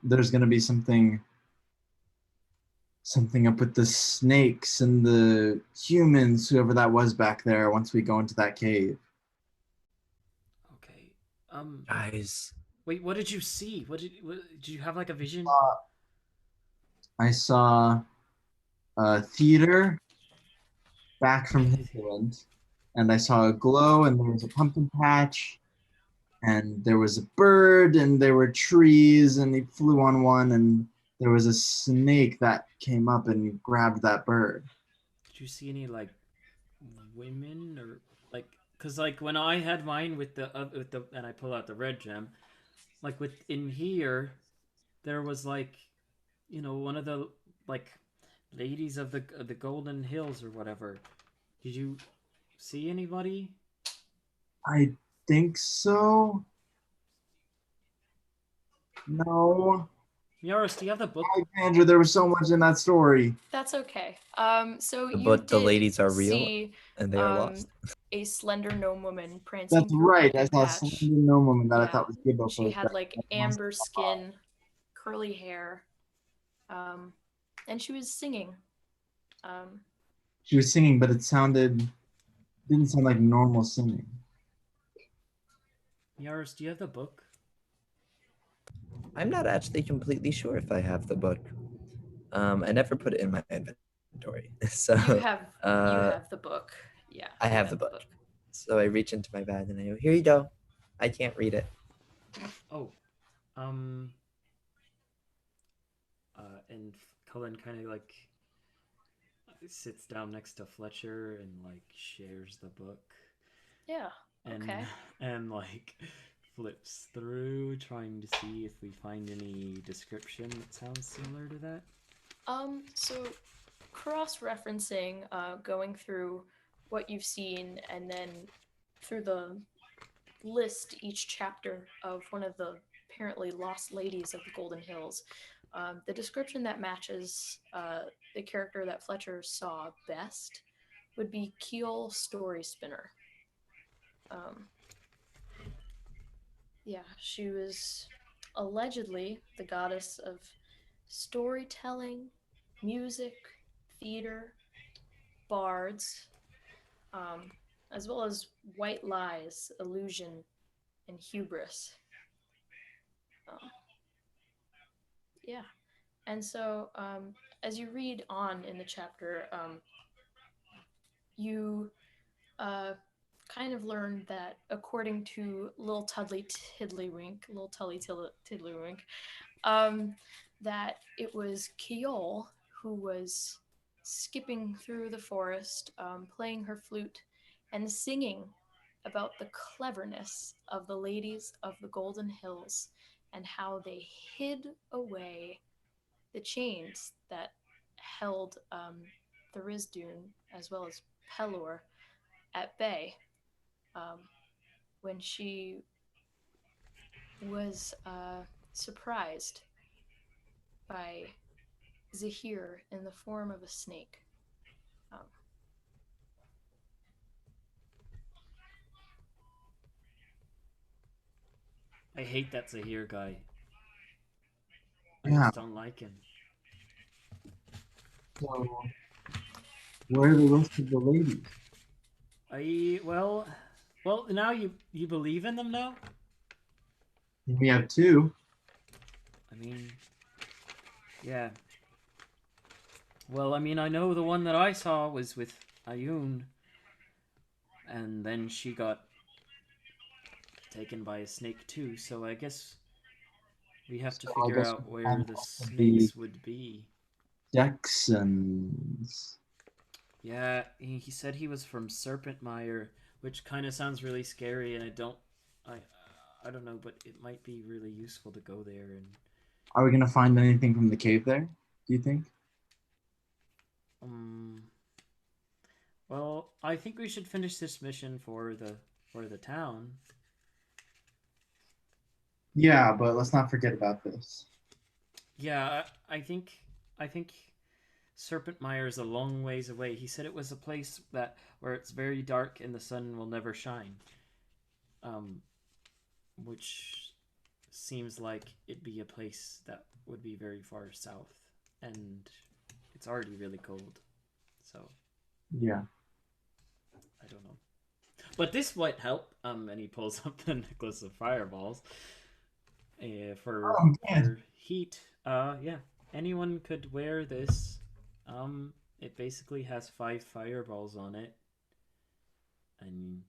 there's gonna be something up with the snakes and the humans, whoever that was back there, once we go into that cave. Okay. Guys, Wait, what did you see? Did you have like a vision? I saw a theater back from Hinterland, and I saw a glow, and there was a pumpkin patch, and there was a bird, and there were trees, and he flew on one, and there was a snake that came up and grabbed that bird. Did you see any like women or like? Cause like when I had mine with the and I pull out the red gem, like with in here, there was like, one of the like ladies of the Golden Hills or whatever. Did you see anybody? I think so. No. Yaros, do you have the book? Andrew, there was so much in that story. That's okay. So the, you but the did ladies are real see and they are lost. a slender gnome woman prancing That's through a right. I pumpkin saw a patch. slender gnome woman that I Yeah. thought was Gibbo She for a had second. like amber skin, curly hair, and she was singing. She was singing, but didn't sound like normal singing. Yaros, do you have the book? I'm not actually completely sure if I have the book. I never put it in my inventory. So You have the book. Yeah. I you have the book. So I reach into my bag and I go, here you go. I can't read it. Oh, and Cullen kind of like sits down next to Fletcher and like shares the book. Yeah. Okay. And like flips through trying to see if we find any description that sounds similar to that. So cross-referencing, going through what you've seen and then through the list each chapter of one of the apparently lost ladies of the Golden Hills, the description that matches the character that Fletcher saw best would be Keel Story Spinner. Yeah, she was allegedly the goddess of storytelling, music, theater, bards, as well as white lies, illusion, and hubris. Yeah. And so, as you read on in the chapter, you kind of learn that according to Little Tully Tiddlywink, that it was Keol who was skipping through the forest, playing her flute and singing about the cleverness of the ladies of the Golden Hills and how they hid away the chains that held Tharizdun as well as Pelor at bay when she was surprised by Zahir in the form of a snake. I hate that Zahir guy. I Yeah. just don't like him. So, where are the rest of the ladies? Well, now you believe in them now? We have two. I mean, yeah. Well, I mean, I know the one that I saw was with Ayun, and then she got taken by a snake too, so I guess we have to So I figure guess out we where find the out snakes would be. Jacksons. Yeah, he said he was from Serpentmire, which kind of sounds really scary, and I don't know, but it might be really useful to go there. And Are we gonna find anything from the cave there? Do you think? Well, I think we should finish this mission for the town. Yeah, but let's not forget about this. Yeah, I think Serpentmire is a long ways away. He said it was a place where it's very dark and the sun will never shine. Which seems like it'd be a place that would be very far south, and it's already really cold. So Yeah. I don't know. But this might help. And he pulls up the necklace of fireballs for heat. Yeah. Anyone could wear this. It basically has 5 fireballs on it, and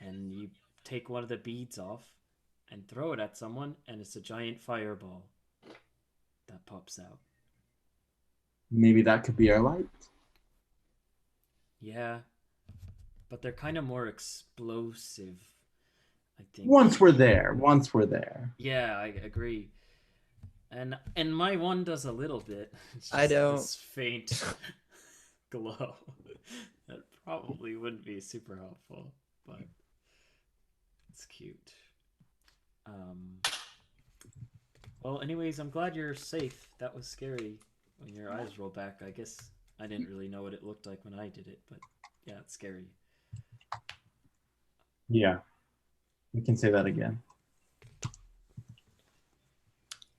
you take one of the beads off and throw it at someone, and it's a giant fireball that pops out. Maybe that could be our light. Yeah, but they're kind of more explosive, I think. Once we're there. Yeah, I agree. And my one does a little bit. It's just I don't. this faint glow. That probably wouldn't be super helpful, but it's cute. Well, anyways, I'm glad you're safe. That was scary when your eyes rolled back. I guess I didn't really know what it looked like when I did it, but yeah, it's scary. Yeah. We can say that again.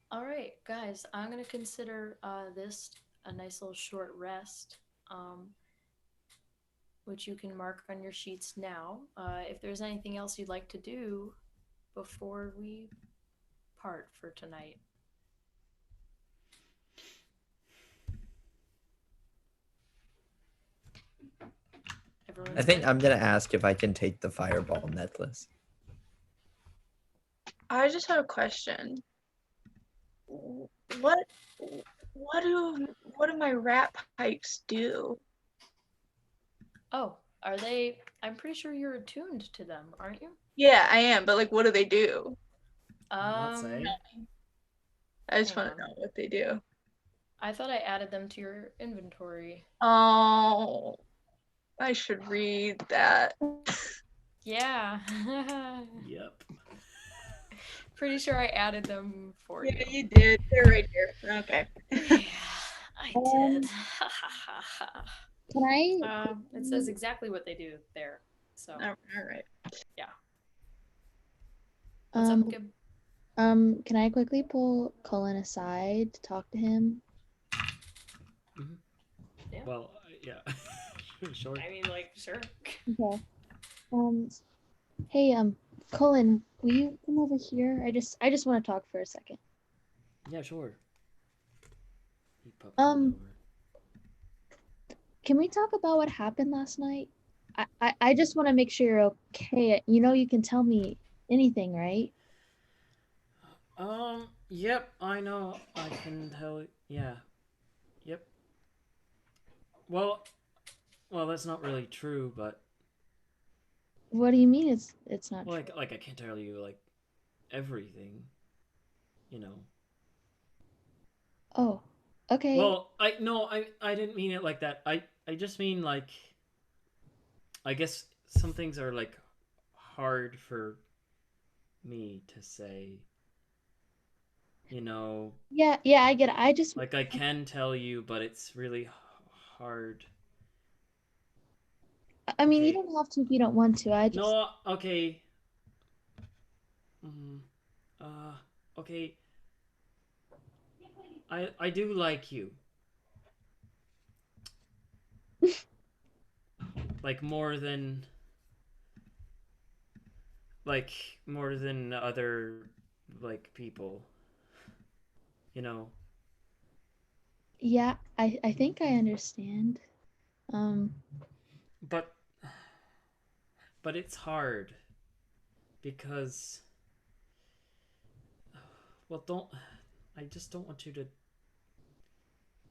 All right, guys, I'm going to consider this a nice little short rest, which you can mark on your sheets now. If there's anything else you'd like to do before we part for tonight. I think I'm gonna ask if I can take the fireball necklace. I just have a question. What do my rat pipes do? Oh, are they? I'm pretty sure you're attuned to them, aren't you? Yeah, I am, but like, what do they do? Not say. I just want to know what they do. I thought I added them to your inventory. Oh, I should read that. Yeah. Yep. Pretty sure I added them for you. Yeah, you did. They're right here. Okay. Yeah, I did. Can I? It says exactly what they do there. So. All right. Yeah. What's up, Gib? Can I quickly pull Cullen aside to talk to him? Mm-hmm. Yeah. Well, yeah. Sure. I mean, like, sure. Okay. Hey, Cullen, will you come over here? I just want to talk for a second. Yeah, sure. Can we talk about what happened last night? I just want to make sure you're okay. You know, you can tell me anything, right? Yep, I know. I can tell. Yeah. Yep. Well, that's not really true, but. What do you mean it's not Well, true? like I can't tell you like everything. You know. Oh. Okay. Well, I didn't mean it like that. I just mean like I guess some things are like hard for me to say. You know, Yeah, yeah, I get it. I just like I can tell you, but it's really hard. I mean, you Okay. don't have to if you don't want to. I just No, okay. Mm, uh, okay. I do like you. Like like more than other like people. You know. yeah, I think I understand. Um But it's hard because well, don't I just don't want you to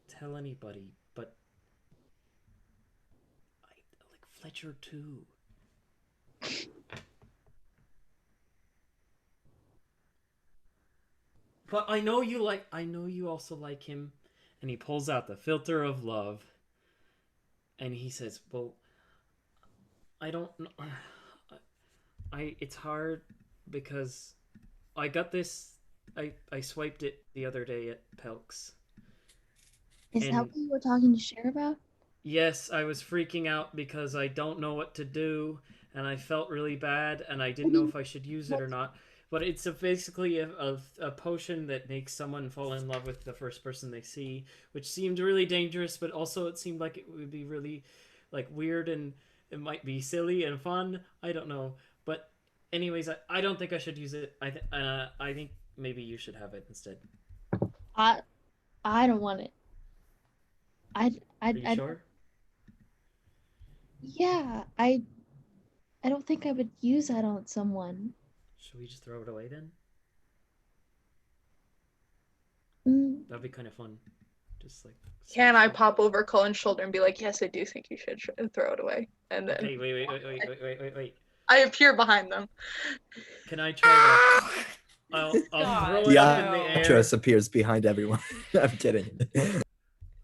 tell anybody, but I like Fletcher too. But I know you also like him. And he pulls out the filter of love and he says, "Well, I don't know. It's hard because I got this I swiped it the other day at Pelks. is that And what you were talking to Cher about? yes, I was freaking out because I don't know what to do, and I felt really bad, and I What didn't do know you if I should use it or not. But it's basically a potion that makes someone fall in love with the first person they see, which seemed really dangerous, but also it seemed like it would be really like weird and it might be silly and fun. I don't know, but anyways, I don't think I should use it. I think maybe you should have it instead. I I don't want it. Are you I don't, sure? yeah, I don't think I would use that on someone. Should we just throw it away then? Mm, That'd be kind of fun. Just like Can I smash it. pop over Cullen's shoulder and be like, yes, I do think you should throw it away? And then Okay, wait. I appear behind them. Can I try to? I'll God, throw it up in the no. air. Diatrus appears behind everyone. I'm kidding.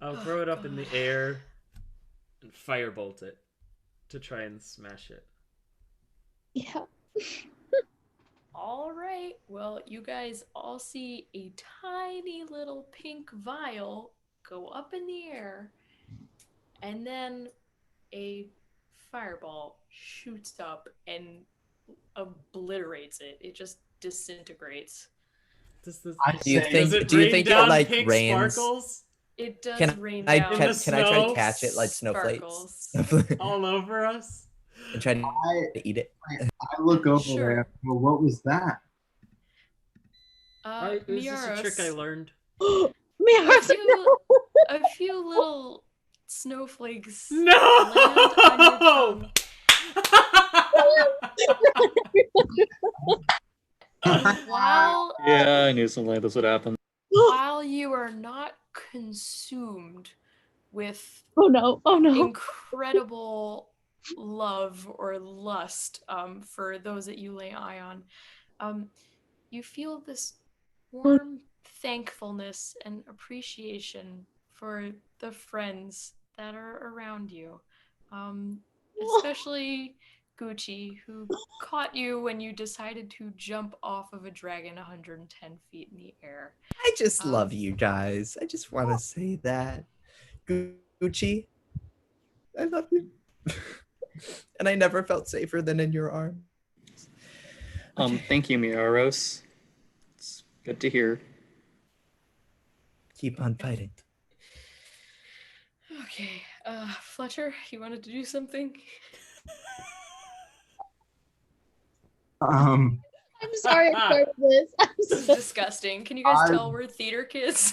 I'll Oh, throw it up in the God. air and firebolt it to try and smash it. yeah. All right. Well, you guys all see a tiny little pink vial go up in the air, and then a fireball shoots up and obliterates it. It just disintegrates. I Do you say, Does think? it Do you rain think it down like pink rains? sparkles It does Can rain I down in the can I try to snow catch it like snowflakes sparkles. all over us? and try I to eat it? I look over Sure. there. Well, what was that? It was just a trick I Miaros, learned. a few little snowflakes land on your No! tongue. And while Yeah, I knew something like this would happen. while you are not consumed with Oh no. Oh no. incredible love or lust for those that you lay eye on, you feel this warm thankfulness and appreciation for the friends that are around you, especially Gucci, who caught you when you decided to jump off of a dragon 110 feet in the air. I just Um, love you guys. I just want to say that, Gucci, I love you, and I never felt safer than in your arms. Thank you, Miaros. It's good to hear. Keep on fighting. Okay, Fletcher, you wanted to do something? Um, I'm sorry I started this. I'm This is so disgusting. Can you guys I- tell we're theater kids?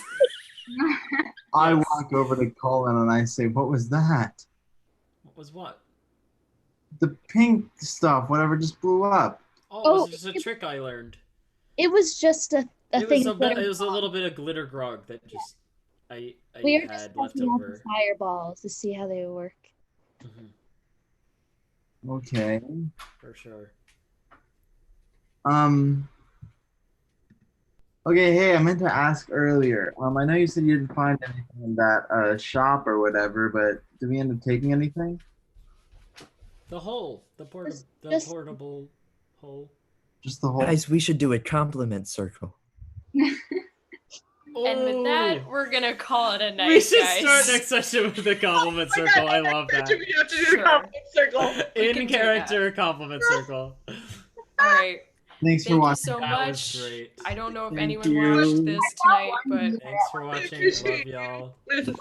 I Yes. walk over to Colin and I say, "What was that? What was what? The pink stuff, whatever, just blew up." Oh, it Oh, was just a trick I learned. it was just a It thing was a of glitter bit. It was a bomb. little bit of glitter grog that just I We were just had left testing out the over. fireballs to see how they would work. Okay. For sure. Um. Okay, hey, I meant to ask earlier. I know you said you didn't find anything in that shop or whatever, but did we end up taking anything? The hole, the Just- portable hole. Just the whole. Guys, we should do a compliment circle. And with that, we're gonna call it a night, We should guys. start next session with the compliment circle. I love that. We have to do Sure. the compliment circle. We can In do character compliment circle. All right. Thanks for Thank you watching. so That was much. great. I don't know if Thank anyone you. watched this tonight, but Thanks for watching. Love y'all. Listen,